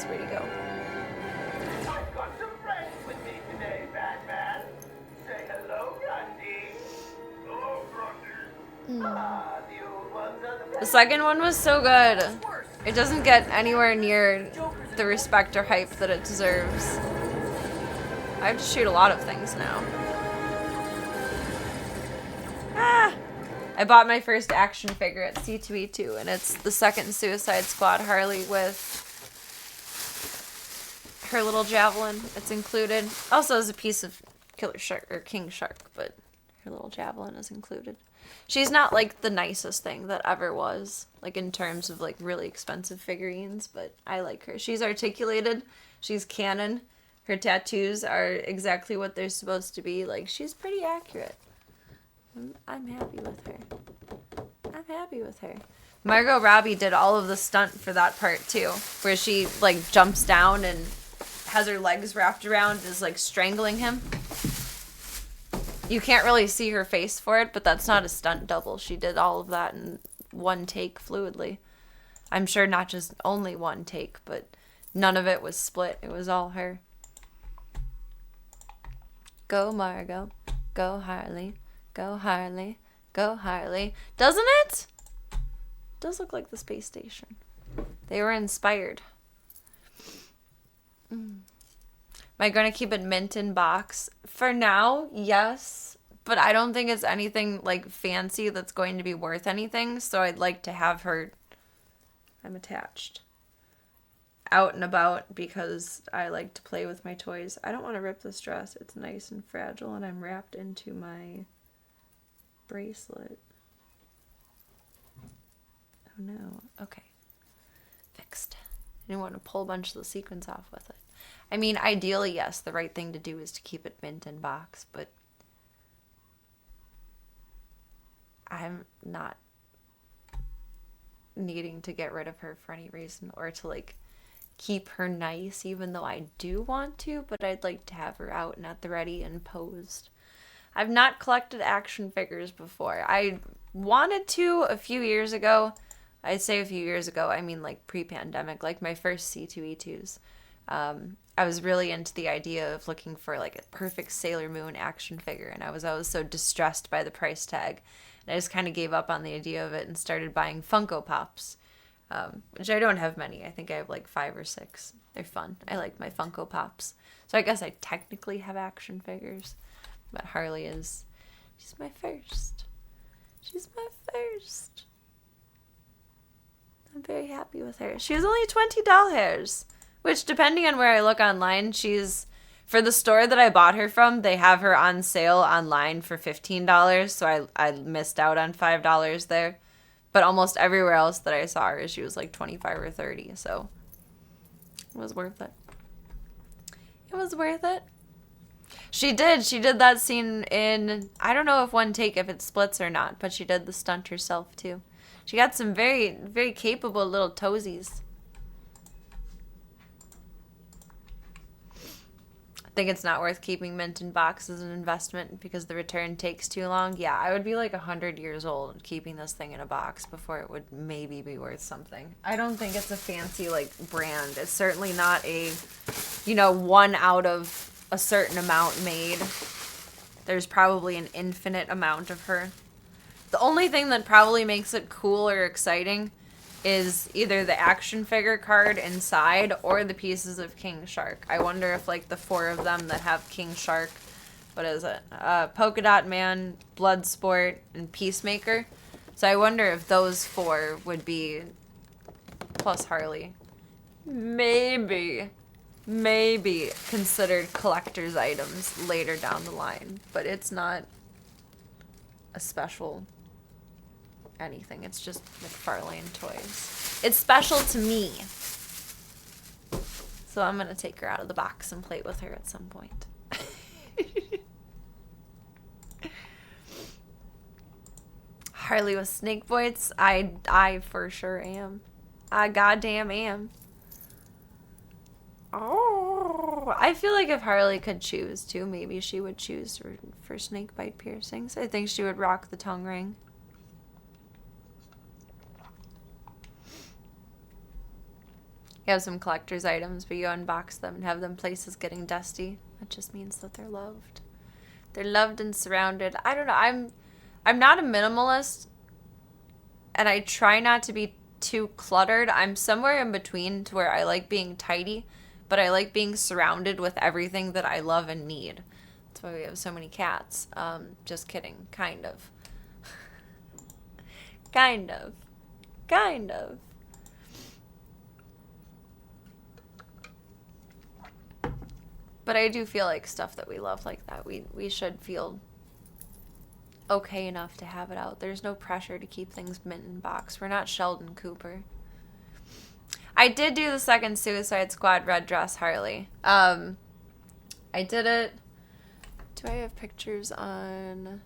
Where'd he go? I've got some friends with me today, Batman. Say hello, Grundy. Hello, Grundy. Ah, the old ones are The second one was so good. It doesn't get anywhere near the respect or hype that it deserves. I have to shoot a lot of things now. Ah! I bought my first action figure at C2E2, and it's the second Suicide Squad Harley with her little javelin. It's included. Also has a piece of Killer Shark or King Shark, but her little javelin is included. She's not like the nicest thing that ever was, like in terms of like really expensive figurines, but I like her. She's articulated. She's canon. Her tattoos are exactly what they're supposed to be. Like, she's pretty accurate. I'm happy with her. I'm happy with her. Margot Robbie did all of the stunt for that part too, where she like jumps down and has her legs wrapped around, is like strangling him. You can't really see her face for it, but that's not a stunt double. She did all of that in one take fluidly. I'm sure not just only one take, but none of it was split. It was all her. Go Margot. Go Harley. Go Harley. Go Harley. Doesn't it? It does look like the space station. They were inspired. Am I going to keep it mint in box? For now, yes. But I don't think it's anything like fancy that's going to be worth anything. So I'd like to have her... I'm attached. Out and about because I like to play with my toys. I don't want to rip this dress. It's nice and fragile and I'm wrapped into my bracelet. Oh no. Okay. Fixed. I didn't want to pull a bunch of the sequins off with it. I mean, ideally, yes, the right thing to do is to keep it mint in box, but I'm not needing to get rid of her for any reason or to like keep her nice, even though I do want to, but I'd like to have her out and at the ready and posed. I've not collected action figures before. I wanted to a few years ago. I'd say a few years ago, I mean like pre-pandemic, like my first C2E2s. I was really into the idea of looking for like a perfect Sailor Moon action figure, and I was always so distressed by the price tag. And I just kind of gave up on the idea of it and started buying Funko Pops, which I don't have many. I think I have like 5 or 6. They're fun. I like my Funko Pops. So I guess I technically have action figures, but Harley is, she's my first. She's my first. I'm very happy with her. She was only $20, which depending on where I look online, she's, for the store that I bought her from, they have her on sale online for $15, so I missed out on $5 there. But almost everywhere else that I saw her, she was like 25 or 30, so it was worth it. It was worth it. She did that scene in, I don't know if one take if it splits or not, but she did the stunt herself too. She got some very, very capable little toesies. I think it's not worth keeping Mint in box as an investment because the return takes too long. Yeah, I would be like 100 years old keeping this thing in a box before it would maybe be worth something. I don't think it's a fancy like brand. It's certainly not a, you know, one out of a certain amount made. There's probably an infinite amount of her. The only thing that probably makes it cool or exciting is either the action figure card inside or the pieces of King Shark. I wonder if like the 4 of them that have King Shark, what is it? Polka Dot Man, Bloodsport, and Peacemaker. So I wonder if those 4 would be, plus Harley, maybe considered collector's items later down the line. But it's not a special anything. It's just McFarlane toys. It's special to me. So I'm gonna take her out of the box and play with her at some point. Harley with snake voice? I for sure am. I goddamn am. Oh, I feel like if Harley could choose too, maybe she would choose for snake bite piercings. I think she would rock the tongue ring. You have some collector's items, but you unbox them and have them places getting dusty. That just means that they're loved. They're loved and surrounded. I don't know. I'm not a minimalist, and I try not to be too cluttered. I'm somewhere in between to where I like being tidy, but I like being surrounded with everything that I love and need. That's why we have so many cats. Just kidding. Kind of. Kind of. But I do feel like stuff that we love like that, we should feel okay enough to have it out. There's no pressure to keep things mint in box. We're not Sheldon Cooper. I did do the second Suicide Squad red dress Harley. I did it. Do I have pictures on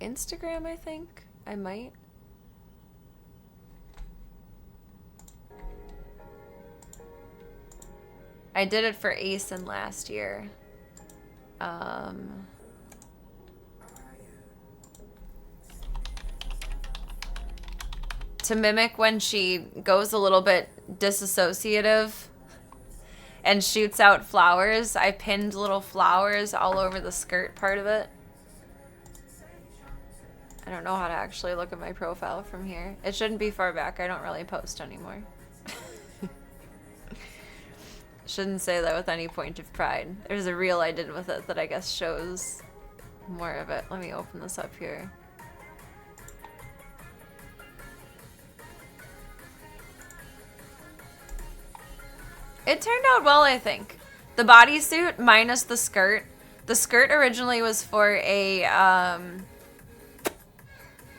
Instagram, I think? I might. I did it for ASIN last year. To mimic when she goes a little bit disassociative and shoots out flowers, I pinned little flowers all over the skirt part of it. I don't know how to actually look at my profile from here. It shouldn't be far back. I don't really post anymore. Shouldn't say that with any point of pride. There's a reel I did with it that I guess shows more of it. Let me open this up here. It turned out well, I think. The bodysuit minus the skirt. The skirt originally was for a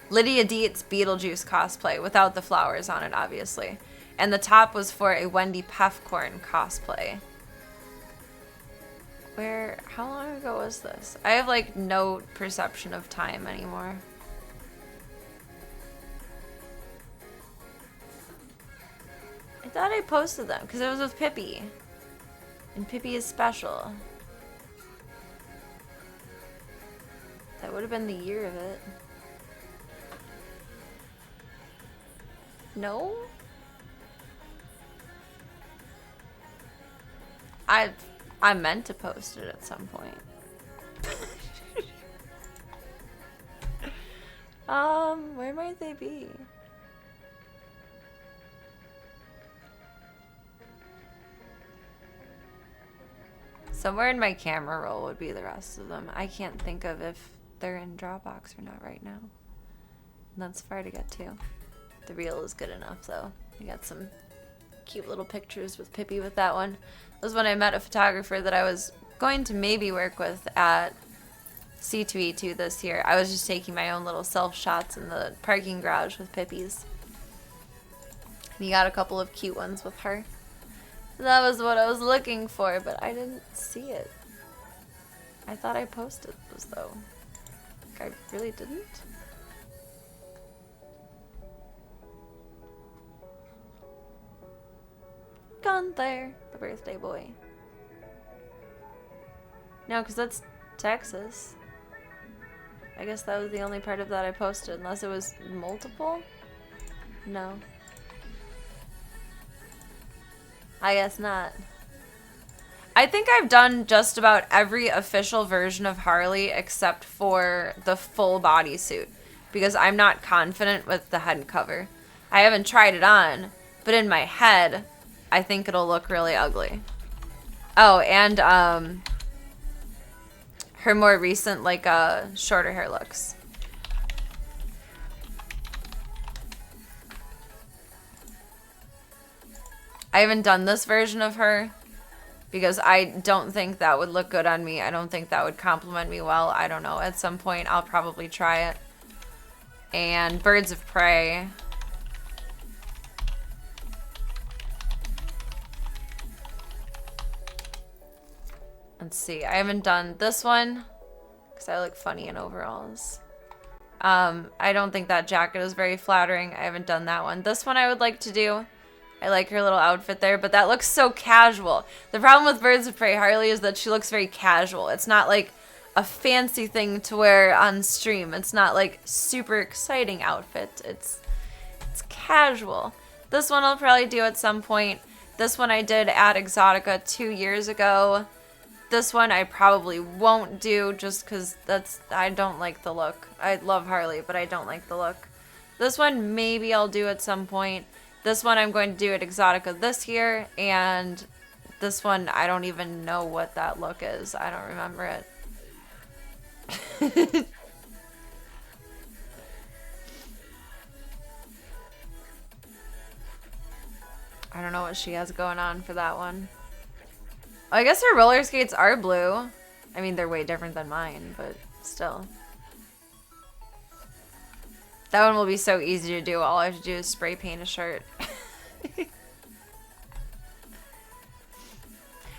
Lydia Dietz Beetlejuice cosplay without the flowers on it, obviously. And the top was for a Wendy Pefcorn cosplay. How long ago was this? I have like no perception of time anymore. thought I posted them because it was with Pippi. And Pippi is special. That would have been the year of it. No? I meant to post it at some point. Where might they be? Somewhere in my camera roll would be the rest of them. I can't think of if they're in Dropbox or not right now. And that's far to get to. The reel is good enough though. I got some cute little pictures with Pippi with that one. That was when I met a photographer that I was going to maybe work with at C2E2 this year. I was just taking my own little self shots in the parking garage with Pippi's. And he got a couple of cute ones with her. That was what I was looking for, but I didn't see it. I thought I posted those though. Like I really didn't. Gunther, the birthday boy. No, because that's Texas. I guess that was the only part of that I posted, unless it was multiple? No. I guess not. I think I've done just about every official version of Harley except for the full bodysuit, because I'm not confident with the head cover. I haven't tried it on, but in my head, I think it'll look really ugly. Oh, and her more recent, like, shorter hair looks. I haven't done this version of her because I don't think that would look good on me. I don't think that would compliment me well. I don't know. At some point, I'll probably try it. And Birds of Prey. Let's see. I haven't done this one because I look funny in overalls. I don't think that jacket is very flattering. I haven't done that one. This one I would like to do. I like her little outfit there, but that looks so casual. The problem with Birds of Prey Harley is that she looks very casual. It's not like a fancy thing to wear on stream. It's not like super exciting outfit. It's casual. This one I'll probably do at some point. This one I did at Exotica 2 years ago. This one I probably won't do just because I don't like the look. I love Harley, but I don't like the look. This one maybe I'll do at some point. This one I'm going to do at Exotica this year, and this one I don't even know what that look is. I don't remember it. I don't know what she has going on for that one. I guess her roller skates are blue. I mean, they're way different than mine, but still. That one will be so easy to do. All I have to do is spray paint a shirt.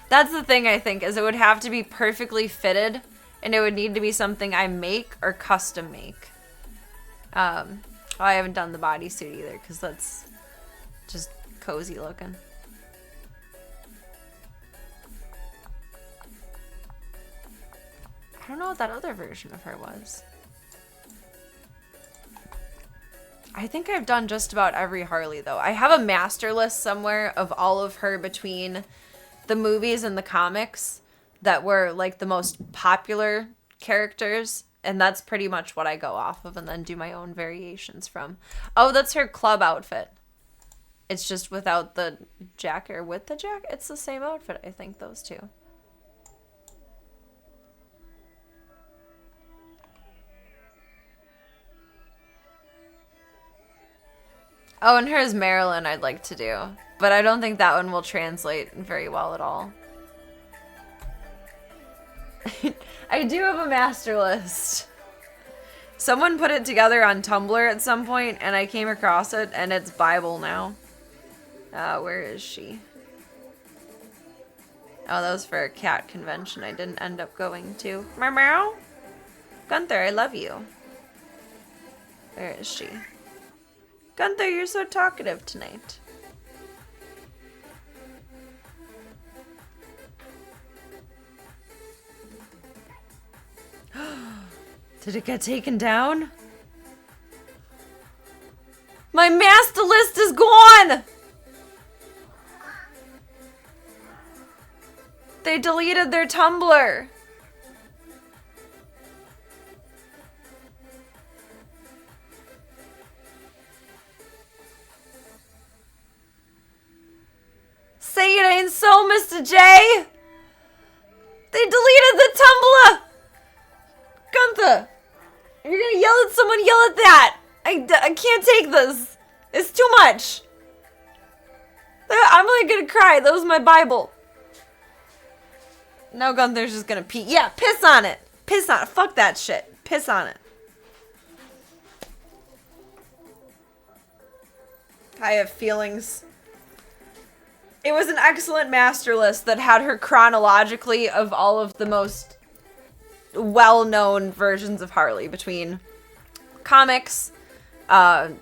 That's the thing, I think, is it would have to be perfectly fitted, and it would need to be something I make or custom make. I haven't done the bodysuit either, because that's just cozy looking. I don't know what that other version of her was. I think I've done just about every Harley, though. I have a master list somewhere of all of her between the movies and the comics that were, like, the most popular characters, and that's pretty much what I go off of and then do my own variations from. Oh, that's her club outfit. It's just without the jacket, or with the jacket. It's the same outfit, I think, those two. Oh, and hers Marilyn I'd like to do. But I don't think that one will translate very well at all. I do have a master list. Someone put it together on Tumblr at some point, and I came across it, and it's Bible now. Where is she? Oh, that was for a cat convention I didn't end up going to. Meow meow. Gunther, I love you. Where is she? Gunther, you're so talkative tonight. Did it get taken down? My master list is gone! They deleted their Tumblr. Say it ain't so, Mr. J. They deleted the Tumblr. Gunther, if you're gonna yell at someone, yell at that. I can't take this. It's too much. I'm like gonna cry. That was my Bible. Now Gunther's just gonna pee. Yeah, piss on it. Piss on it. Fuck that shit. Piss on it. I have feelings. It was an excellent master list that had her chronologically of all of the most well-known versions of Harley between comics, not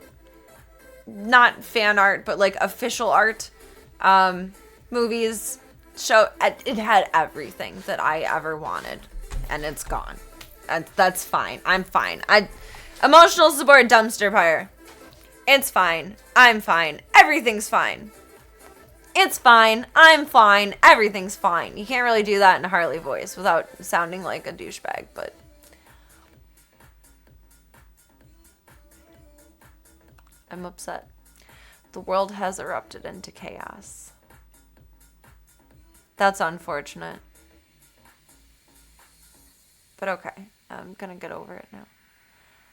fan art, but like official art, movies, show. It had everything that I ever wanted, and it's gone. And that's fine. I'm fine. Emotional support dumpster fire. It's fine. I'm fine. Everything's fine. It's fine. I'm fine. Everything's fine. You can't really do that in a Harley voice without sounding like a douchebag, but I'm upset. The world has erupted into chaos. That's unfortunate. But okay, I'm gonna get over it now.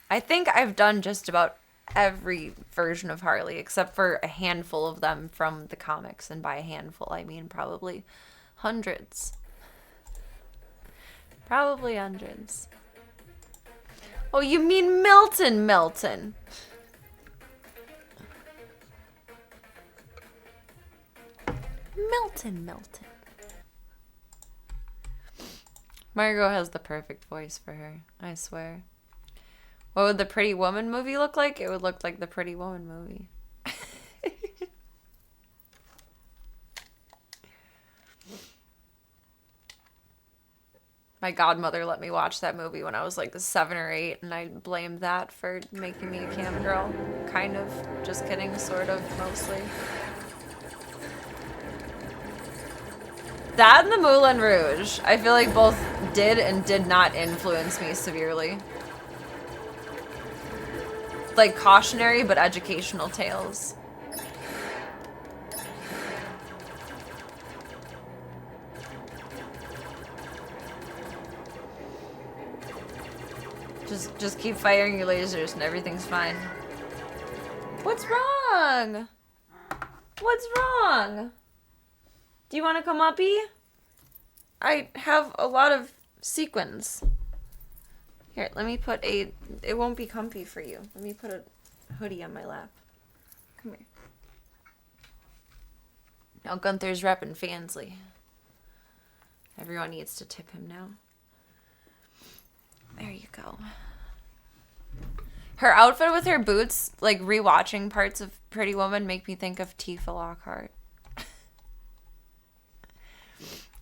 I think I've done just about every version of Harley except for a handful of them from the comics, and by a handful I mean probably hundreds. Probably hundreds. Oh, you mean Milton. Milton. Margot has the perfect voice for her, I swear. What would the Pretty Woman movie look like? It would look like the Pretty Woman movie. My godmother let me watch that movie when I was like 7 or 8, and I blamed that for making me a cam girl. Kind of. Just kidding, sort of, mostly. That and the Moulin Rouge, I feel like both did and did not influence me severely. Like cautionary but educational tales. Just keep firing your lasers and everything's fine. What's wrong? What's wrong? Do you want to come uppy? I have a lot of sequins. Here, let me put it won't be comfy for you. Let me put a hoodie on my lap. Come here. Now Gunther's repping Fansley. Everyone needs to tip him now. There you go. Her outfit with her boots, like rewatching parts of Pretty Woman, make me think of Tifa Lockhart.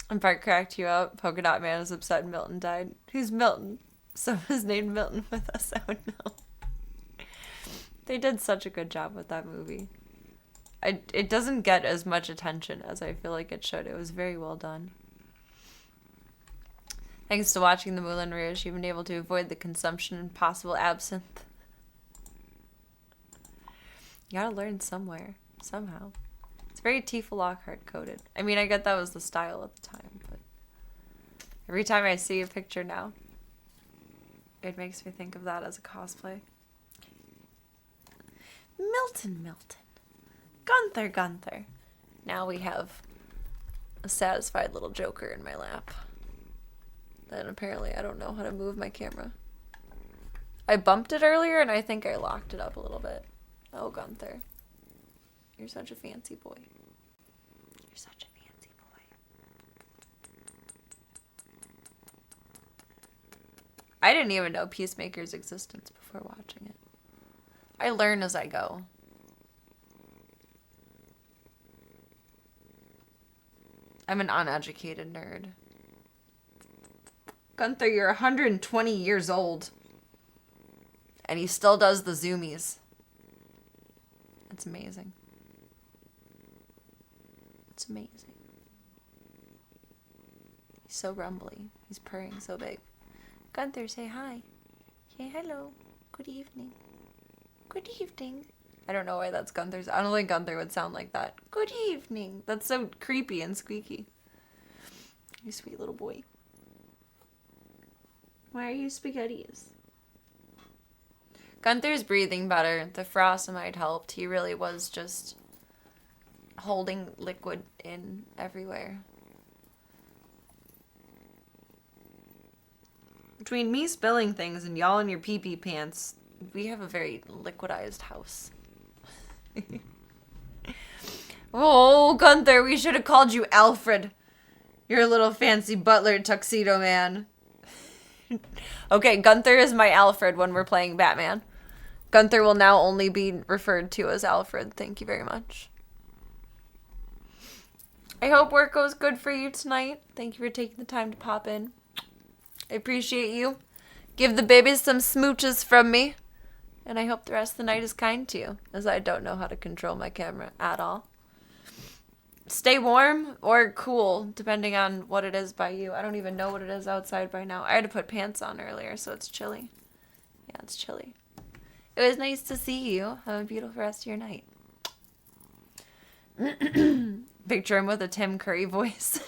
And Bart cracked you up. Polka Dot Man is upset Milton died. Who's Milton? Someone's named Milton with us. I don't know. They did such a good job with that movie. It doesn't get as much attention as I feel like it should. It was very well done. Thanks to watching the Moulin Rouge, you've been able to avoid the consumption and possible absinthe. You gotta learn somewhere. Somehow. It's very Tifa Lockhart coded. I mean, I get that was the style at the time, but every time I see a picture now, it makes me think of that as a cosplay. Milton. Gunther. Now we have a satisfied little Joker in my lap. Then apparently I don't know how to move my camera. I bumped it earlier and I think I locked it up a little bit. Oh, Gunther. You're such a fancy boy. You're such a fancy boy. I didn't even know Peacemaker's existence before watching it. I learn as I go. I'm an uneducated nerd. Gunther, you're 120 years old. And he still does the zoomies. It's amazing. It's amazing. He's so rumbly. He's purring so big. Gunther, say hi. Say hello. Good evening. Good evening. I don't know why that's Gunther's. I don't think Gunther would sound like that. Good evening. That's so creepy and squeaky. You sweet little boy. Why are you spaghettis? Gunther's breathing better. The furosemide helped. He really was just holding liquid in everywhere. Between me spilling things and y'all in your pee-pee pants, we have a very liquidized house. Oh, Gunther, we should have called you Alfred. You're a little fancy butler tuxedo man. Okay, Gunther is my Alfred when we're playing Batman. Gunther will now only be referred to as Alfred. Thank you very much. I hope work goes good for you tonight. Thank you for taking the time to pop in. I appreciate you. Give the babies some smooches from me. And I hope the rest of the night is kind to you, as I don't know how to control my camera at all. Stay warm or cool, depending on what it is by you. I don't even know what it is outside by now. I had to put pants on earlier, so it's chilly. Yeah, it's chilly. It was nice to see you. Have a beautiful rest of your night. Picture him with a Tim Curry voice.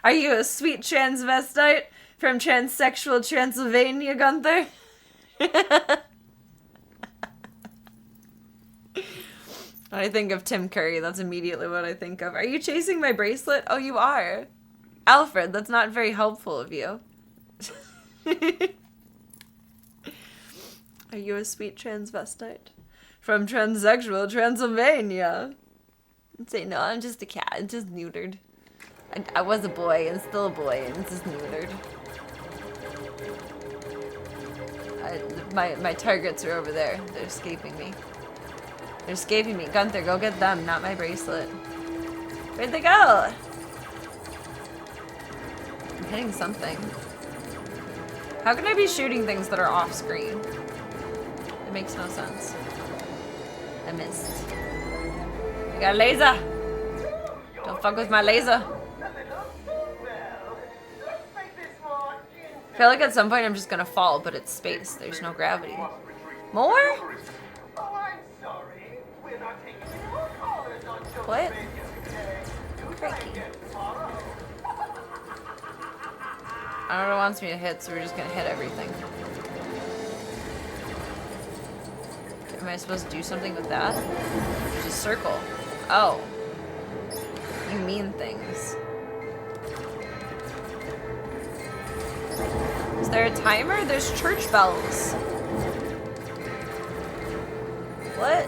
Are you a sweet transvestite from transsexual Transylvania, Gunther? When I think of Tim Curry, that's immediately what I think of. Are you chasing my bracelet? Oh, you are. Alfred, that's not very helpful of you. Are you a sweet transvestite? From transsexual Transylvania. I'd say, no, I'm just a cat. I'm just neutered. I was a boy and still a boy and just neutered. My targets are over there. They're escaping me. They're escaping me. Gunther, go get them, not my bracelet. Where'd they go? I'm hitting something. How can I be shooting things that are off screen? It makes no sense. I missed. I got a laser. Don't fuck with my laser. I feel like at some point I'm just gonna fall, but it's space. There's no gravity. More? What? Crikey. I don't know what it wants me to hit, so we're just gonna hit everything. Am I supposed to do something with that? There's a circle. Oh. You mean things. Is there a timer? There's church bells. What?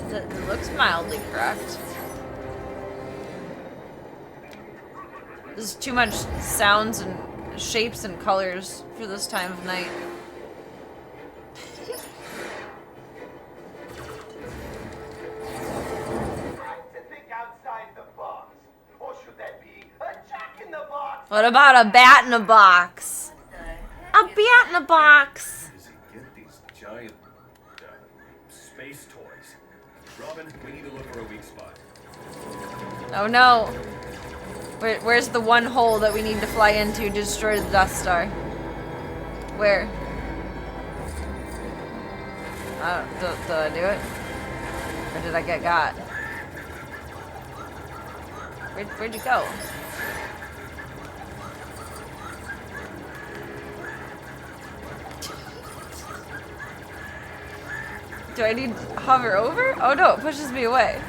It looks mildly correct. There's too much sounds and shapes and colors for this time of night. What about a bat in a box? A bat in a box. Where does he get these giant space toys? Robin, we need to look for a weak spot. Oh no. Where's the one hole that we need to fly into to destroy the Death Star? Where? Did I do it? Or did I get got? Where'd you go? Do I need to hover over? Oh no, it pushes me away.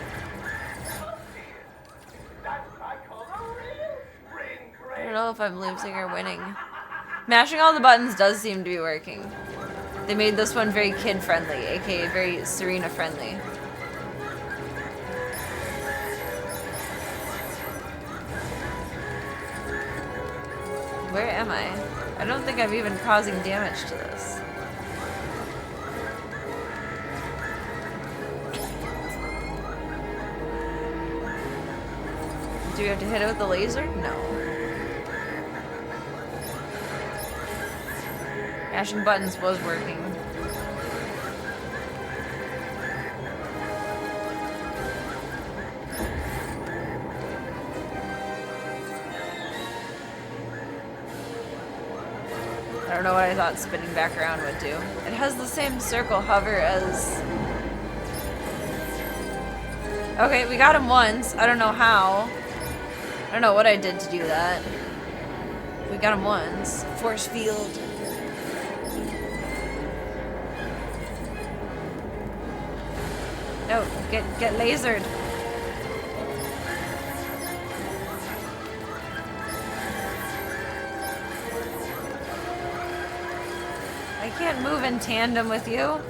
I don't know if I'm losing or winning. Mashing all the buttons does seem to be working. They made this one very kid-friendly, aka very Serena-friendly. Where am I? I don't think I'm even causing damage to this. Do we have to hit it with the laser? No. Mashing buttons was working. I don't know what I thought spinning back around would do. It has the same circle hover as... Okay, we got him once. I don't know how. I don't know what I did to do that. We got him once. Force field. No, get lasered. I can't move in tandem with you.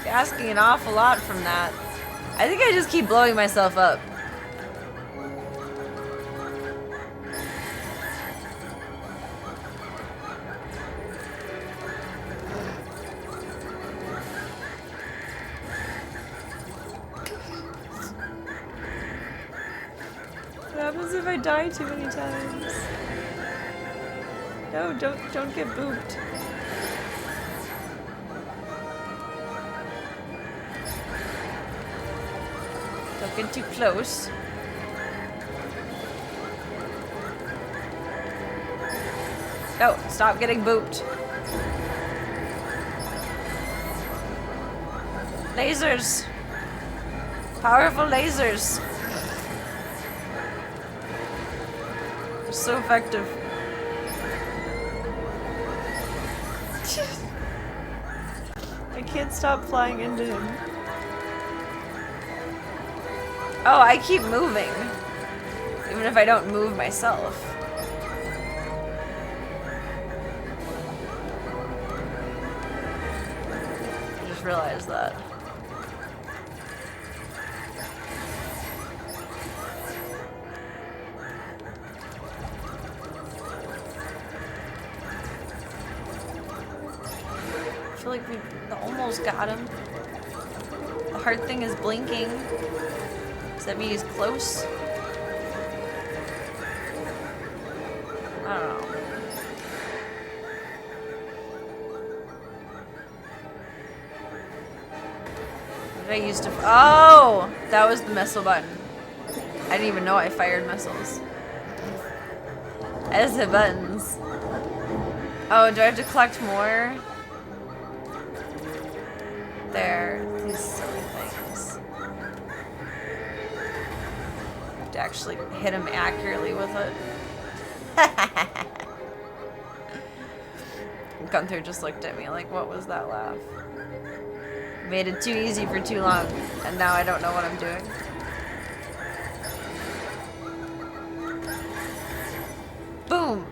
You're asking an awful lot from that. I think I just keep blowing myself up. What happens if I die too many times? No, don't get booped. Don't get too close. No, stop getting booped. Lasers. Powerful lasers. They're so effective. I can't stop flying into him. Oh, I keep moving. Even if I don't move myself. I just realized that. I feel like we almost got him. The heart thing is blinking. Does that mean he's close? I don't know. What did I used to... Oh! That was the missile button. I didn't even know I fired missiles. I just hit buttons. Oh, do I have to collect more? There. These silly things. I have to actually hit him accurately with it. Gunther just looked at me like, what was that laugh? Made it too easy for too long, and now I don't know what I'm doing. Boom!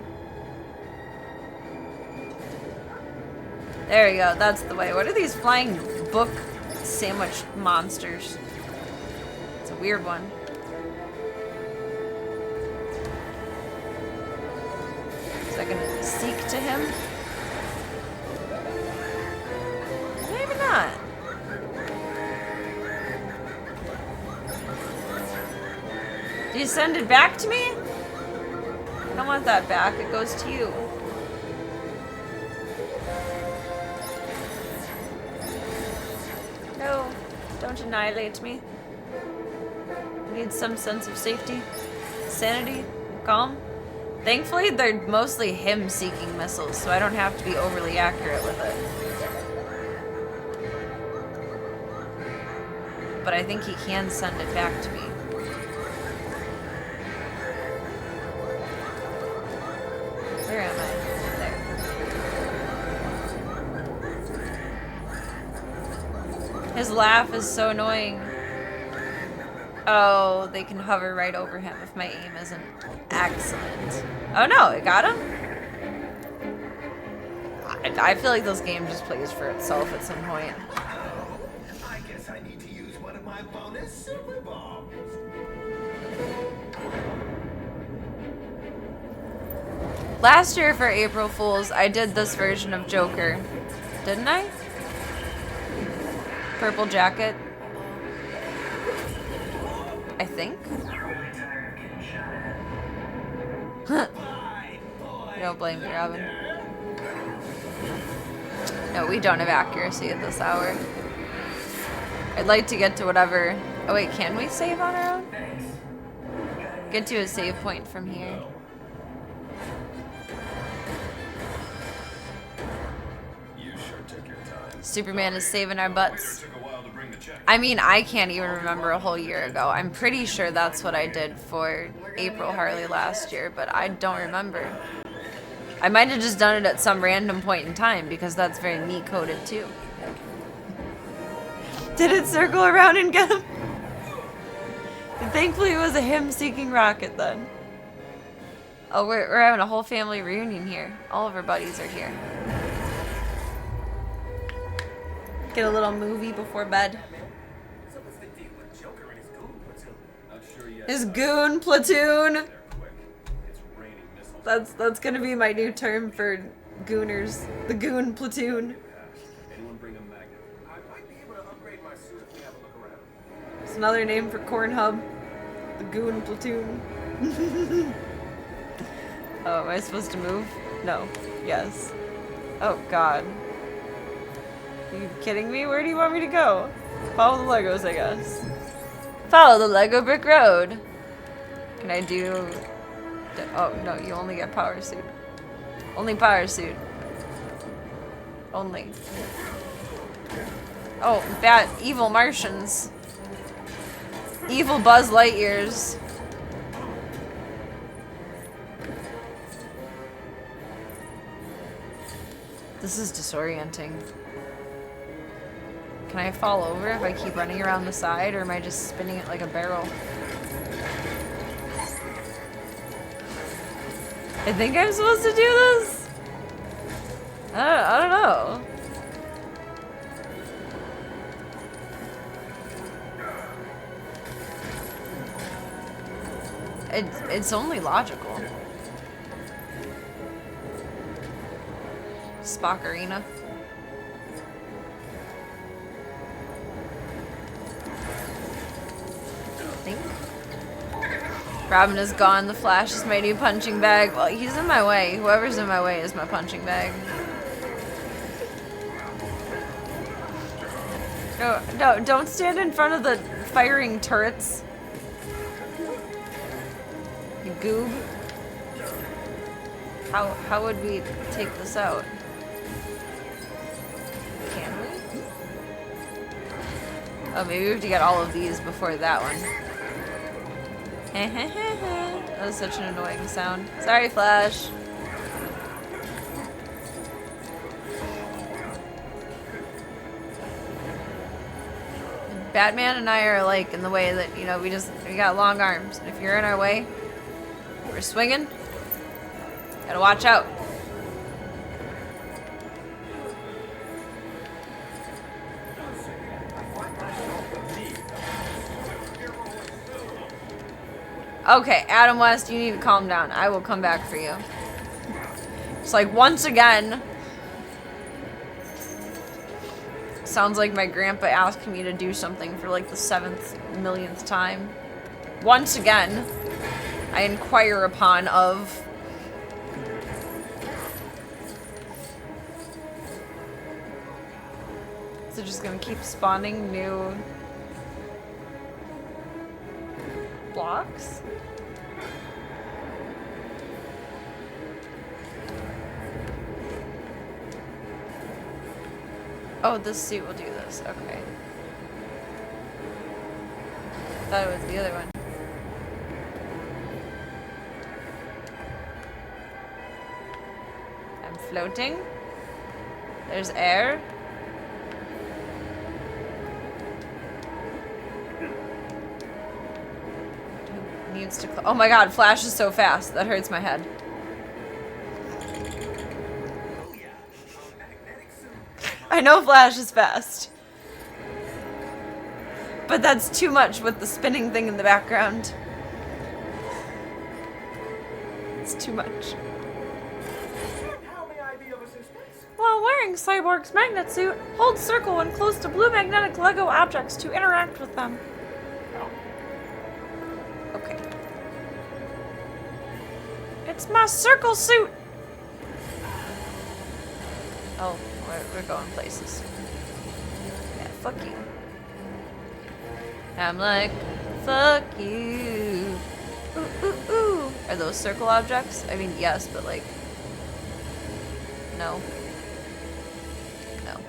There you go, that's the way. What are these flying book sandwich monsters? It's a weird one. Is that gonna seek to him? Maybe not. Do you send it back to me? I don't want that back, it goes to you. No, don't annihilate me. I need some sense of safety, sanity, and calm. Thankfully, they're mostly him-seeking missiles, so I don't have to be overly accurate with it. But I think he can send it back to me. Where am I? There. His laugh is so annoying. Oh, they can hover right over him if my aim isn't excellent. Oh no, it got him? I feel like this game just plays for itself at some point. I guess I need to use one of my bonus super bombs. Last year for April Fools, I did this version of Joker. Didn't I? Purple jacket. I think. I don't blame you, Robin. No, we don't have accuracy at this hour. I'd like to get to whatever... Oh wait, can we save on our own? Get to a save point from here. You sure took your time. Superman is saving our butts. Took a while to bring the check. I mean, I can't even remember a whole year ago. I'm pretty sure that's what I did for April Harley last year, but I don't remember. I might have just done it at some random point in time because that's very me-coded too. Did it circle around and get him? Thankfully it was a him-seeking rocket then. Oh, we're having a whole family reunion here. All of our buddies are here. Get a little movie before bed. So what's the deal with Joker and his goon platoon? Not sure yet. His goon platoon. They're quick. It's raining missiles. That's gonna be my new term for gooners. The goon platoon. Anyone bring a magnet? I might be able to upgrade my suit if we have a look around. It's another name for Cornhub. The goon platoon. Oh, am I supposed to move? No. Yes. Oh God. Are you kidding me? Where do you want me to go? Follow the Legos, I guess. Follow the Lego brick road. Can I do... Oh, no, you only get power suit. Only power suit. Only. Oh, bad, evil Martians. Evil Buzz Lightyears. This is disorienting. Can I fall over if I keep running around the side, or am I just spinning it like a barrel? I think I'm supposed to do this? I don't know. It's only logical. Spock Arena. Think. Robin is gone. The Flash is my new punching bag. Well, he's in my way. Whoever's in my way is my punching bag. No, don't stand in front of the firing turrets. You goob. How would we take this out? Can we? Oh, maybe we have to get all of these before that one. That was such an annoying sound. Sorry, Flash. Batman and I are alike in the way that, you know, we got long arms. If you're in our way, we're swinging. Gotta watch out. Okay, Adam West, you need to calm down. I will come back for you. It's like, once again, sounds like my grandpa asking me to do something for like the 7th millionth time. Once again, I inquire upon of... Is it just gonna keep spawning new blocks? Oh, this suit will do this. Okay. I thought it was the other one. I'm floating. There's air. Who needs to... Oh my god, Flash is so fast. That hurts my head. I know Flash is fast. But that's too much with the spinning thing in the background. It's too much. How may I be of assistance? While wearing Cyborg's magnet suit, hold circle when close to blue magnetic Lego objects to interact with them. Okay. Fix my circle suit! Oh, we're going places. Yeah, fuck you. I'm like, fuck you. Ooh, ooh, ooh. Are those circle objects? I mean, yes, but like... No. No.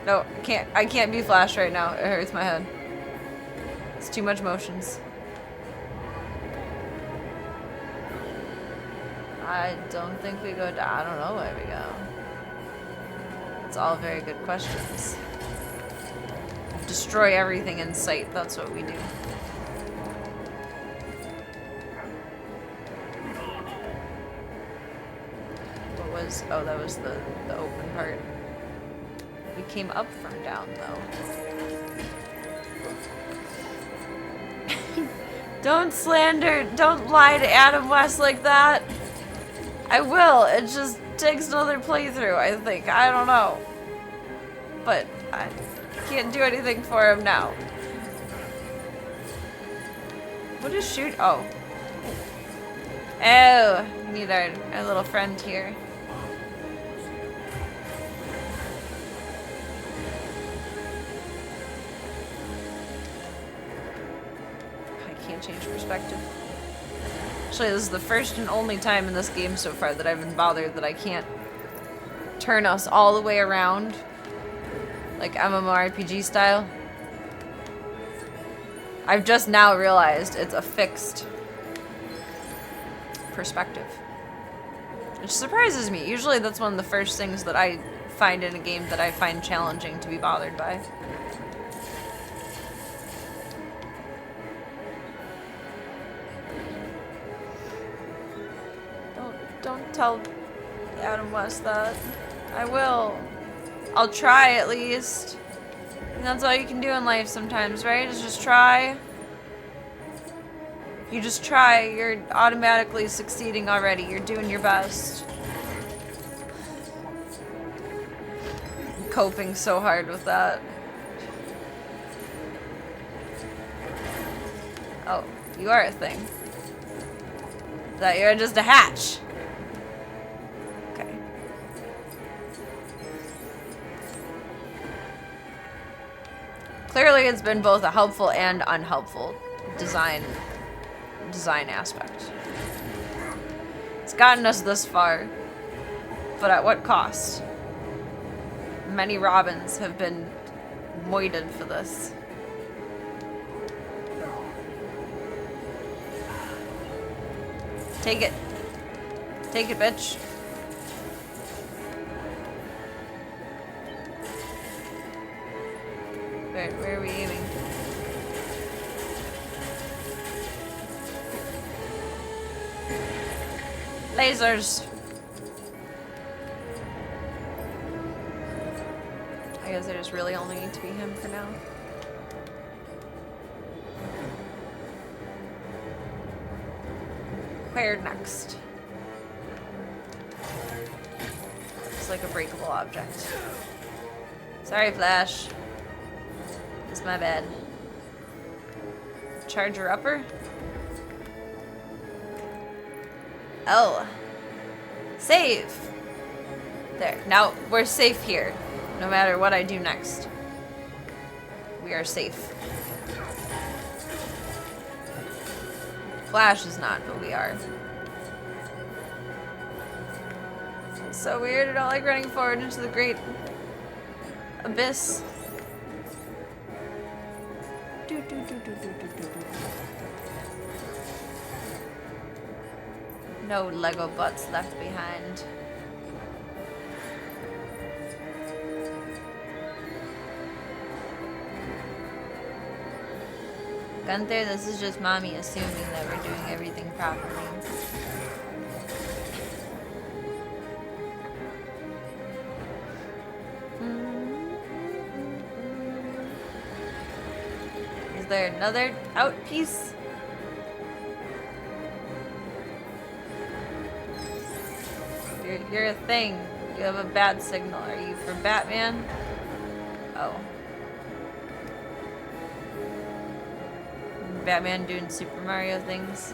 No, I can't be Flash right now. It hurts my head. It's too much motions. I don't think we go down. I don't know where we go. It's all very good questions. Destroy everything in sight. That's what we do. What was... Oh, that was the open part. We came up from down, though. Don't slander, don't lie to Adam West like that. I will, it just takes another playthrough, I think. I don't know. But I can't do anything for him now. What is shoot? Oh. Oh, we need our little friend here. Change perspective. Actually, this is the first and only time in this game so far that I've been bothered that I can't turn us all the way around, like MMORPG style. I've just now realized it's a fixed perspective, which surprises me. Usually that's one of the first things that I find in a game that I find challenging to be bothered by. Don't tell Adam West that. I will. I'll try at least. And that's all you can do in life sometimes, right? Is just try. If you just try, you're automatically succeeding already. You're doing your best. I'm coping so hard with that. Oh, you are a thing. That you're just a hatch. Clearly, it's been both a helpful and unhelpful design aspect. It's gotten us this far, but at what cost? Many Robins have been moited for this. Take it. Take it, bitch. Where are we aiming? Lasers! I guess I just really only need to be him for now. Where next? It's like a breakable object. Sorry, Flash. It's my bad. Charger upper? Oh. Save! There. Now, we're safe here. No matter what I do next. We are safe. Flash is not, but we are. It's so weird. I don't like running forward into the great abyss. No Lego butts left behind. Gunther, this is just mommy assuming that we're doing everything properly. Is there another out piece? You're a thing. You have a bad signal. Are you for Batman? Oh. Batman doing Super Mario things.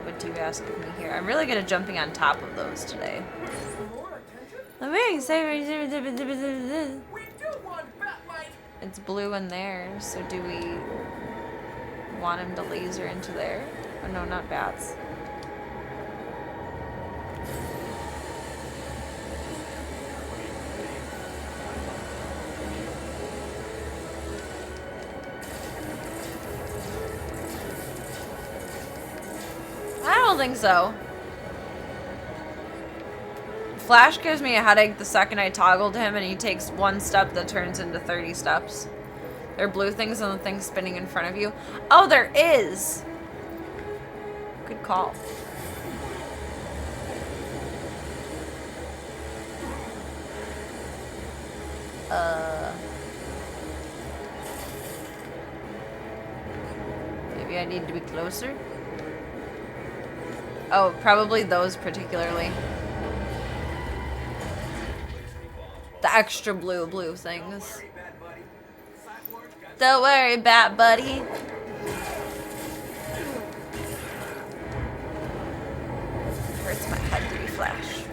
What do you ask of me here? I'm really good at jumping on top of those today. It's blue in there, so do we want him to laser into there? Oh no, not bats. I don't think so. Flash gives me a headache the second I toggle to him and he takes one step that turns into 30 steps. There are blue things and the things spinning in front of you. Oh, there is! Good call. Maybe I need to be closer? Oh, probably those particularly. The extra blue things. Don't worry, Bat Buddy. Hurts my head to be Flash.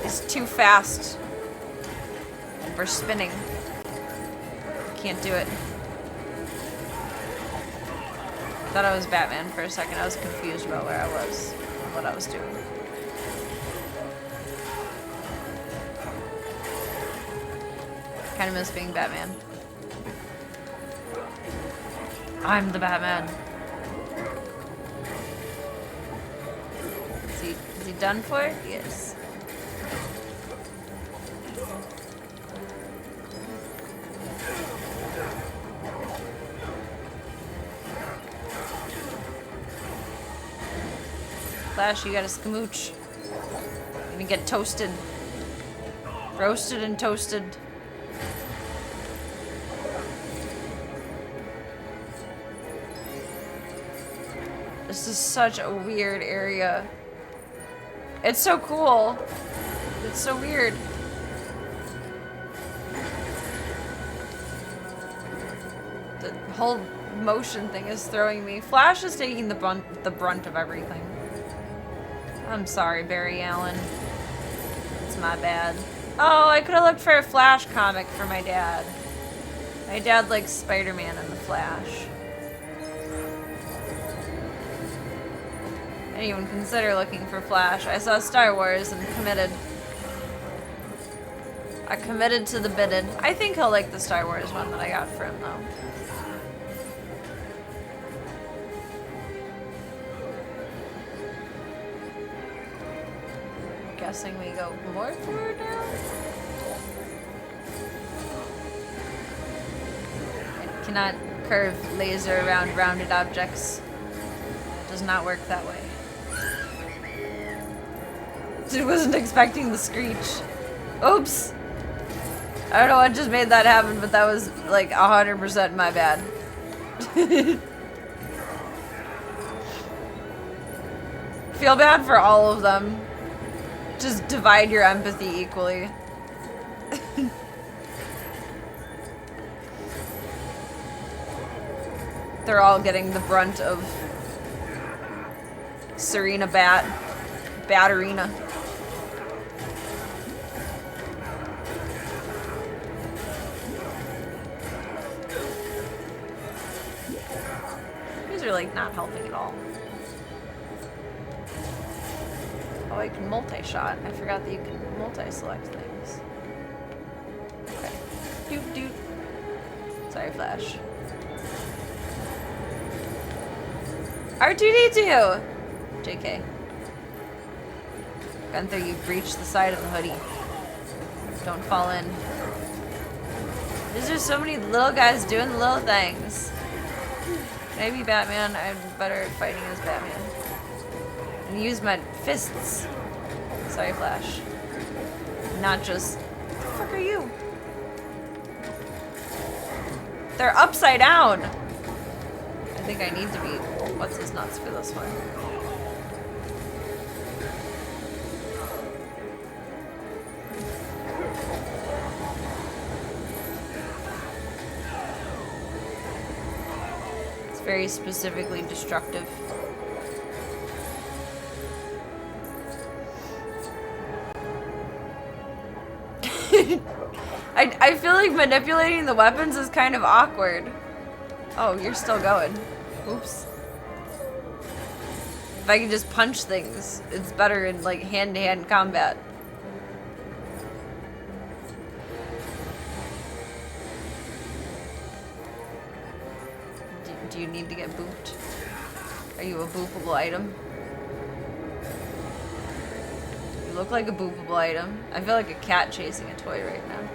It's too fast. For spinning. Can't do it. Thought I was Batman for a second. I was confused about where I was and what I was doing. Kind of miss being Batman. I'm the Batman. Is he done for? Yes. Flash, you gotta scamooch. You're gonna get toasted. Roasted and toasted. This is such a weird area. It's so cool. It's so weird. The whole motion thing is throwing me. Flash is taking the brunt of everything. I'm sorry, Barry Allen. It's my bad. Oh, I could have looked for a Flash comic for my dad. My dad likes Spider-Man and the Flash. I didn't even consider looking for Flash. I saw Star Wars and committed. I committed to the bidded. I think he'll like the Star Wars one that I got for him, though. Guessing we go more forward now? I cannot curve laser around rounded objects. It does not work that way. I wasn't expecting the screech. Oops! I don't know what just made that happen, but that was like 100% my bad. Feel bad for all of them. Just divide your empathy equally. They're all getting the brunt of Serena Batterina. These are like not helping at all. Oh, I can multi-shot. I forgot that you can multi-select things. Okay. Doot doot. Sorry, Flash. R2-D2! JK. Gunther, you've breached the side of the hoodie. Don't fall in. There's just so many little guys doing little things. Maybe Batman. I'm better at fighting as Batman. And use my fists. Sorry, Flash. Not just... What the fuck are you? They're upside down! I think I need to be... What's his nuts for this one? very specifically destructive. I feel like manipulating the weapons is kind of awkward. Oh, you're still going. Oops. If I can just punch things, it's better in like hand-to-hand combat. Do you need to get booped? Are you a boopable item? You look like a boopable item. I feel like a cat chasing a toy right now.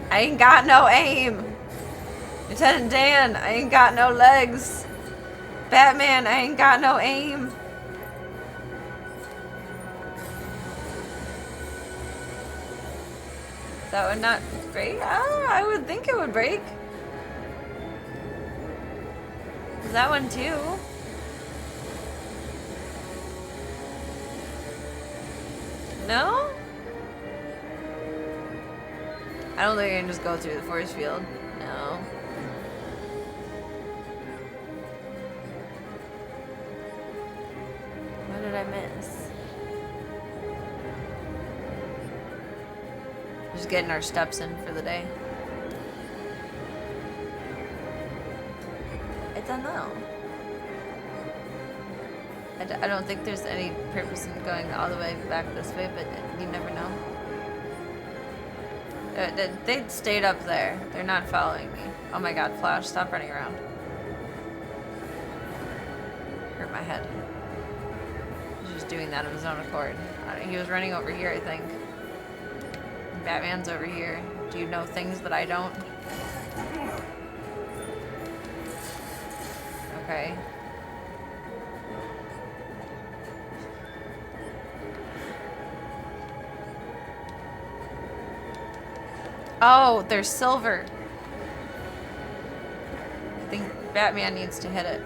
I ain't got no aim. Lieutenant Dan, I ain't got no legs. Batman, I ain't got no aim. That would not break? Oh, I would think it would break. Is that one too? No? I don't think I can just go through the force field. No. What did I miss? Just getting our steps in for the day. I don't know. I don't think there's any purpose in going all the way back this way, but you never know. They stayed up there. They're not following me. Oh my god, Flash, stop running around. Hurt my head. He's just doing that of his own accord. He was running over here, I think. Batman's over here. Do you know things that I don't? Okay. Oh, they're silver. I think Batman needs to hit it.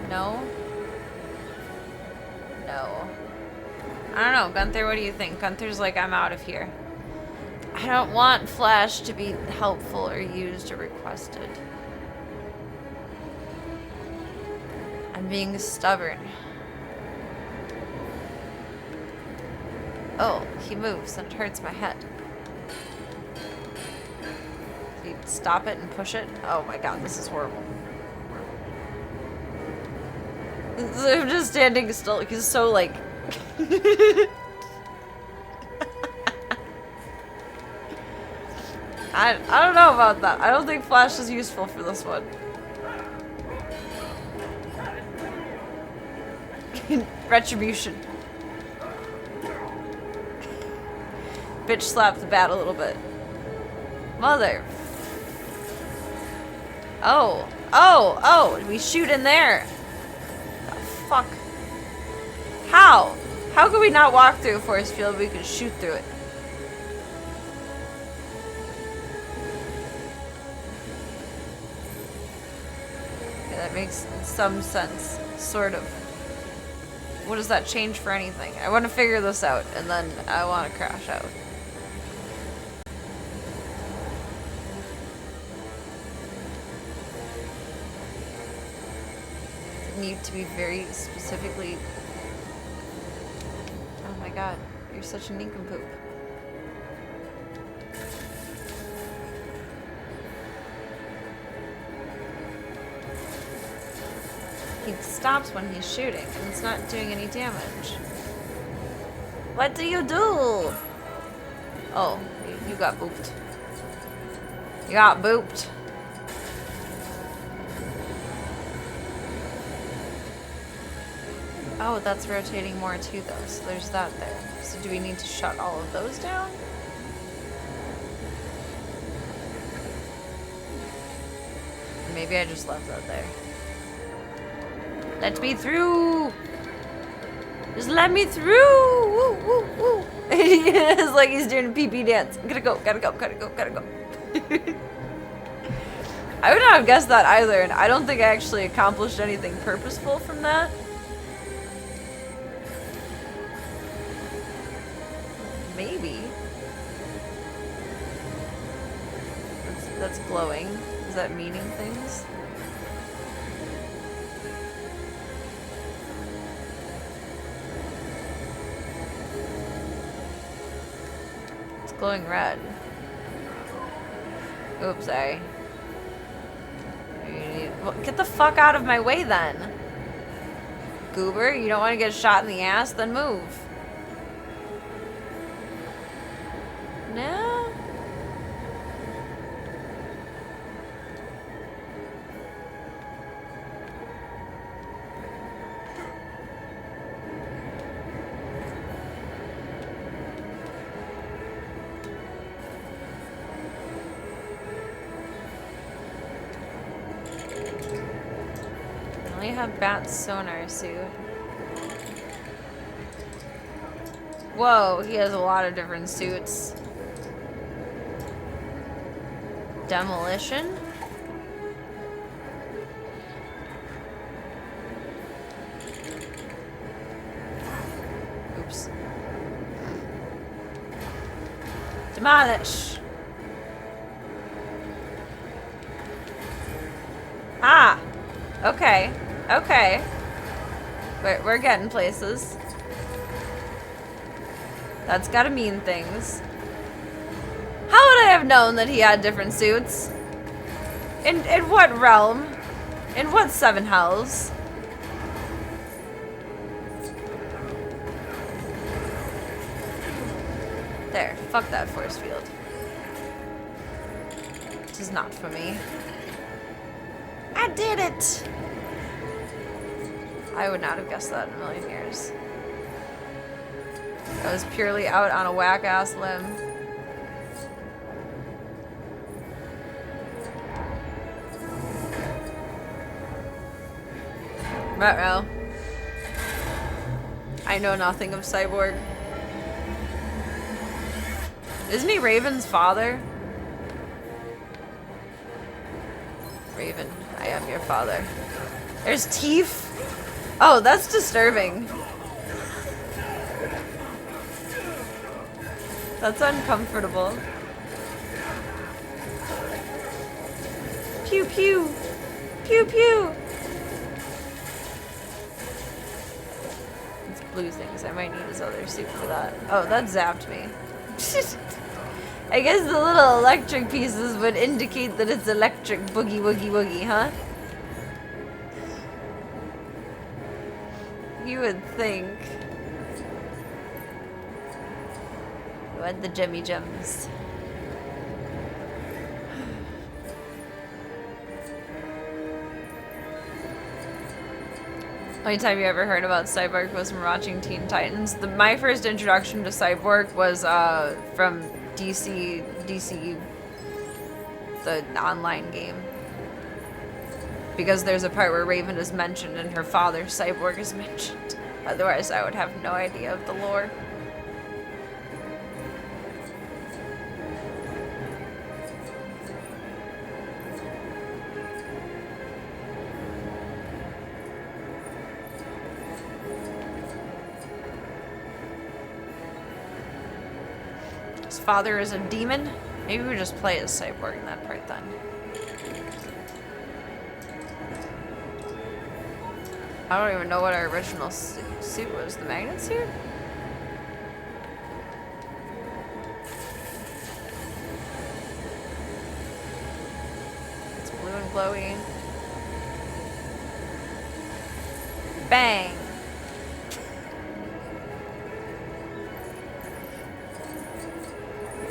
No? No. I don't know, Gunther, what do you think? Gunther's like, I'm out of here. I don't want Flash to be helpful or used or requested. I'm being stubborn. Oh, he moves and it hurts my head. Can you stop it and push it? Oh my god, this is horrible. I'm just standing still. He's so like... I don't know about that. I don't think Flash is useful for this one. Retribution. Bitch slap the bat a little bit. Mother. Oh. Oh. Oh. We shoot in there. The fuck. How? How could we not walk through a force field? We could shoot through it. Okay, that makes some sense. Sort of. What does that change for anything? I want to figure this out, and then I want to crash out. Need to be very specifically... Oh my god, you're such a nincompoop. He stops when he's shooting, and it's not doing any damage. What do you do? Oh, you got booped. You got booped. Oh, that's rotating more too, though, so there's that there. So do we need to shut all of those down? Maybe I just left that there. Let me through! Just let me through! Woo, woo, woo! It's like he's doing a pee-pee dance. Gotta go, gotta go, gotta go, gotta go. I would not have guessed that either, and I don't think I actually accomplished anything purposeful from that. Maybe. That's glowing. Is that meaning things? It's glowing red. Oops, sorry. Well, get the fuck out of my way then. Goober, you don't want to get shot in the ass? Then move. No? I have Bat's sonar suit. Whoa, he has a lot of different suits. Demolition? Oops. Demolish! Ah! Okay. Okay. We're getting places. That's gotta mean things. How would I have known that he had different suits? In what realm? In what seven hells? There, fuck that force field. This is not for me. I did it! I would not have guessed that in a million years. I was purely out on a whack-ass limb. Ruh-roh. I know nothing of Cyborg. Isn't he Raven's father? Raven, I am your father. There's teeth. Oh, that's disturbing. That's uncomfortable. Pew pew. Pew pew. It's blue things. I might need his other suit for that. Oh, that zapped me. I guess the little electric pieces would indicate that it's electric boogie woogie woogie, huh? You would think. You had the Jemmy Gems. Only time you ever heard about Cyborg was from watching Teen Titans. My first introduction to Cyborg was from DC, the online game. Because there's a part where Raven is mentioned and her father, Cyborg, is mentioned. Otherwise, I would have no idea of the lore. His father is a demon? Maybe we just play as Cyborg in that part then. I don't even know what our original suit was. The magnet suit? It's blue and glowy. Bang!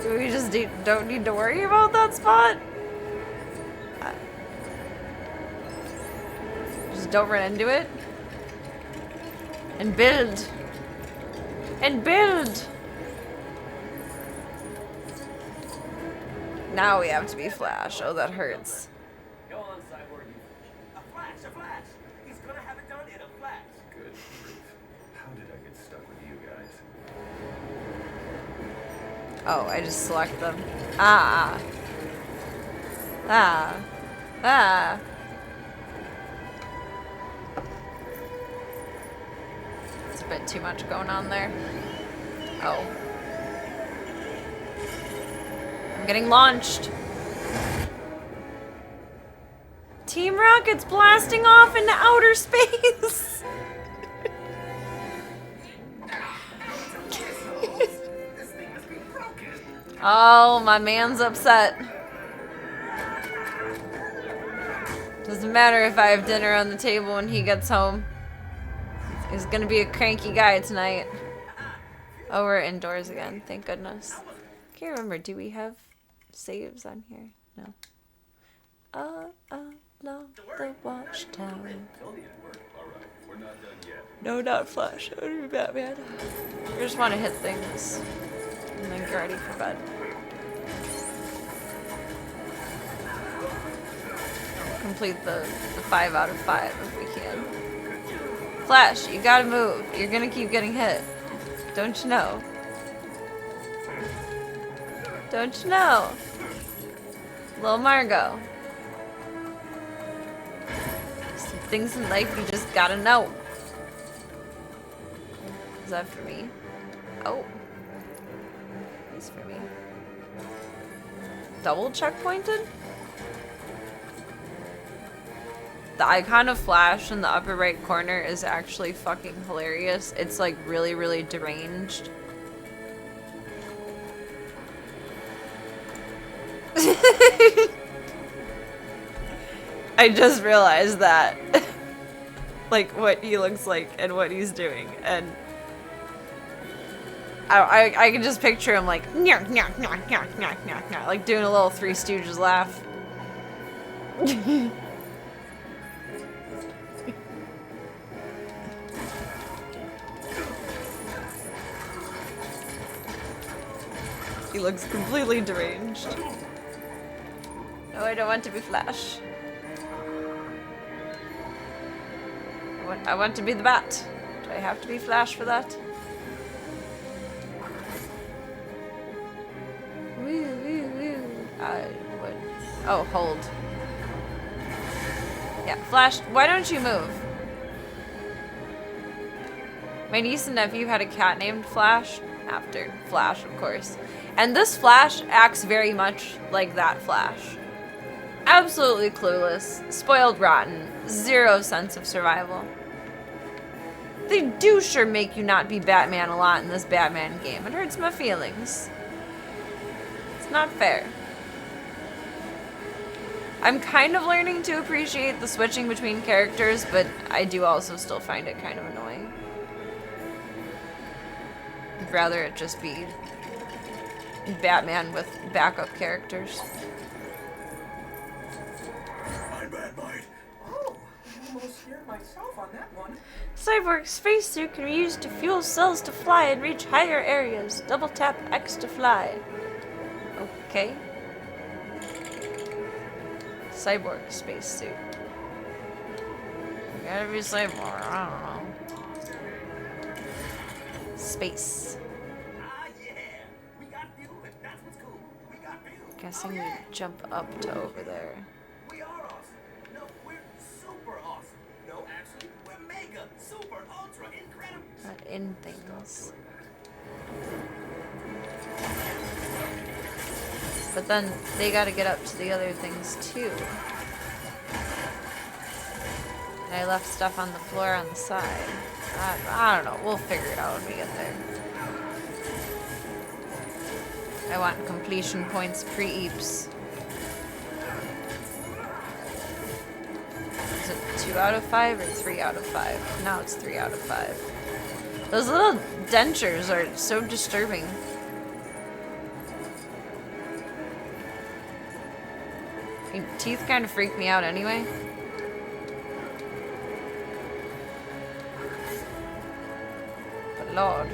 Do we just don't need to worry about that spot? Just don't run into it? And build! And build! Now we have to be Flash. Oh, that hurts. Go on, Cyborg. A flash, a flash. He's gonna have it done in a flash. Good grief. How did I get stuck with you guys? Oh, I just select them. Ah. Ah. Ah. It's a bit too much going on there. Oh. I'm getting launched. Team Rocket's blasting off into outer space. Oh, my man's upset. Doesn't matter if I have dinner on the table when he gets home. He's gonna be a cranky guy tonight. Oh, we're indoors again. Thank goodness. Can't remember. Do we have saves on here? No. Along the watchtower. We're not done yet. No, not Flash. I want to be Batman. I just want to hit things and then get ready for bed. Complete the 5 out of 5 if we can. Flash, you gotta move. You're gonna keep getting hit. Don't you know? Don't you know? Little Margot. Some things in life you just gotta know. Is that for me? Oh. It's for me. Double checkpointed? The icon of Flash in the upper right corner is actually fucking hilarious. It's like really, really deranged. I just realized that. Like what he looks like and what he's doing. And I can just picture him like like doing a little Three Stooges laugh. He looks completely deranged. No, I don't want to be Flash. I want to be the Bat. Do I have to be Flash for that? Woo, woo, woo. I would. Oh, hold. Yeah, Flash, why don't you move? My niece and nephew had a cat named Flash, after Flash, of course. And this Flash acts very much like that Flash. Absolutely clueless, spoiled rotten, zero sense of survival. They do sure make you not be Batman a lot in this Batman game. It hurts my feelings. It's not fair. I'm kind of learning to appreciate the switching between characters, but I do also still find it kind of annoying. I'd rather it just be Batman with backup characters. Oh, I almost scared myself on that one. Cyborg spacesuit can be used to fuel cells to fly and reach higher areas. Double tap X to fly. Okay. Cyborg spacesuit. Gotta be cyborg. I don't know. Space. Guessing we jump up to over there. We are awesome. No, we're super awesome. No, actually, we're mega, super, ultra, incredible. Not in things. But then they gotta get up to the other things too. And I left stuff on the floor on the side. I don't know. We'll figure it out when we get there. I want completion points pre-eeps. Is it 2 out of 5 or 3 out of 5? Now it's 3 out of 5. Those little dentures are so disturbing. Your teeth kind of freak me out anyway. But Lord.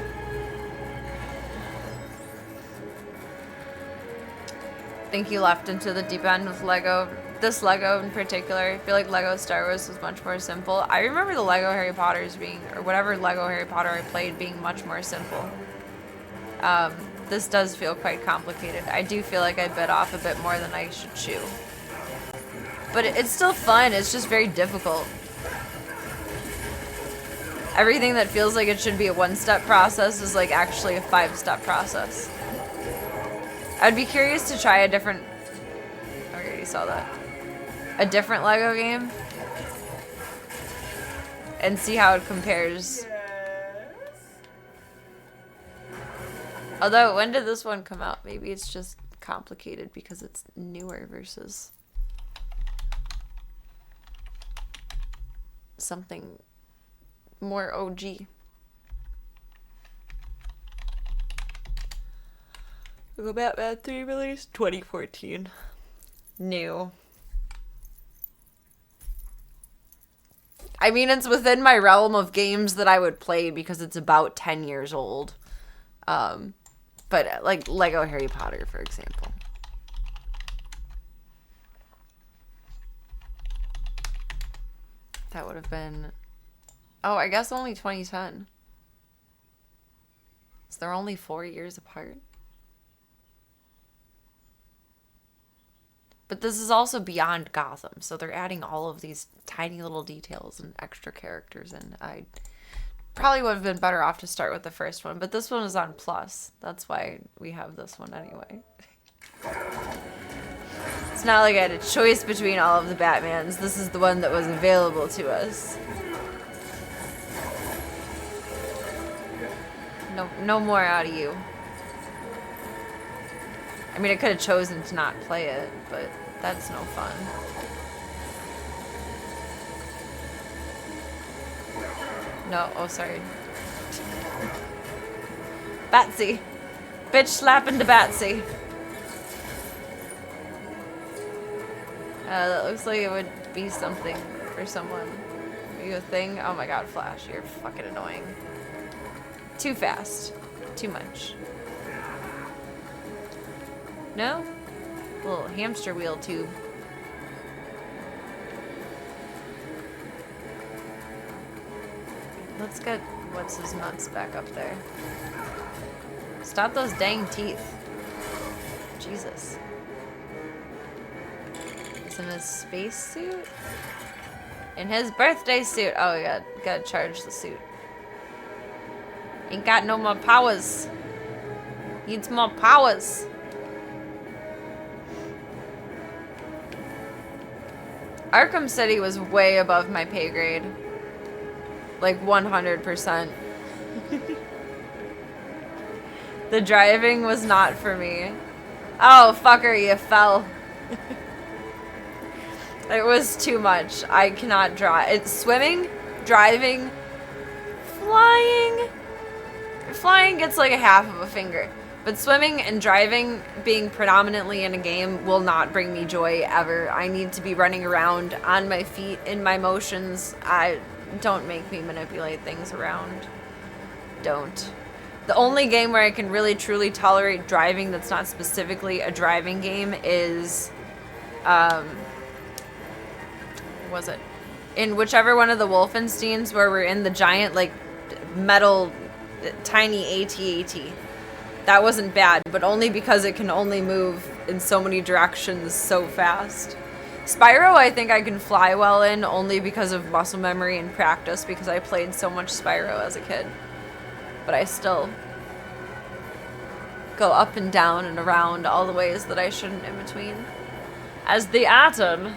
I think you left into the deep end with Lego. This Lego in particular. I feel like Lego Star Wars was much more simple. I remember the Lego Harry Potters being, or whatever Lego Harry Potter I played being much more simple. This does feel quite complicated. I do feel like I bit off a bit more than I should chew. But it's still fun, it's just very difficult. Everything that feels like it should be a one-step process is like actually a 5-step process. I'd be curious to try a different... I already saw that. A different Lego game. And see how it compares. Although, when did this one come out? Maybe it's just complicated because it's newer versus something more OG. Lego Batman 3 released 2014. New. I mean, it's within my realm of games that I would play because it's about 10 years old. But like Lego Harry Potter, for example. That would have been... Oh, I guess only 2010. So they're only 4 years apart. But this is also beyond Gotham, so they're adding all of these tiny little details and extra characters, and I probably would have been better off to start with the first one, but this one is on Plus. That's why we have this one anyway. It's not like I had a choice between all of the Batmans. This is the one that was available to us. No more out of you. I mean, I could have chosen to not play it, but that's no fun. No, oh, sorry. Batsy. Bitch slapping to Batsy. That looks like it would be something for someone. Are you a thing? Oh my god, Flash, you're fucking annoying. Too fast. Too much. No? Little hamster wheel tube. Let's get what's his nuts back up there. Stop those dang teeth. Jesus. He's in his space suit? In his birthday suit. Oh, we gotta charge the suit. Ain't got no more powers. Needs more powers. Arkham City was way above my pay grade. Like 100%. The driving was not for me. Oh, fucker, you fell. It was too much. I cannot drive. It's swimming, driving, flying. Flying gets like a half of a finger. But swimming and driving, being predominantly in a game, will not bring me joy ever. I need to be running around on my feet, in my motions. Don't make me manipulate things around. Don't. The only game where I can really truly tolerate driving that's not specifically a driving game is, was it? In whichever one of the Wolfensteins where we're in the giant, like, metal, tiny AT-AT. That wasn't bad, but only because it can only move in so many directions so fast. Spyro, I think I can fly well in, only because of muscle memory and practice, because I played so much Spyro as a kid. But I still go up and down and around all the ways that I shouldn't in between. As the Atom,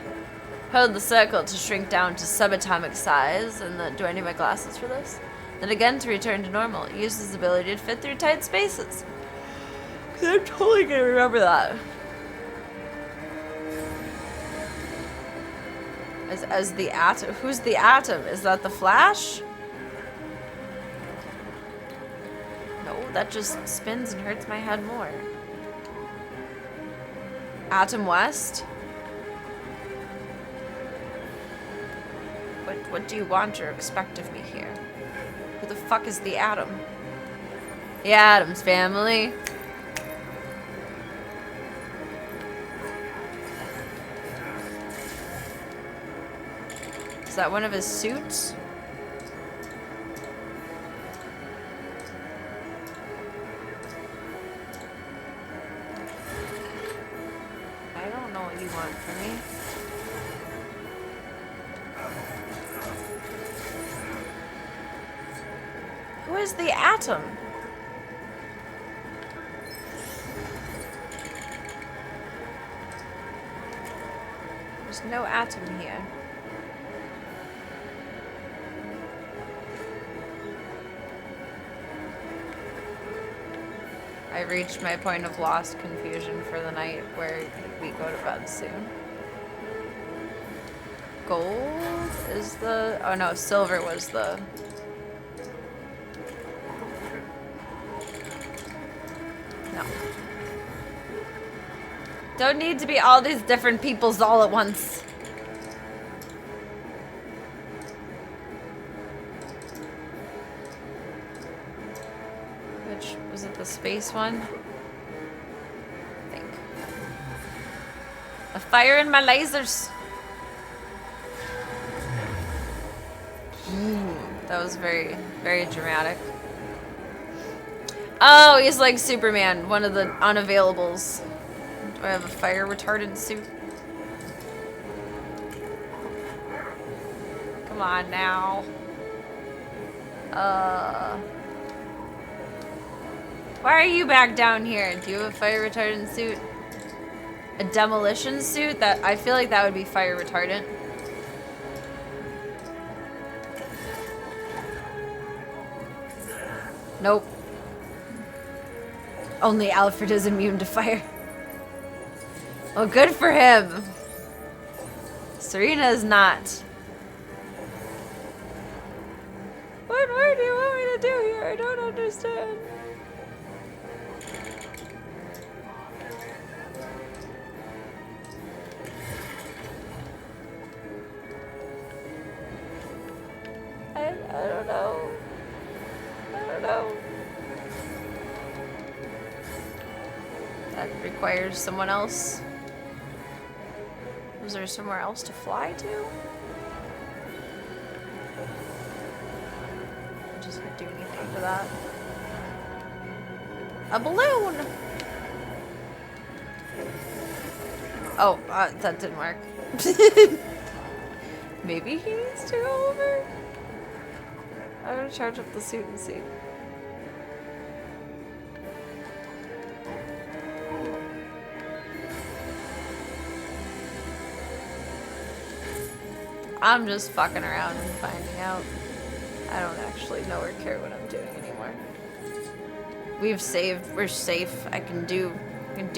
hold the circle to shrink down to subatomic size, and then, do I need my glasses for this? Then again to return to normal. Use his ability to fit through tight spaces. I'm totally gonna remember that. As the Atom. Who's the Atom? Is that the Flash? No, that just spins and hurts my head more. Atom West? What do you want or expect of me here? Who the fuck is the Atom? The Addams Family. Is that one of his suits? I don't know what you want from me. Who is the Atom? no atom here. I reached my point of lost confusion for the night where we go to bed soon. Gold is the... Oh no, silver was the... No. Don't need to be all these different peoples all at once. Which, was it the space one? I think. A fire in my lasers! That was very, very dramatic. Oh, he's like Superman, one of the unavailables. Do I have a fire retardant suit? Come on now. Why are you back down here? Do you have a fire retardant suit? A demolition suit? That I feel like that would be fire retardant. Nope. Only Alfred is immune to fire. Well, good for him. Serena is not. What more do you want me to do here? I don't understand. I don't know. I don't know. That requires someone else. Was there somewhere else to fly to? I'm just gonna do anything for that. A balloon! Oh, that didn't work. Maybe he needs to go over? I'm gonna charge up the suit and see. I'm just fucking around and finding out. I don't actually know or care what I'm doing anymore. We've saved. We're safe. I can do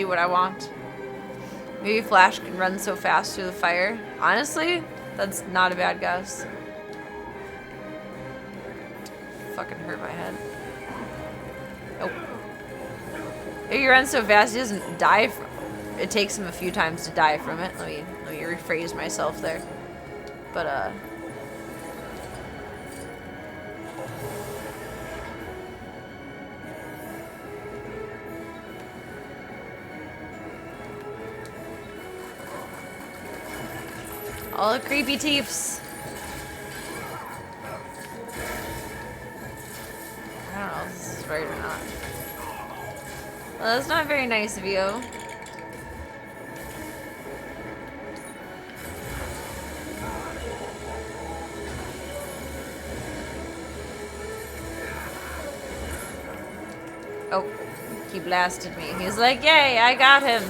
what I want. Maybe Flash can run so fast through the fire. Honestly, that's not a bad guess. Fucking hurt my head. Nope. If he runs so fast, he doesn't die from it. It takes him a few times to die from it. Let me rephrase myself there. But all the creepy teefs. I don't know if this is right or not. Well, that's not very nice of you. Oh, he blasted me. He's like, yay, I got him.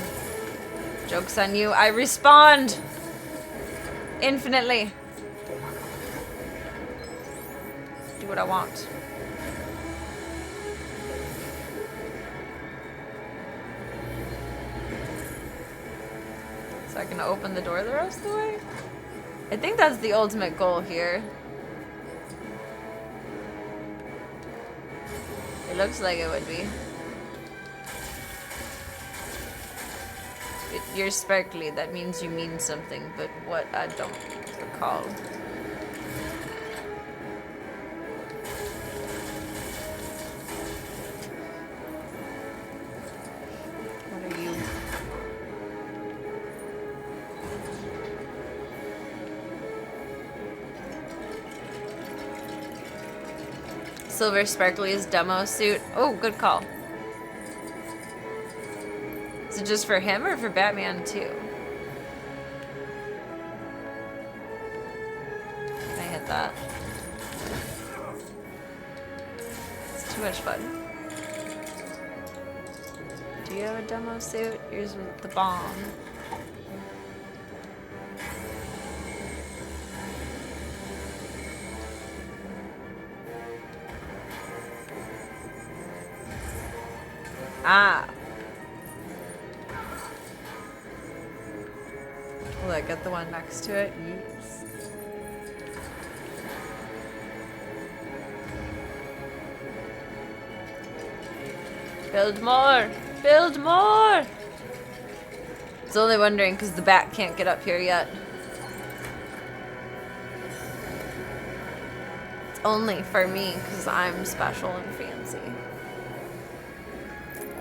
Joke's on you. I respond infinitely. Do what I want. So I can open the door the rest of the way? I think that's the ultimate goal here. It looks like it would be. You're sparkly, that means you mean something, but what, I don't recall. What are you? Silver Sparkly's demo suit. Oh, good call. Is it just for him or for Batman too? Can I hit that? It's too much fun. Do you have a demo suit? Here's with the bomb. Ah. Look at the one next to it. Yes. Build more! Build more! It's only wondering because the bat can't get up here yet. It's only for me because I'm special and fancy.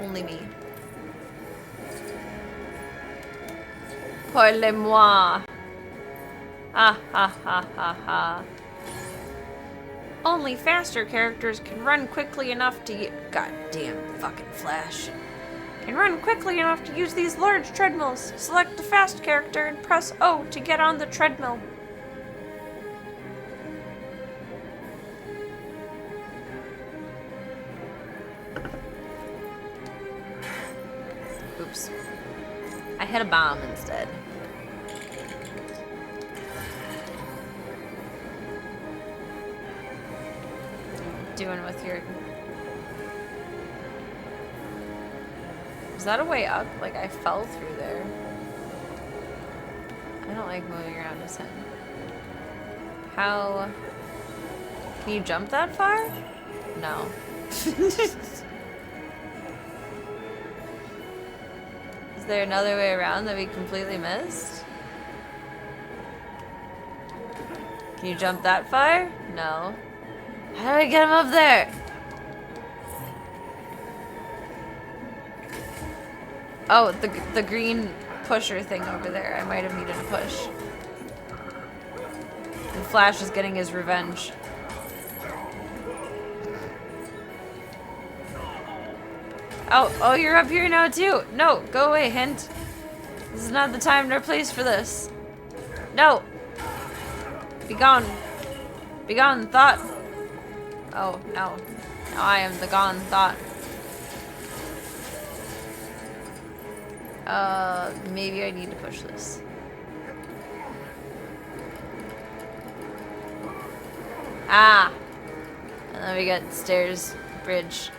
Only me. Parlez-moi. Ha ha ha ha ha. Only faster characters can run quickly enough to goddamn fucking Flash. Can run quickly enough to use these large treadmills. Select the fast character and press O to get on the treadmill. Oops. I hit a bomb instead. Doing with your... Is that a way up? Like I fell through there. I don't like moving around his head. How... Can you jump that far? No. Is there another way around that we completely missed? Can you jump that far? No. How do I get him up there? Oh, the green pusher thing over there. I might have needed a push. And Flash is getting his revenge. Oh, you're up here now too. No, go away, Hint. This is not the time nor place for this. No. Be gone. Be gone, Thought. Oh, no. Now I am the gone Thought. Maybe I need to push this. Ah! And then we got stairs, bridge.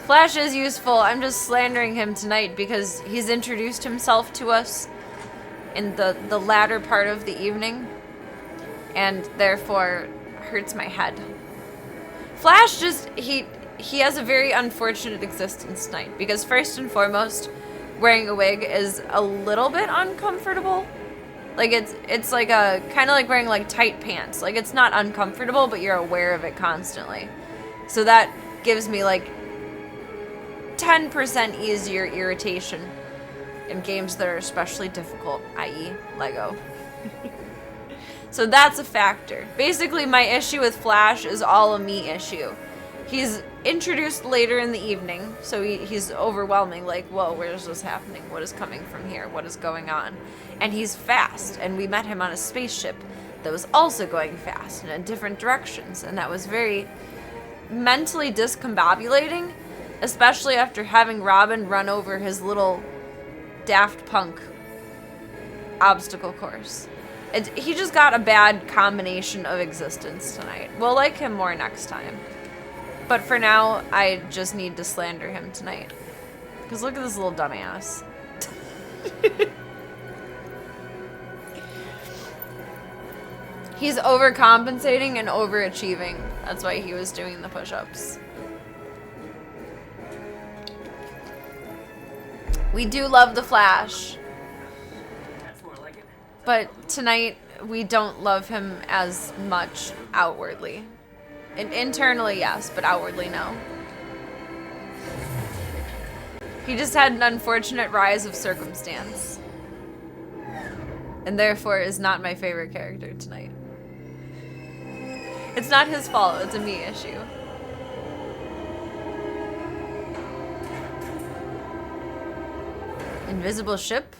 Flash is useful. I'm just slandering him tonight because he's introduced himself to us in the latter part of the evening. And therefore hurts my head. Flash just, he has a very unfortunate existence tonight because first and foremost, wearing a wig is a little bit uncomfortable. Like it's like a kind of like wearing like tight pants. Like it's not uncomfortable, but you're aware of it constantly. So that gives me like 10% easier irritation in games that are especially difficult, i.e. Lego. So that's a factor. Basically, my issue with Flash is all a me issue. He's introduced later in the evening, so he's overwhelming, like, whoa, where is this happening? What is coming from here? What is going on? And he's fast, and we met him on a spaceship that was also going fast and in different directions, and that was very mentally discombobulating, especially after having Robin run over his little Daft Punk obstacle course. He just got a bad combination of existence tonight. We'll like him more next time. But for now, I just need to slander him tonight. Because look at this little dumbass. He's overcompensating and overachieving. That's why he was doing the push-ups. We do love the Flash. That's more like it. But tonight, we don't love him as much outwardly. Internally, yes, but outwardly, no. He just had an unfortunate rise of circumstance. And therefore is not my favorite character tonight. It's not his fault, it's a me issue. Invisible ship?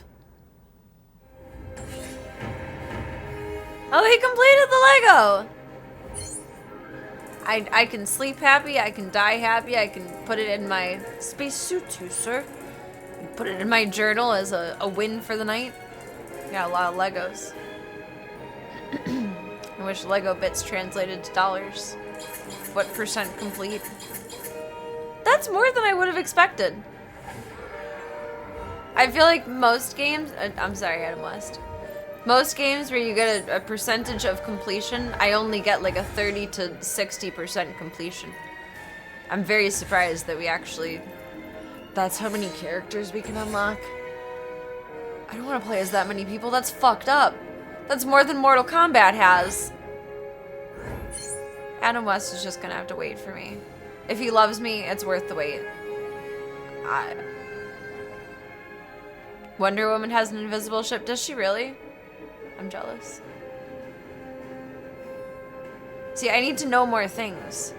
Oh, he completed the Lego! I can sleep happy, I can die happy, I can put it in my spacesuit too, sir. Put it in my journal as a win for the night. Got a lot of Legos. I wish Lego bits translated to dollars. What % complete? That's That's more than I would have expected. I feel like most games, I'm sorry, Adam West. Most games where you get a percentage of completion, I only get like a 30 to 60% completion. I'm very surprised that we actually, that's how many characters we can unlock. I don't want to play as that many people, that's fucked up. That's more than Mortal Kombat has. Adam West is just gonna have to wait for me. If he loves me, it's worth the wait. Wonder Woman has an invisible ship. Does she really? I'm jealous. See, I need to know more things.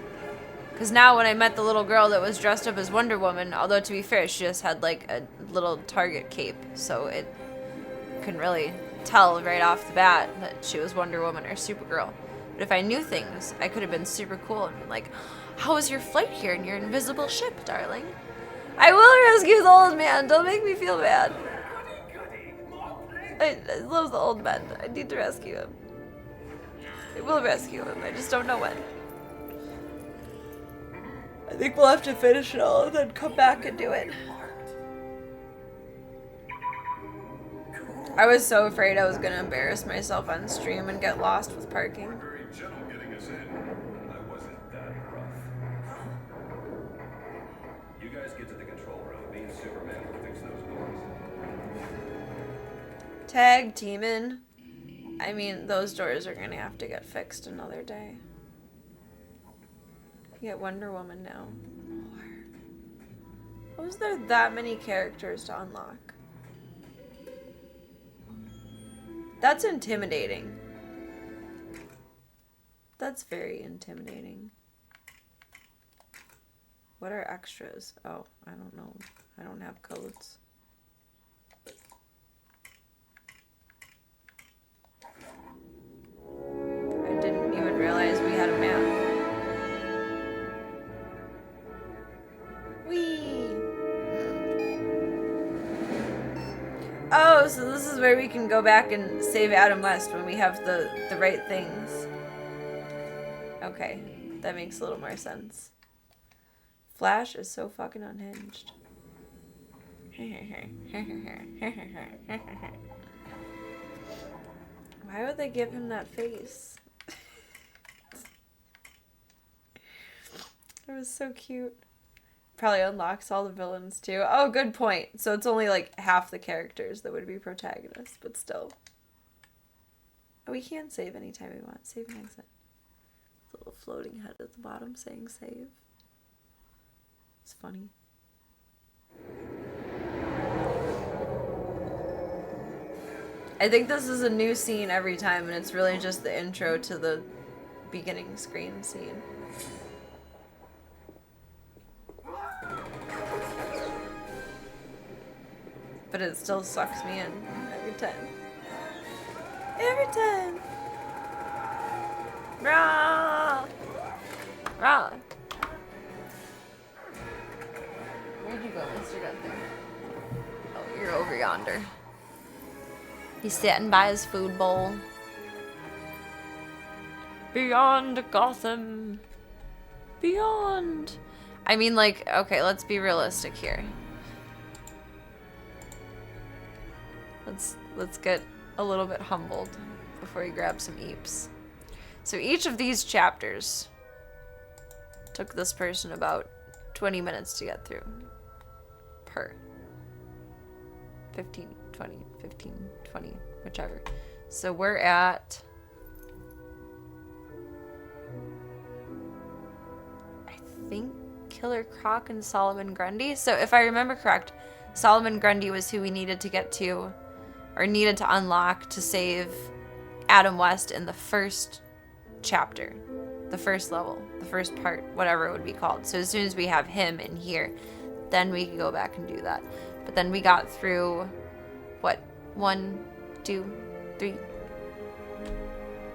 Because now when I met the little girl that was dressed up as Wonder Woman, although to be fair, she just had like a little target cape, so it couldn't really tell right off the bat that she was Wonder Woman or Supergirl. But if I knew things, I could have been super cool and been like, how was your flight here in your invisible ship, darling? I will rescue the old man. Don't make me feel bad. I love the old man. I need to rescue him. I will rescue him. I just don't know when. I think we'll have to finish it all and then come back and do it. I was so afraid I was gonna embarrass myself on stream and get lost with parking. Very gentle getting us in. I wasn't that rough. You guys get to the control room. Me and Superman will fix those doors. Tag teaming. I mean, those doors are gonna have to get fixed another day. You get Wonder Woman now. How was there that many characters to unlock? That's intimidating. That's very intimidating. What are extras? Oh, I don't know. I don't have codes. I didn't even realize we had a map. Whee! Oh, so this is where we can go back and save Adam West when we have the right things. Okay, that makes a little more sense. Flash is so fucking unhinged. Why would they give him that face? It was so cute. Probably unlocks all the villains too. Oh, good point. So it's only like half the characters that would be protagonists, but still. Oh, we can save anytime we want. Save and exit. The little floating head at the bottom saying save. It's funny. I think this is a new scene every time, and it's really just the intro to the beginning screen scene. But it still sucks me in every time. Every time! Rah! Rah! Where'd you go, Mr. Gunther? Oh, you're over yonder. He's sitting by his food bowl. Beyond Gotham. Beyond. I mean, like, okay, let's be realistic here. Let's get a little bit humbled before we grab some eeps. So each of these chapters took this person about 20 minutes to get through. Per. 15, 20, 15, 20, whichever. So we're at... I think Killer Croc and Solomon Grundy. So if I remember correct, Solomon Grundy was who we needed to get to, or needed to unlock to save Adam West in the first chapter, the first level, the first part, whatever it would be called. So as soon as we have him in here, then we can go back and do that. But then we got through, what, 1, 2,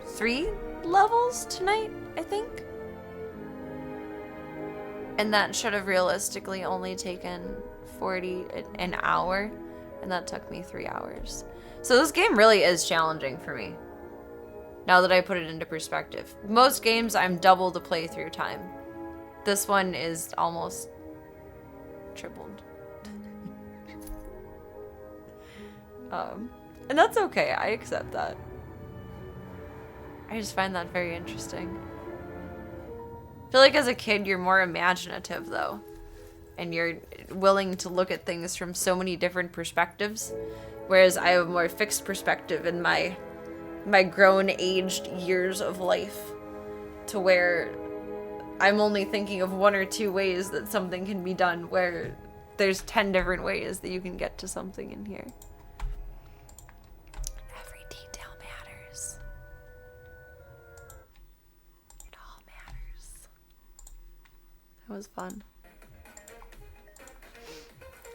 3 levels tonight, I think? And that should have realistically only taken an hour, and that took me 3 hours. So this game really is challenging for me, now that I put it into perspective. Most games I'm double the playthrough time. This one is almost tripled. And that's okay. I accept that. I just find that very interesting. I feel like as a kid, you're more imaginative, though. And you're willing to look at things from so many different perspectives. Whereas I have a more fixed perspective in my grown, aged years of life. To where I'm only thinking of 1 or 2 ways that something can be done. Where there's 10 different ways that you can get to something in here. Every detail matters. It all matters. That was fun.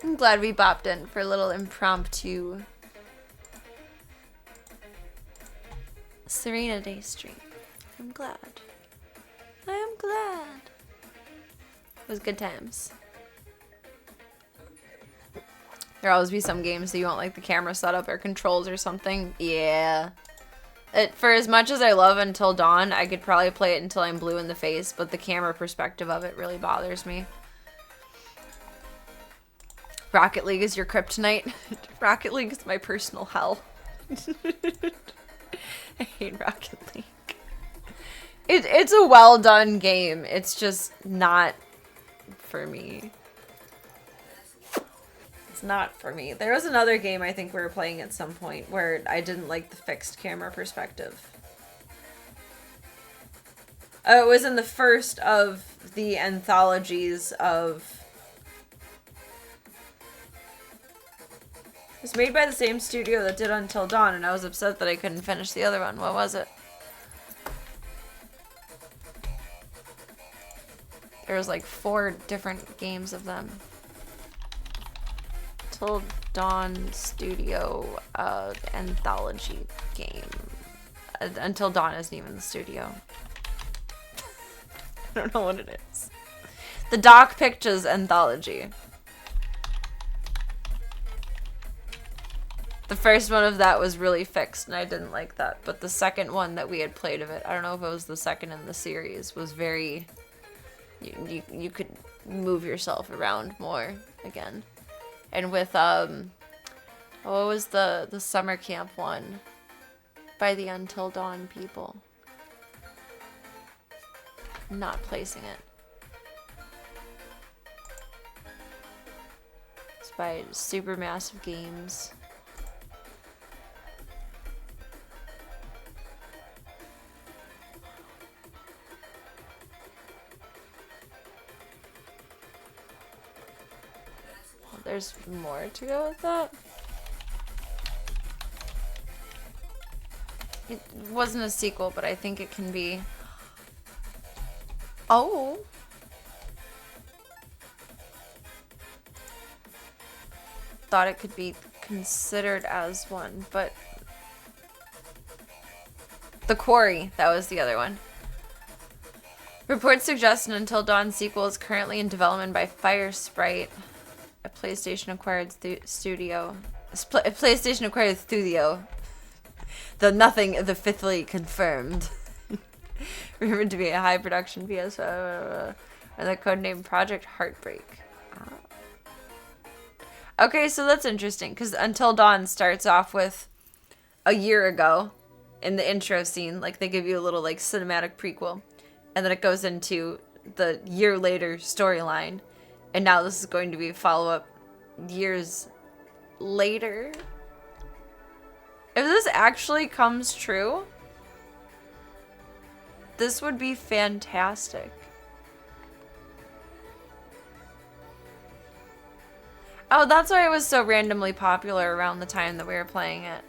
I'm glad we bopped in for a little impromptu Serena Day stream. I'm glad. I am glad. It was good times. There'll always be some games that you want like the camera setup or controls or something. Yeah. For as much as I love Until Dawn, I could probably play it until I'm blue in the face, but the camera perspective of it really bothers me. Rocket League is your kryptonite. Rocket League is my personal hell. I hate Rocket League. It's a well done game. It's just not for me. It's not for me. There was another game I think we were playing at some point where I didn't like the fixed camera perspective. It was in the first of the anthologies of... It was made by the same studio that did Until Dawn, and I was upset that I couldn't finish the other one. What was it? There was like 4 different games of them. Until Dawn Studio anthology game. Until Dawn isn't even the studio. I don't know what it is. The Doc Pictures anthology. The first one of that was really fixed, and I didn't like that. But the second one that we had played of it, I don't know if it was the second in the series, was very... You could move yourself around more again. And with, what was the summer camp one? By the Until Dawn people. I'm not placing it. It's by Supermassive Games. There's more to go with that. It wasn't a sequel, but I think it can be. Oh. Thought it could be considered as one, but The Quarry, that was the other one. Reports suggest an Until Dawn sequel is currently in development by Firesprite, a PlayStation acquired studio. A PlayStation acquired studio. The fifthly confirmed. Rumored to be a high production PS and the codename Project Heartbreak. Okay, so that's interesting because Until Dawn starts off with a year ago in the intro scene. Like they give you a little like cinematic prequel, and then it goes into the year later storyline. And now this is going to be a follow-up years later. If this actually comes true, this would be fantastic. Oh, that's why it was so randomly popular around the time that we were playing it.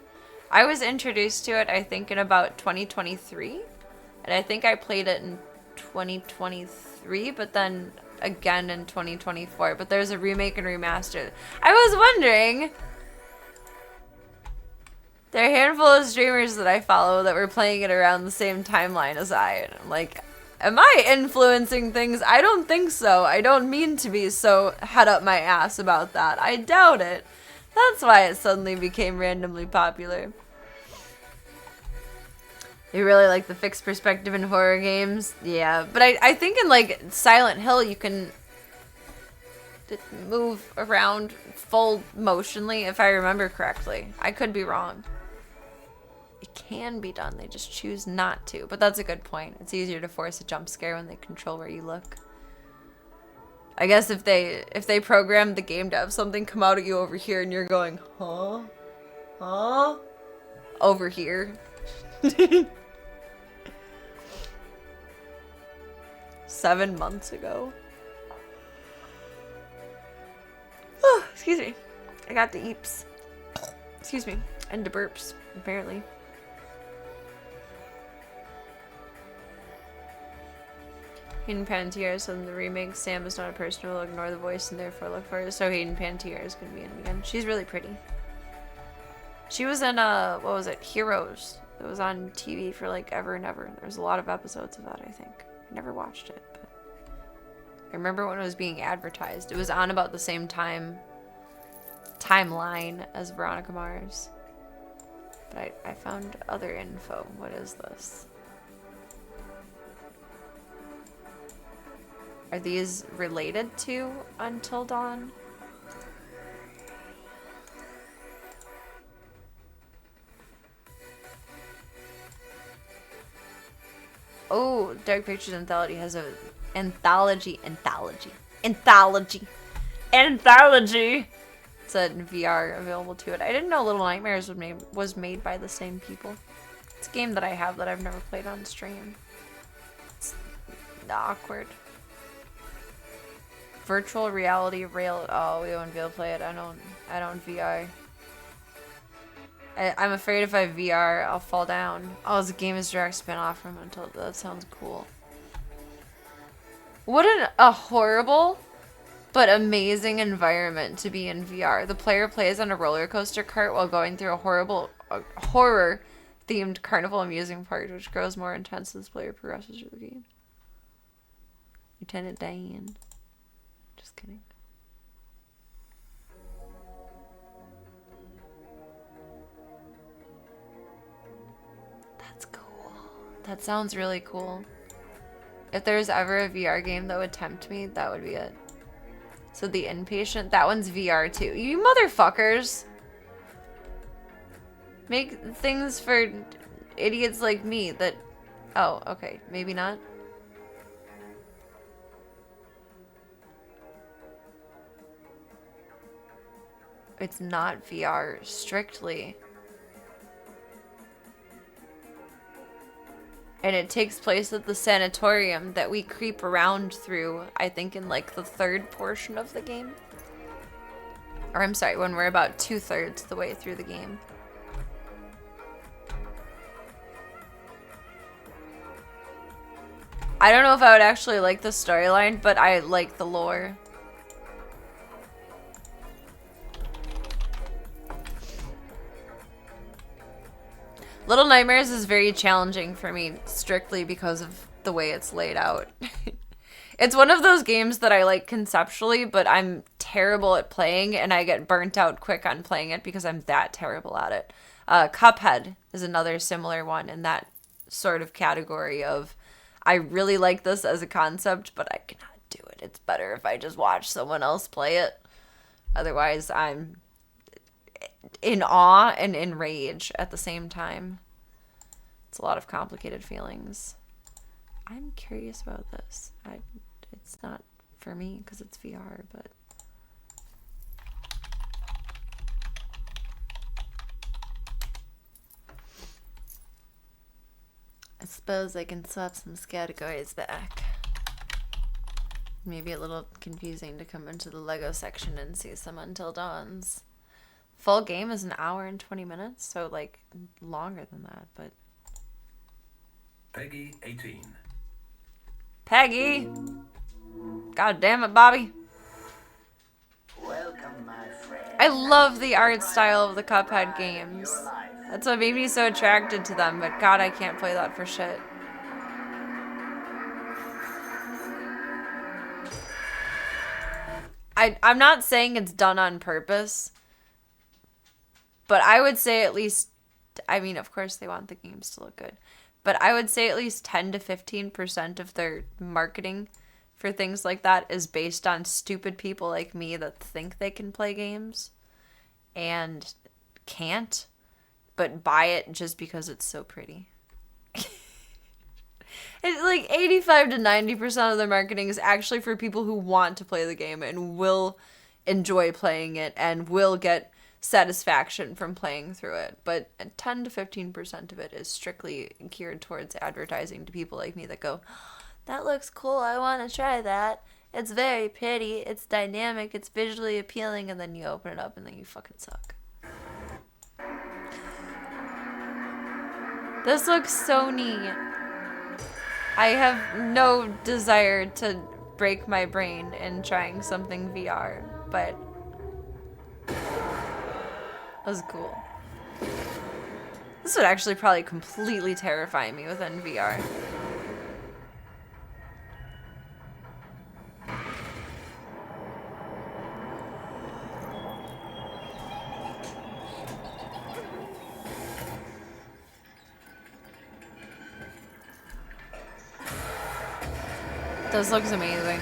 I was introduced to it, I think, in about 2023. And I think I played it in 2023, but then... again in 2024, but there's a remake and remaster. I was wondering, there are a handful of streamers that I follow that were playing it around the same timeline as I, and I'm like, am I influencing things? I don't think so. I don't mean to be so head up my ass about that. I doubt it. That's why it suddenly became randomly popular. You really like the fixed perspective in horror games? Yeah, but I think in like Silent Hill you can move around full motionly, if I remember correctly. I could be wrong. It can be done, they just choose not to. But that's a good point. It's easier to force a jump scare when they control where you look. I guess if they program the game to have something come out at you over here and you're going, huh? Huh? Over here. 7 months ago. Oh, excuse me. I got the eeps. Excuse me. And the burps, apparently. Hayden Panettiere, so in the remake, Sam is not a person who will ignore the voice and therefore look for it. So Hayden Panettiere is going to be in it again. She's really pretty. She was in, what was it? Heroes. It was on TV for like ever and ever. There was a lot of episodes of that, I think. I never watched it, but I remember when it was being advertised. It was on about the same timeline as Veronica Mars. But I found other info. What is this? Are these related to Until Dawn? Oh, Dark Pictures Anthology has a anthology. It's a VR available to it. I didn't know Little Nightmares was made by the same people. It's a game that I have that I've never played on stream. It's awkward. Virtual reality rail. Oh, we won't be able to play it. I don't VR. I'm afraid if I VR, I'll fall down. Oh, it's a Game is Direct spin-off from Until. That sounds cool. What a horrible but amazing environment to be in VR. The player plays on a roller coaster cart while going through a horror-themed carnival amusing park, which grows more intense as the player progresses through the game. Lieutenant Diane. Just kidding. That's cool. That sounds really cool. If there's ever a VR game that would tempt me, that would be it. So The Inpatient, that one's VR too. You motherfuckers! Make things for idiots like me that... Oh, okay. Maybe not. It's not VR strictly. And it takes place at the sanatorium that we creep around through, I think, in like the third portion of the game. Or I'm sorry, when we're about 2/3 the way through the game. I don't know if I would actually like the storyline, but I like the lore. Little Nightmares is very challenging for me, strictly because of the way it's laid out. It's one of those games that I like conceptually, but I'm terrible at playing, and I get burnt out quick on playing it because I'm that terrible at it. Cuphead is another similar one in that sort of category of, I really like this as a concept, but I cannot do it. It's better if I just watch someone else play it. Otherwise, I'm in awe and in rage at the same time. It's a lot of complicated feelings. I'm curious about this. It's not for me because it's VR, but I suppose I can swap some categories back. Maybe a little confusing to come into the Lego section and see some Until Dawns. Full game is an hour and 20 minutes, so like longer than that, but Peggy 18. Peggy! God damn it, Bobby. Welcome, my friend. I love the art style of the Cuphead games. That's what made me so attracted to them, but God, I can't play that for shit. I'm not saying it's done on purpose, but I would say at least, I mean, of course they want the games to look good, but I would say at least 10 to 15% of their marketing for things like that is based on stupid people like me that think they can play games and can't, but buy it just because it's so pretty. It's like 85 to 90% of their marketing is actually for people who want to play the game and will enjoy playing it and will get satisfaction from playing through it. But 10 to 15% of it is strictly geared towards advertising to people like me that go, that looks cool, I want to try that. It's very pretty, it's dynamic, it's visually appealing, and then you open it up and then you fucking suck. This looks so neat. I have no desire to break my brain in trying something VR, but that was cool. This would actually probably completely terrify me within VR. This looks amazing.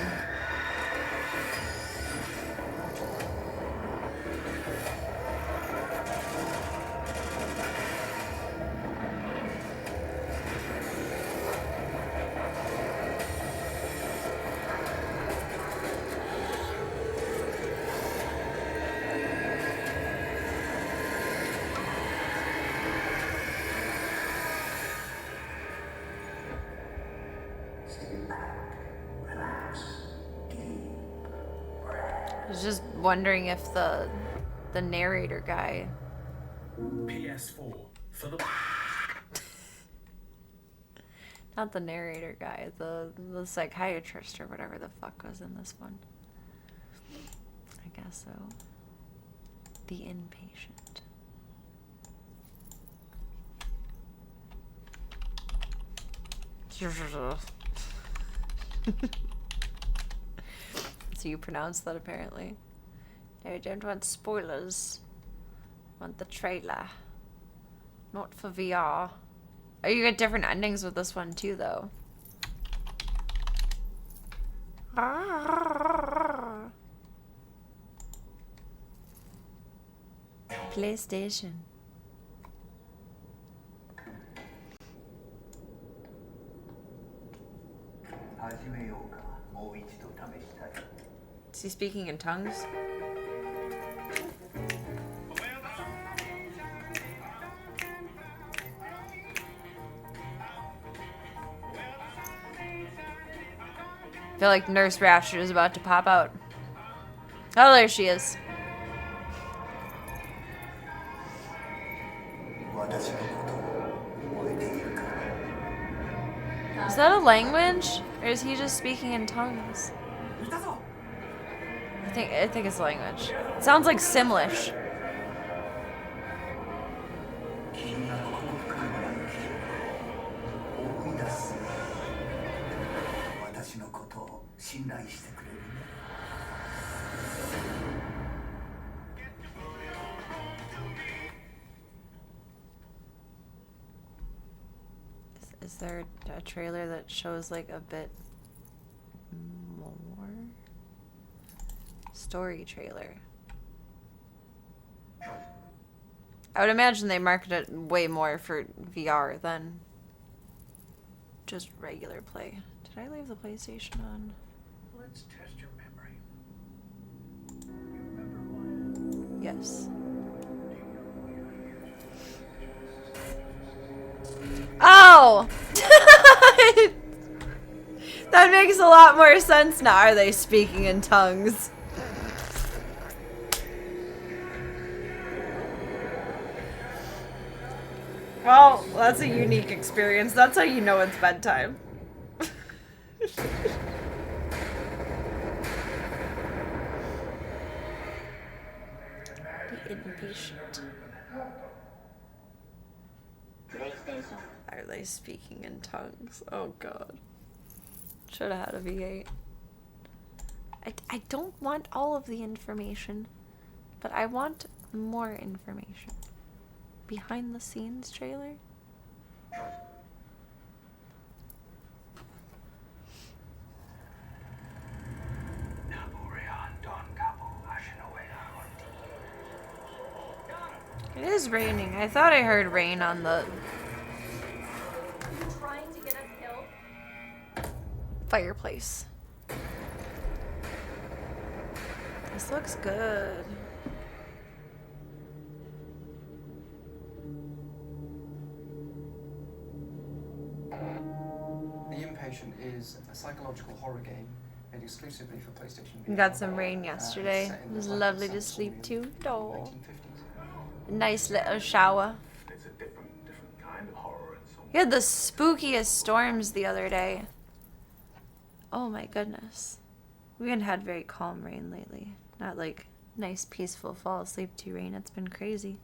I was just wondering if the narrator guy. PS4 for the. Not the narrator guy, the psychiatrist or whatever the fuck was in this one. I guess so. The inpatient. So you pronounce that apparently. No, I don't want spoilers. I want the trailer. Not for VR. Oh, you get different endings with this one too, though. PlayStation. Is he speaking in tongues? I feel like Nurse Ratched is about to pop out. Oh, there she is. Is that a language? Or is he just speaking in tongues? I think it's language. It sounds like Simlish. Is there a trailer that shows like a bit more? Story trailer. I would imagine they market it way more for VR than just regular play. Did I leave the PlayStation on? Let's test your memory. You remember who I am? Yes. Do you know why you're here? Oh! That makes a lot more sense now. Are they speaking in tongues? Well, that's a unique experience. That's how you know it's bedtime. The inpatient. Are they speaking in tongues? Oh god. Should have had a V8. I don't want all of the information, but I want more information. Behind the scenes trailer? It is raining. I thought I heard rain on the Trying to get us killed. fireplace. This looks good. The Inpatient is a psychological horror game made exclusively for PlayStation We VR. got some rain yesterday. Set in It was the lovely South to sleep Victorian too. Oh, 1950s. nice little shower. It's a different kind of horror in some We had the spookiest storms the other day. Oh my goodness. We haven't had very calm rain lately. Not like nice, peaceful fall asleep to rain. It's been crazy.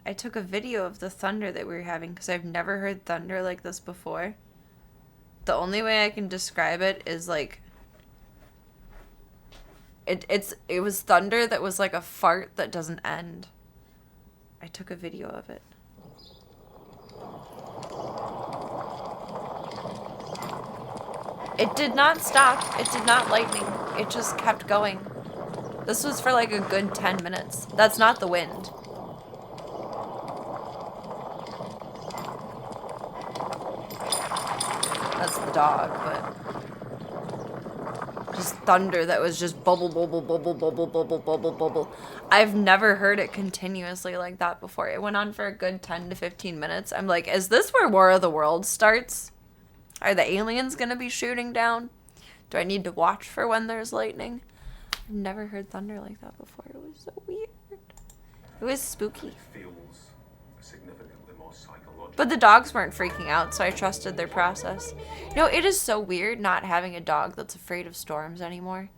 I took a video of the thunder that we were having because I've never heard thunder like this before. The only way I can describe it is like it was thunder that was like a fart that doesn't end. I took a video of it. It did not stop. It did not lightning. It just kept going. This was for like a good 10 minutes. That's not the wind. That's the dog, but just thunder that was just bubble, bubble, bubble, bubble, bubble, bubble, bubble. I've never heard it continuously like that before. It went on for a good 10 to 15 minutes. I'm like, is this where War of the Worlds starts? Are the aliens gonna be shooting down? Do I need to watch for when there's lightning? I've never heard thunder like that before. It was so weird. It was spooky. It feels significantly more psychological. But the dogs weren't freaking out, so I trusted their process. You know, it is so weird not having a dog that's afraid of storms anymore.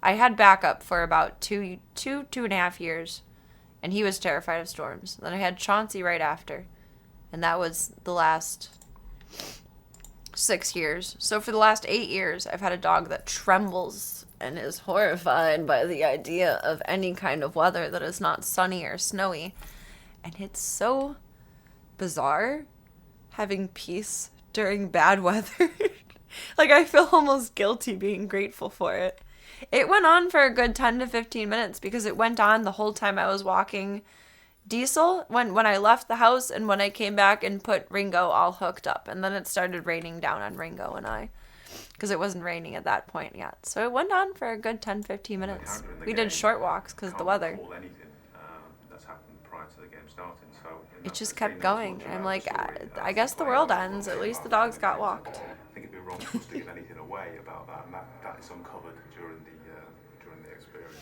I had backup for about two and a half years, and he was terrified of storms. Then I had Chauncey right after, and that was the last 6 years. So for the last 8 years, I've had a dog that trembles and is horrified by the idea of any kind of weather that is not sunny or snowy. And it's so bizarre having peace during bad weather. Like, I feel almost guilty being grateful for it. It went on for a good 10 to 15 minutes because it went on the whole time I was walking Diesel when I left the house and when I came back and put Ringo all hooked up. And then it started raining down on Ringo and I because it wasn't raining at that point yet. So it went on for a good 10, 15 minutes. We did short walks because of the weather. That's happened prior to the game starting, so It just kept going. And I'm like, I guess the world ends. At least the dogs got walked. I think it'd be wrong for us to give anything away about that, and that is uncovered during the experience.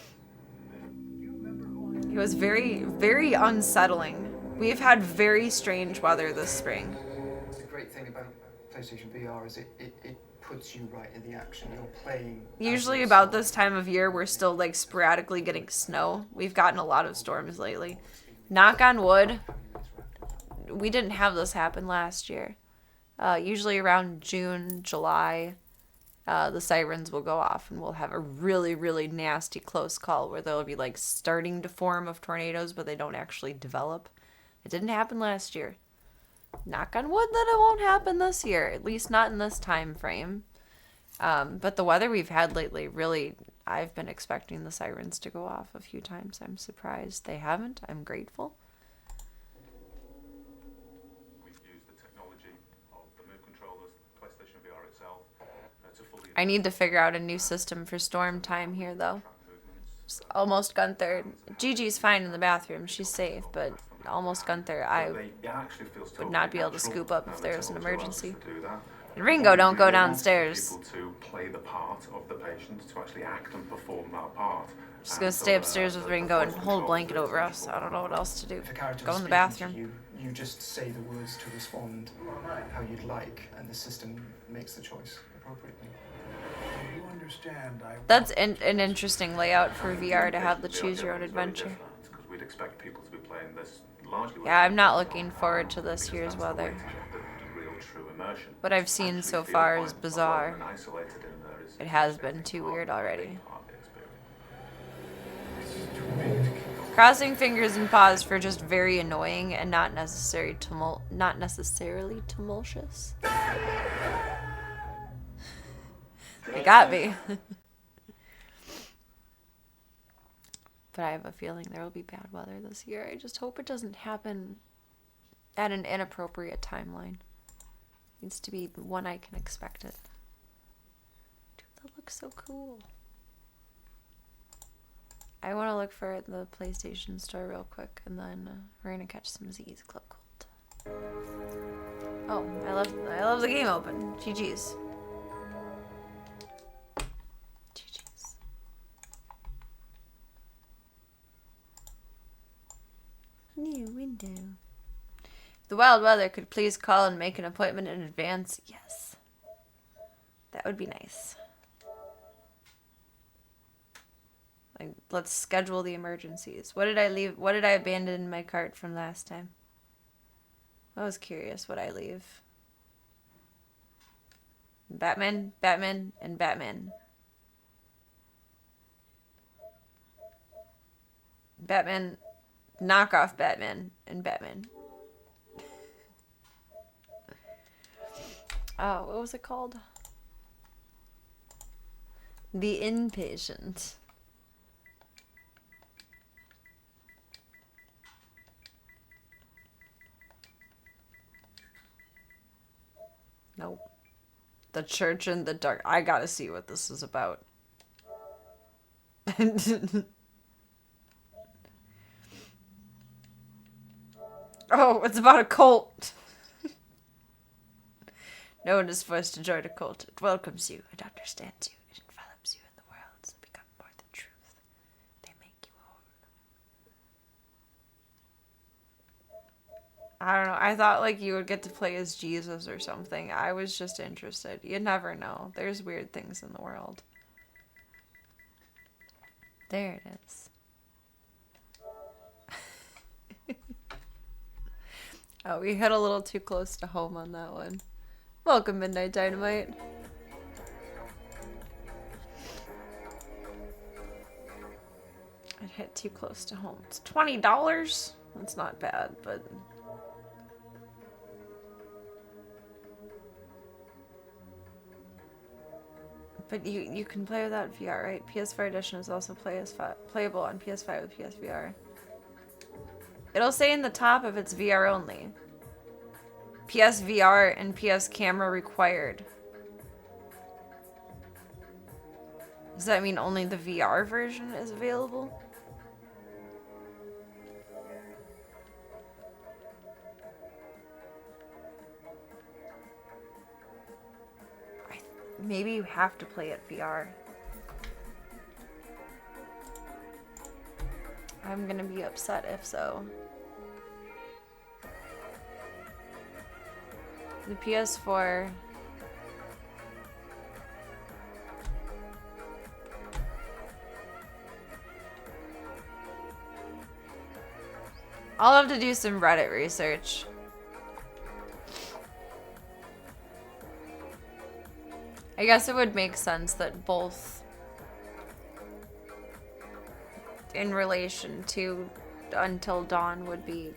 It was very, very unsettling. We've had very strange weather this spring. The great thing about PlayStation VR is it puts you right in the action. You're playing. Usually about this time of year, we're still like sporadically getting snow. We've gotten a lot of storms lately. Knock on wood, we didn't have this happen last year. Usually around June, July, the sirens will go off and we'll have a really, really nasty close call where there'll be like starting to form of tornadoes, but they don't actually develop. It didn't happen last year. Knock on wood that it won't happen this year, at least not in this time frame. But the weather we've had lately, really, I've been expecting the sirens to go off a few times. I'm surprised they haven't. I'm grateful. We've used the technology of the Move controllers, PlayStation VR itself, to fully I need to figure out a new system for storm time here, though. Almost Gunther. Gigi's fine in the bathroom. She's safe, but almost Gunther, I would not be able to scoop up if there was an emergency. And Ringo, don't go downstairs. People to play the part of the patient, to actually act and perform that part. Just gonna stay upstairs with Ringo and hold a blanket over us. I don't know what else to do. If a character Go was in the speaking bathroom. to you just say the words to respond how you'd like, and the system makes the choice appropriately. You understand, That's an interesting layout for VR to have the choose your own adventure. Because we'd expect people to be playing this largely. Yeah, I'm not looking forward to this year's weather. The real true immersion. What I've seen so far is bizarre. It has been too weird already. Crossing fingers and paws for just very annoying and not necessarily tumultuous. It got me. But I have a feeling there will be bad weather this year. I just hope it doesn't happen at an inappropriate timeline. It needs to be when I can expect it. Dude, that looks so cool. I want to look for the PlayStation Store real quick, and then we're gonna catch some Z's Club Gold. Oh, I love the game open. GG's. GG's. New window. If the wild weather could please call and make an appointment in advance, yes. That would be nice. Like, let's schedule the emergencies. What did I leave? What did I abandon in my cart from last time? I was curious what I leave. Batman, Batman, and Batman. Batman, knockoff Batman, and Batman. Oh, what was it called? The Inpatient. Nope. The Church in the Dark. I gotta see what this is about. Oh, it's about a cult. No one is forced to join a cult. It welcomes you. It understands you. It envelops you in the worlds that become more than truth. They make you whole. I don't know. I thought like you would get to play as Jesus or something. I was just interested. You never know. There's weird things in the world. There it is. Oh, we hit a little too close to home on that one. Welcome, Midnight Dynamite. It hit too close to home. It's $20. That's not bad, but... But you can play without VR, right? PS4 Edition is also playable on PS5 with PSVR. It'll say in the top if it's VR only. PSVR and PS camera required. Does that mean only the VR version is available? Maybe you have to play it VR. I'm gonna be upset if so. The PS4... I'll have to do some Reddit research. I guess it would make sense that both in relation to Until Dawn would be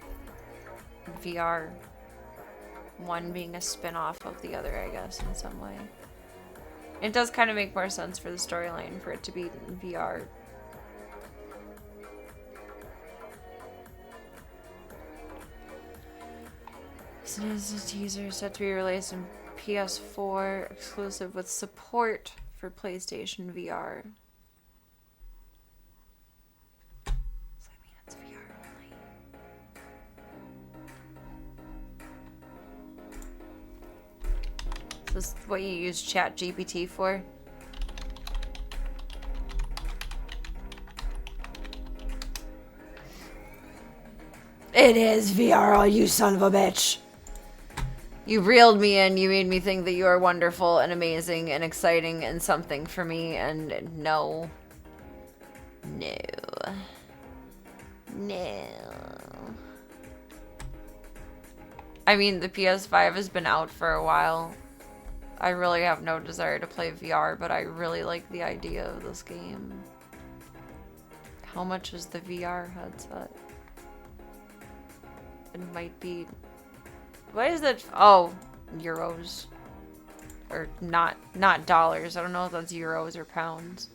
VR. One being a spin-off of the other, I guess, in some way. It does kind of make more sense for the storyline for it to be VR. So this is a teaser set to be released in PS4 exclusive with support for PlayStation VR. So I mean it's VR only. Is this what you use ChatGPT for? It is VR, you son of a bitch! You reeled me in, you made me think that you are wonderful and amazing and exciting and something for me, and no. No. No. I mean, the PS5 has been out for a while. I really have no desire to play VR, but I really like the idea of this game. How much is the VR headset? It might be... What is it? Oh, euros. Or not dollars. I don't know if that's euros or pounds.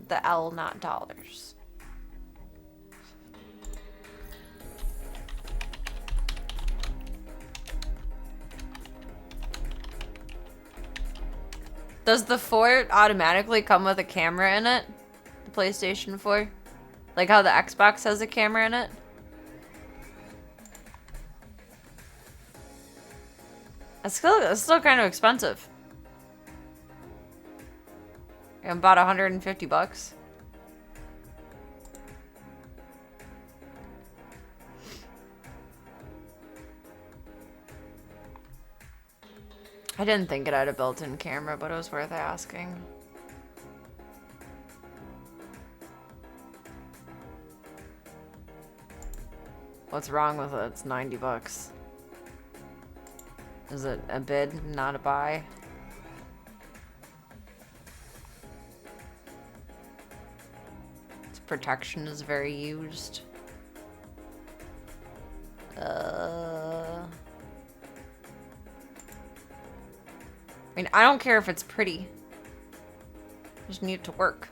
the L, not dollars. Does the 4 automatically come with a camera in it? The PlayStation 4? Like how the Xbox has a camera in it? It's still kind of expensive. About 150 bucks. I didn't think it had a built-in camera, but it was worth asking. What's wrong with it? It's 90 bucks. Is it a bid, not a buy? Its protection is very used. I mean, I don't care if it's pretty. I just need it to work.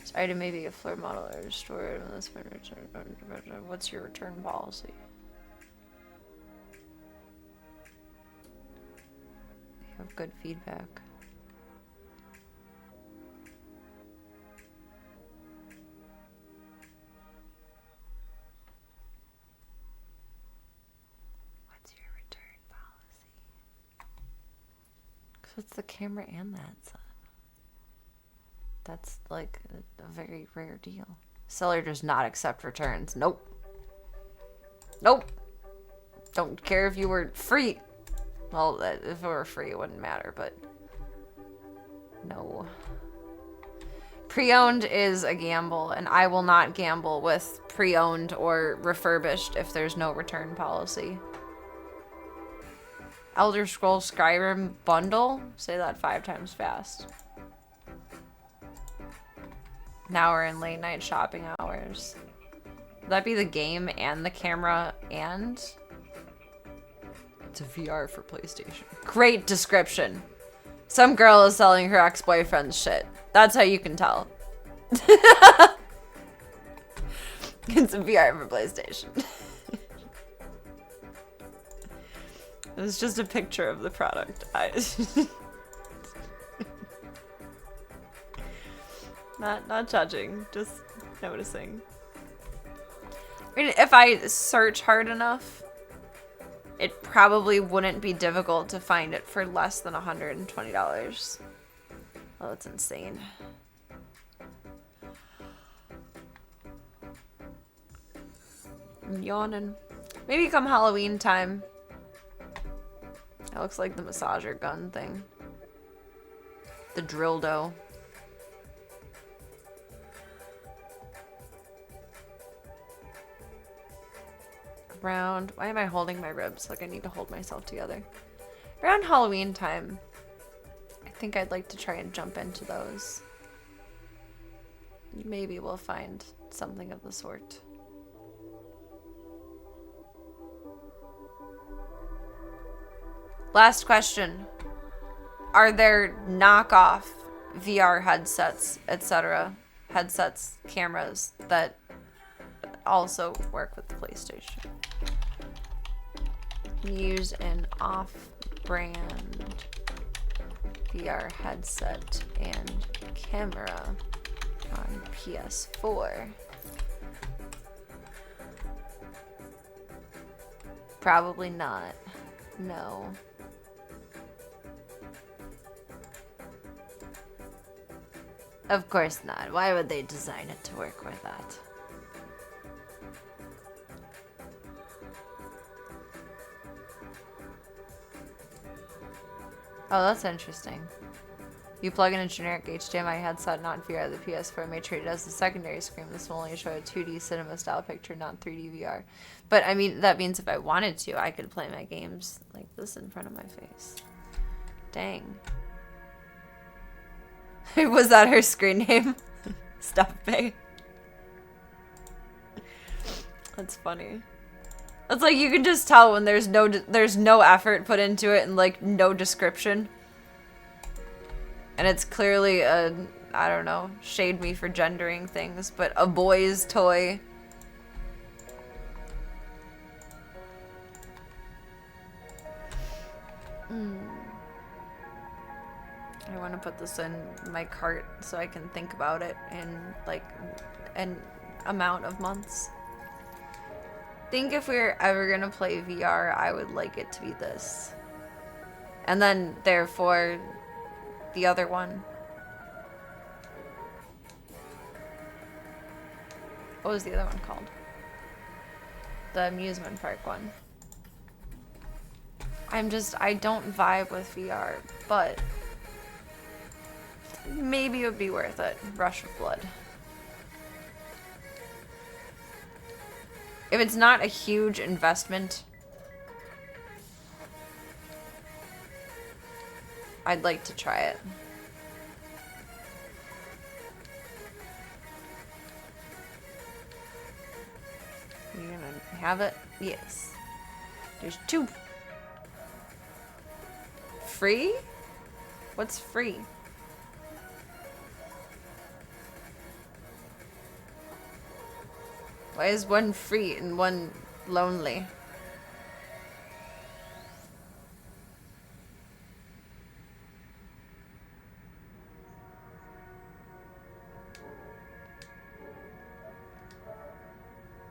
This item may be a floor model or stored in this. What's your return policy? You have good feedback. What's your return policy? So it's the camera and that, son. That's like a very rare deal. Seller does not accept returns. Nope. Nope. Don't care if you were free. Well, if it were free, it wouldn't matter, but no. Pre-owned is a gamble, and I will not gamble with pre-owned or refurbished if there's no return policy. Elder Scrolls Skyrim bundle? Say that 5 times fast. Now we're in late night shopping hours. Would that be the game and the camera and... It's a VR for PlayStation. Great description. Some girl is selling her ex-boyfriend's shit. That's how you can tell. It's a VR for PlayStation. It's just a picture of the product. Not judging, just noticing. I mean, if I search hard enough, it probably wouldn't be difficult to find it for less than $120. Oh, that's insane. I'm yawning. Maybe come Halloween time. That looks like the massager gun thing. The dildo. Around, why am I holding my ribs? Like I need to hold myself together. Around Halloween time, I think I'd like to try and jump into those. Maybe we'll find something of the sort. Last question. Are there knockoff VR headsets, etc., headsets, cameras that also work with the PlayStation? Use an off-brand VR headset and camera on PS4. Probably not. No. Of course not. Why would they design it to work with that? Oh, that's interesting. You plug in a generic HDMI headset, not VR, the PS4 may treat it as a secondary screen. This will only show a 2D cinema style picture, not 3D VR. But I mean, that means if I wanted to, I could play my games like this in front of my face. Dang. Was that her screen name? Stuff Bay. That's funny. It's like you can just tell when there's no effort put into it and like no description. And it's clearly a, I don't know, shade me for gendering things, but a boy's toy. I want to put this in my cart so I can think about it in like an amount of months. I think if we're ever gonna play VR, I would like it to be this. And then, therefore, the other one. What was the other one called? The amusement park one. I don't vibe with VR, but maybe it would be worth it. Rush of Blood. If it's not a huge investment, I'd like to try it. You're gonna have it? Yes. There's 2. Free? What's free? Why is one free and one lonely?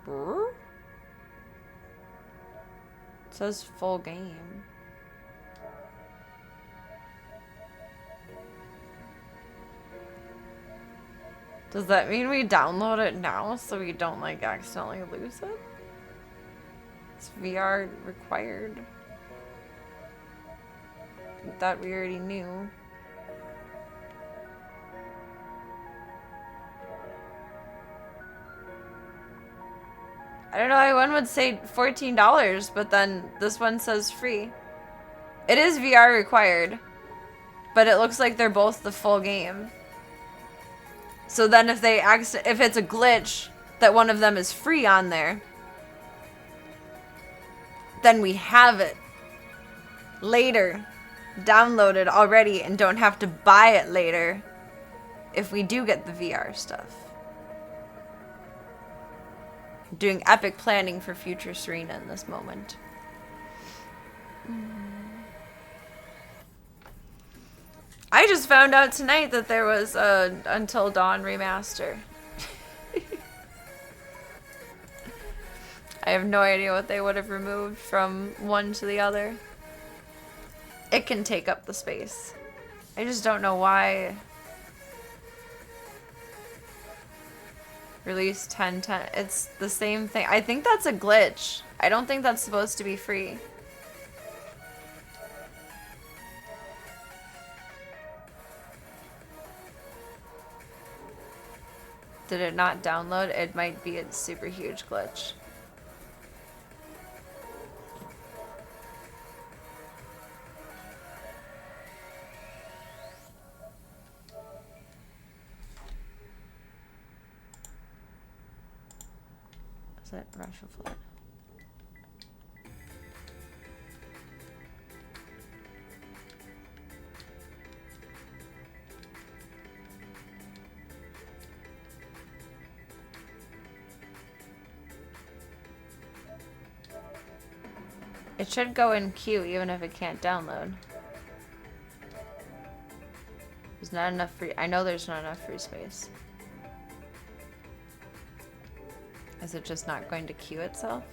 Brr? It says full game. Does that mean we download it now so we don't like accidentally lose it? It's VR required. I thought we already knew. I don't know why one would say $14, but then this one says free. It is VR required, but it looks like they're both the full game. So then if it's a glitch that one of them is free on there, then we have it later, downloaded already, and don't have to buy it later if we do get the VR stuff. I'm doing epic planning for future Serena in this moment. I just found out tonight that there was a Until Dawn remaster. I have no idea what they would have removed from one to the other. It can take up the space. I just don't know why. Release 10/10. It's the same thing. I think that's a glitch. I don't think that's supposed to be free. Did it not download? It might be a super huge glitch. Is it Rush of Blood? It should go in queue even if it can't download. There's not enough free. I know there's not enough free space. Is it just not going to queue itself?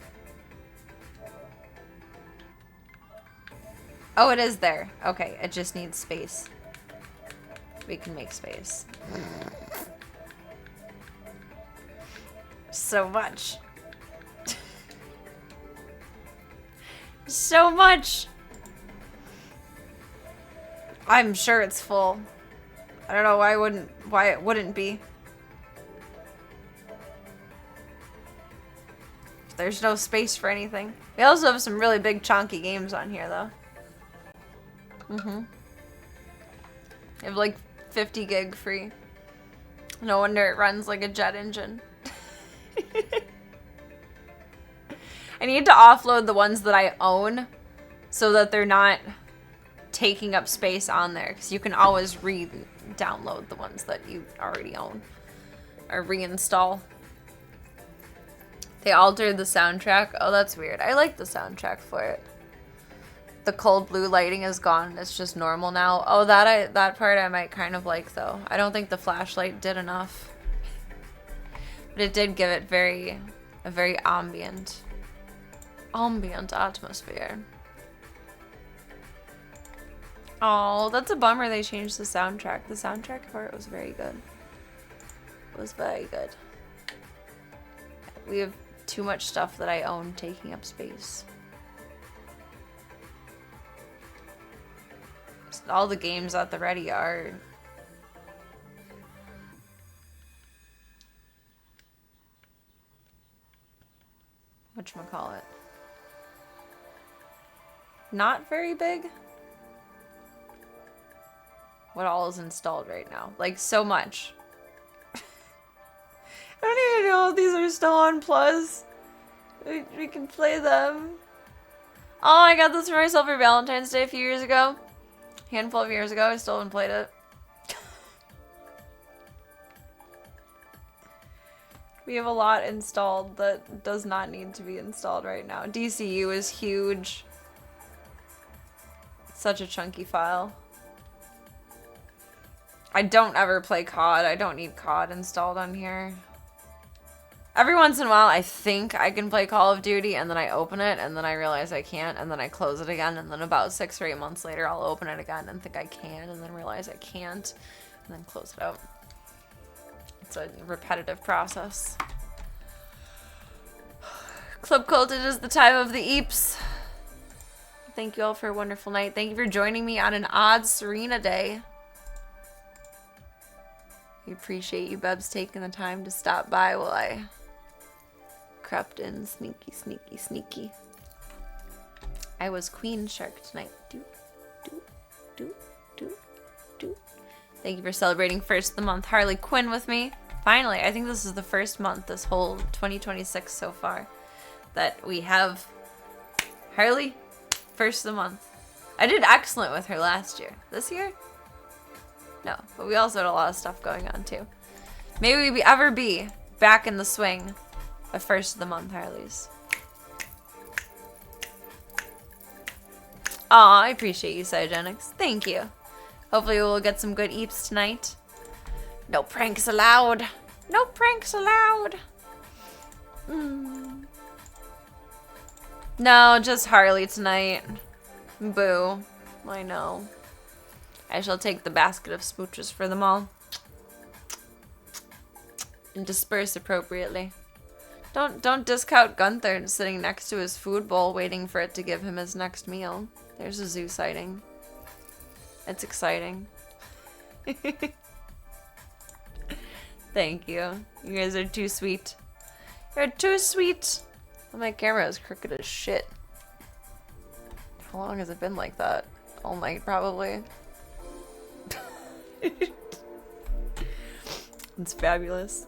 Oh, it is there. Okay, it just needs space. We can make space. So much. So much. I'm sure it's full. I don't know why it wouldn't be. There's no space for anything. We also have some really big chunky games on here though. We have like 50 gig free. No wonder it runs like a jet engine. I need to offload the ones that I own so that they're not taking up space on there, because you can always re-download the ones that you already own or reinstall. They altered the soundtrack. Oh, that's weird. I like the soundtrack for it. The cold blue lighting is gone. It's just normal now. Oh, that part I might kind of like, though. I don't think the flashlight did enough. But it did give it a very ambient atmosphere. Oh, that's a bummer they changed the soundtrack. The soundtrack for it was very good. It was very good. We have too much stuff that I own taking up space. All the games at the ready are... whatchamacallit? Not very big? What all is installed right now? Like, so much. I don't even know if these are still on Plus. We can play them. Oh, I got this for myself for Valentine's Day a few years ago. A handful of years ago. I still haven't played it. We have a lot installed that does not need to be installed right now. DCU is huge. Such a chunky file. I don't ever play COD. I don't need COD installed on here. Every once in a while, I think I can play Call of Duty, and then I open it, and then I realize I can't, and then I close it again, and then about 6 or 8 months later, I'll open it again and think I can, and then realize I can't, and then close it out. It's a repetitive process. Club Cult, it is the time of the Eeps. Thank you all for a wonderful night. Thank you for joining me on an odd Serena day. We appreciate you, Bebs, taking the time to stop by while I crept in sneaky, sneaky, sneaky. I was Queen Shark tonight. Do. Thank you for celebrating first of the month Harley Quinn with me. Finally, I think this is the first month this whole 2026 so far that we have Harley first of the month. I did excellent with her last year. This year? No, but we also had a lot of stuff going on too. Maybe we ever be back in the swing of first of the month Harleys. Aw, I appreciate you, Cygenics. Thank you. Hopefully we'll get some good eeps tonight. No pranks allowed. No pranks allowed. No, just Harley tonight. Boo. I know. I shall take the basket of smooches for them all. And disperse appropriately. Don't discount Gunther sitting next to his food bowl waiting for it to give him his next meal. There's a zoo sighting. It's exciting. Thank you. You guys are too sweet. You're too sweet. Well, my camera is crooked as shit. How long has it been like that? All night, probably. It's fabulous.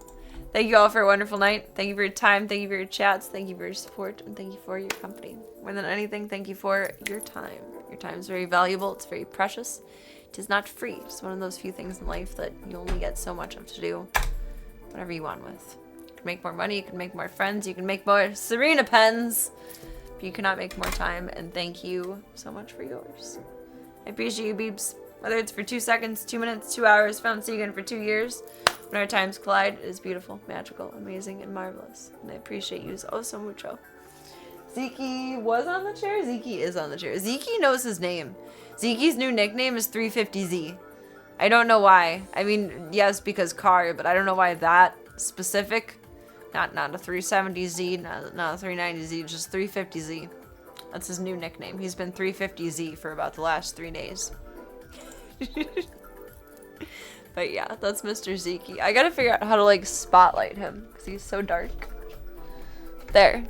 Thank you all for a wonderful night. Thank you for your time. Thank you for your chats. Thank you for your support. And thank you for your company. More than anything, thank you for your time. Your time is very valuable. It's very precious. It is not free. It's one of those few things in life that you only get so much of to do whatever you want with. You can make more money. You can make more friends. You can make more Serena pens. But you cannot make more time. And thank you so much for yours. I appreciate you, Beebs. Whether it's for 2 seconds, 2 minutes, 2 hours, found Segan for 2 years. When our times collide, it is beautiful, magical, amazing, and marvelous. And I appreciate you so mucho. Zeke was on the chair? Zeke is on the chair. Zeke knows his name. Zeke's new nickname is 350Z. I don't know why. I mean, yes, because car, but I don't know why that specific. Not a 370Z, not a 390Z, just 350Z. That's his new nickname. He's been 350Z for about the last 3 days. But yeah, that's Mr. Zeke. I gotta figure out how to like spotlight him because he's so dark. There.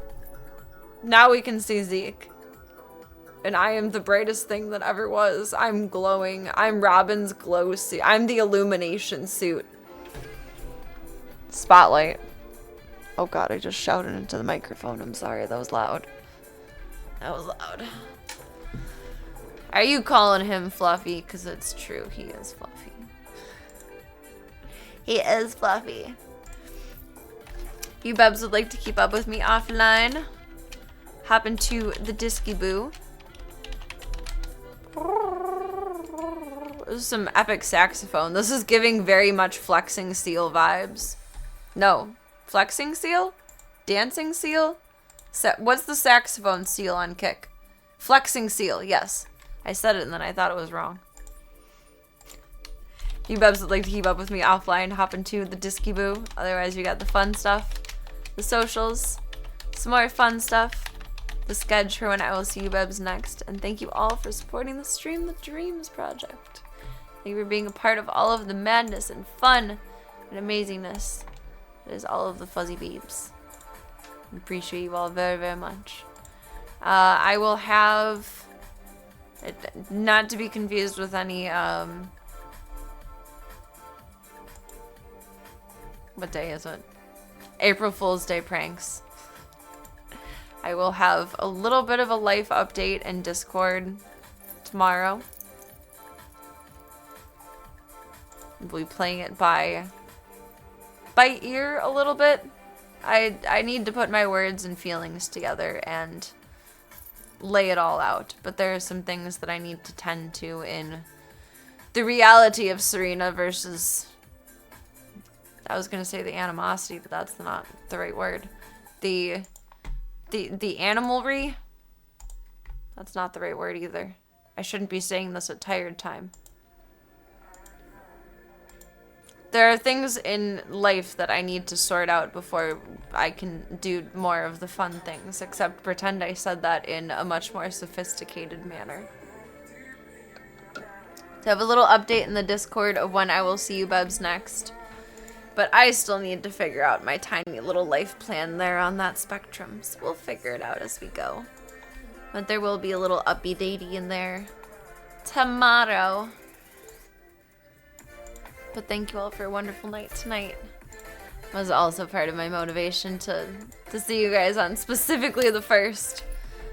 Now we can see Zeke. And I am the brightest thing that ever was. I'm glowing. I'm Robin's glow suit. I'm the illumination suit. Spotlight. Oh god, I just shouted into the microphone. I'm sorry, that was loud. That was loud. Are you calling him fluffy? Because it's true, he is fluffy. He is fluffy. If you bubs would like to keep up with me offline, hop into the Disky Boo. This is some epic saxophone. This is giving very much Flexing Seal vibes. No. Flexing Seal? Dancing Seal? What's the saxophone seal on Kick? Flexing Seal, yes. I said it and then I thought it was wrong. If you bubs would like to keep up with me offline, hop into the Disky Boo. Otherwise, you got the fun stuff, the socials, some more fun stuff, the sketch for when I will see you bubs next. And thank you all for supporting the Stream the Dreams project. Thank you for being a part of all of the madness and fun and amazingness that is all of the Fuzzy Beebs. I appreciate you all very, very much. I will have, not to be confused with any, what day is it? April Fool's Day pranks. I will have a little bit of a life update in Discord tomorrow. We'll be playing it by ear a little bit. I need to put my words and feelings together and lay it all out. But there are some things that I need to tend to in the reality of Serena versus, I was gonna say the animosity, but that's not the right word. The animalry. That's not the right word either. I shouldn't be saying this at tired time. There are things in life that I need to sort out before I can do more of the fun things, except pretend I said that in a much more sophisticated manner. To have a little update in the Discord of when I will see you bubs next. But I still need to figure out my tiny little life plan there on that spectrum, so we'll figure it out as we go. But there will be a little uppy-datey in there tomorrow. But thank you all for a wonderful night tonight. It was also part of my motivation to see you guys on specifically the 1st.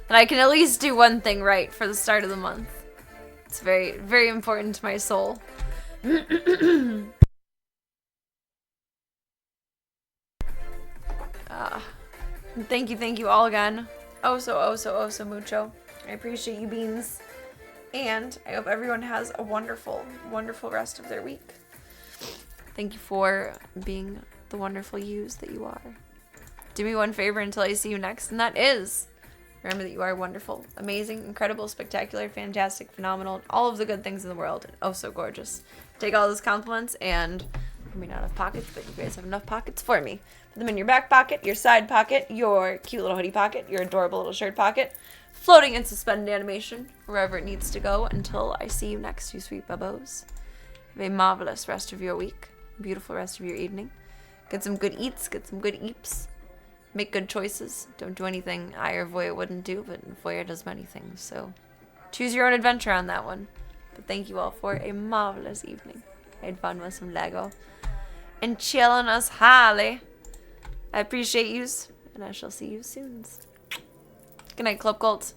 And I can at least do one thing right for the start of the month. It's very, very important to my soul. Thank you all again. Oh so mucho. I appreciate you beans. And I hope everyone has a wonderful, wonderful rest of their week. Thank you for being the wonderful yous that you are. Do me one favor until I see you next, and that is, remember that you are wonderful, amazing, incredible, spectacular, fantastic, phenomenal, all of the good things in the world, and oh so gorgeous. Take all those compliments, and I may not have pockets, but you guys have enough pockets for me. Put them in your back pocket, your side pocket, your cute little hoodie pocket, your adorable little shirt pocket, floating in suspended animation, wherever it needs to go, until I see you next, you sweet bubbos. Have a marvelous rest of your week. Beautiful rest of your evening. Get some good eats, get some good eeps. Make good choices. Don't do anything I or Voya wouldn't do, but Voya does many things, so choose your own adventure on that one. But thank you all for a marvelous evening. I had fun with some Lego. And chillin' us highly. I appreciate yous, and I shall see you soon. Good night, Club Cult.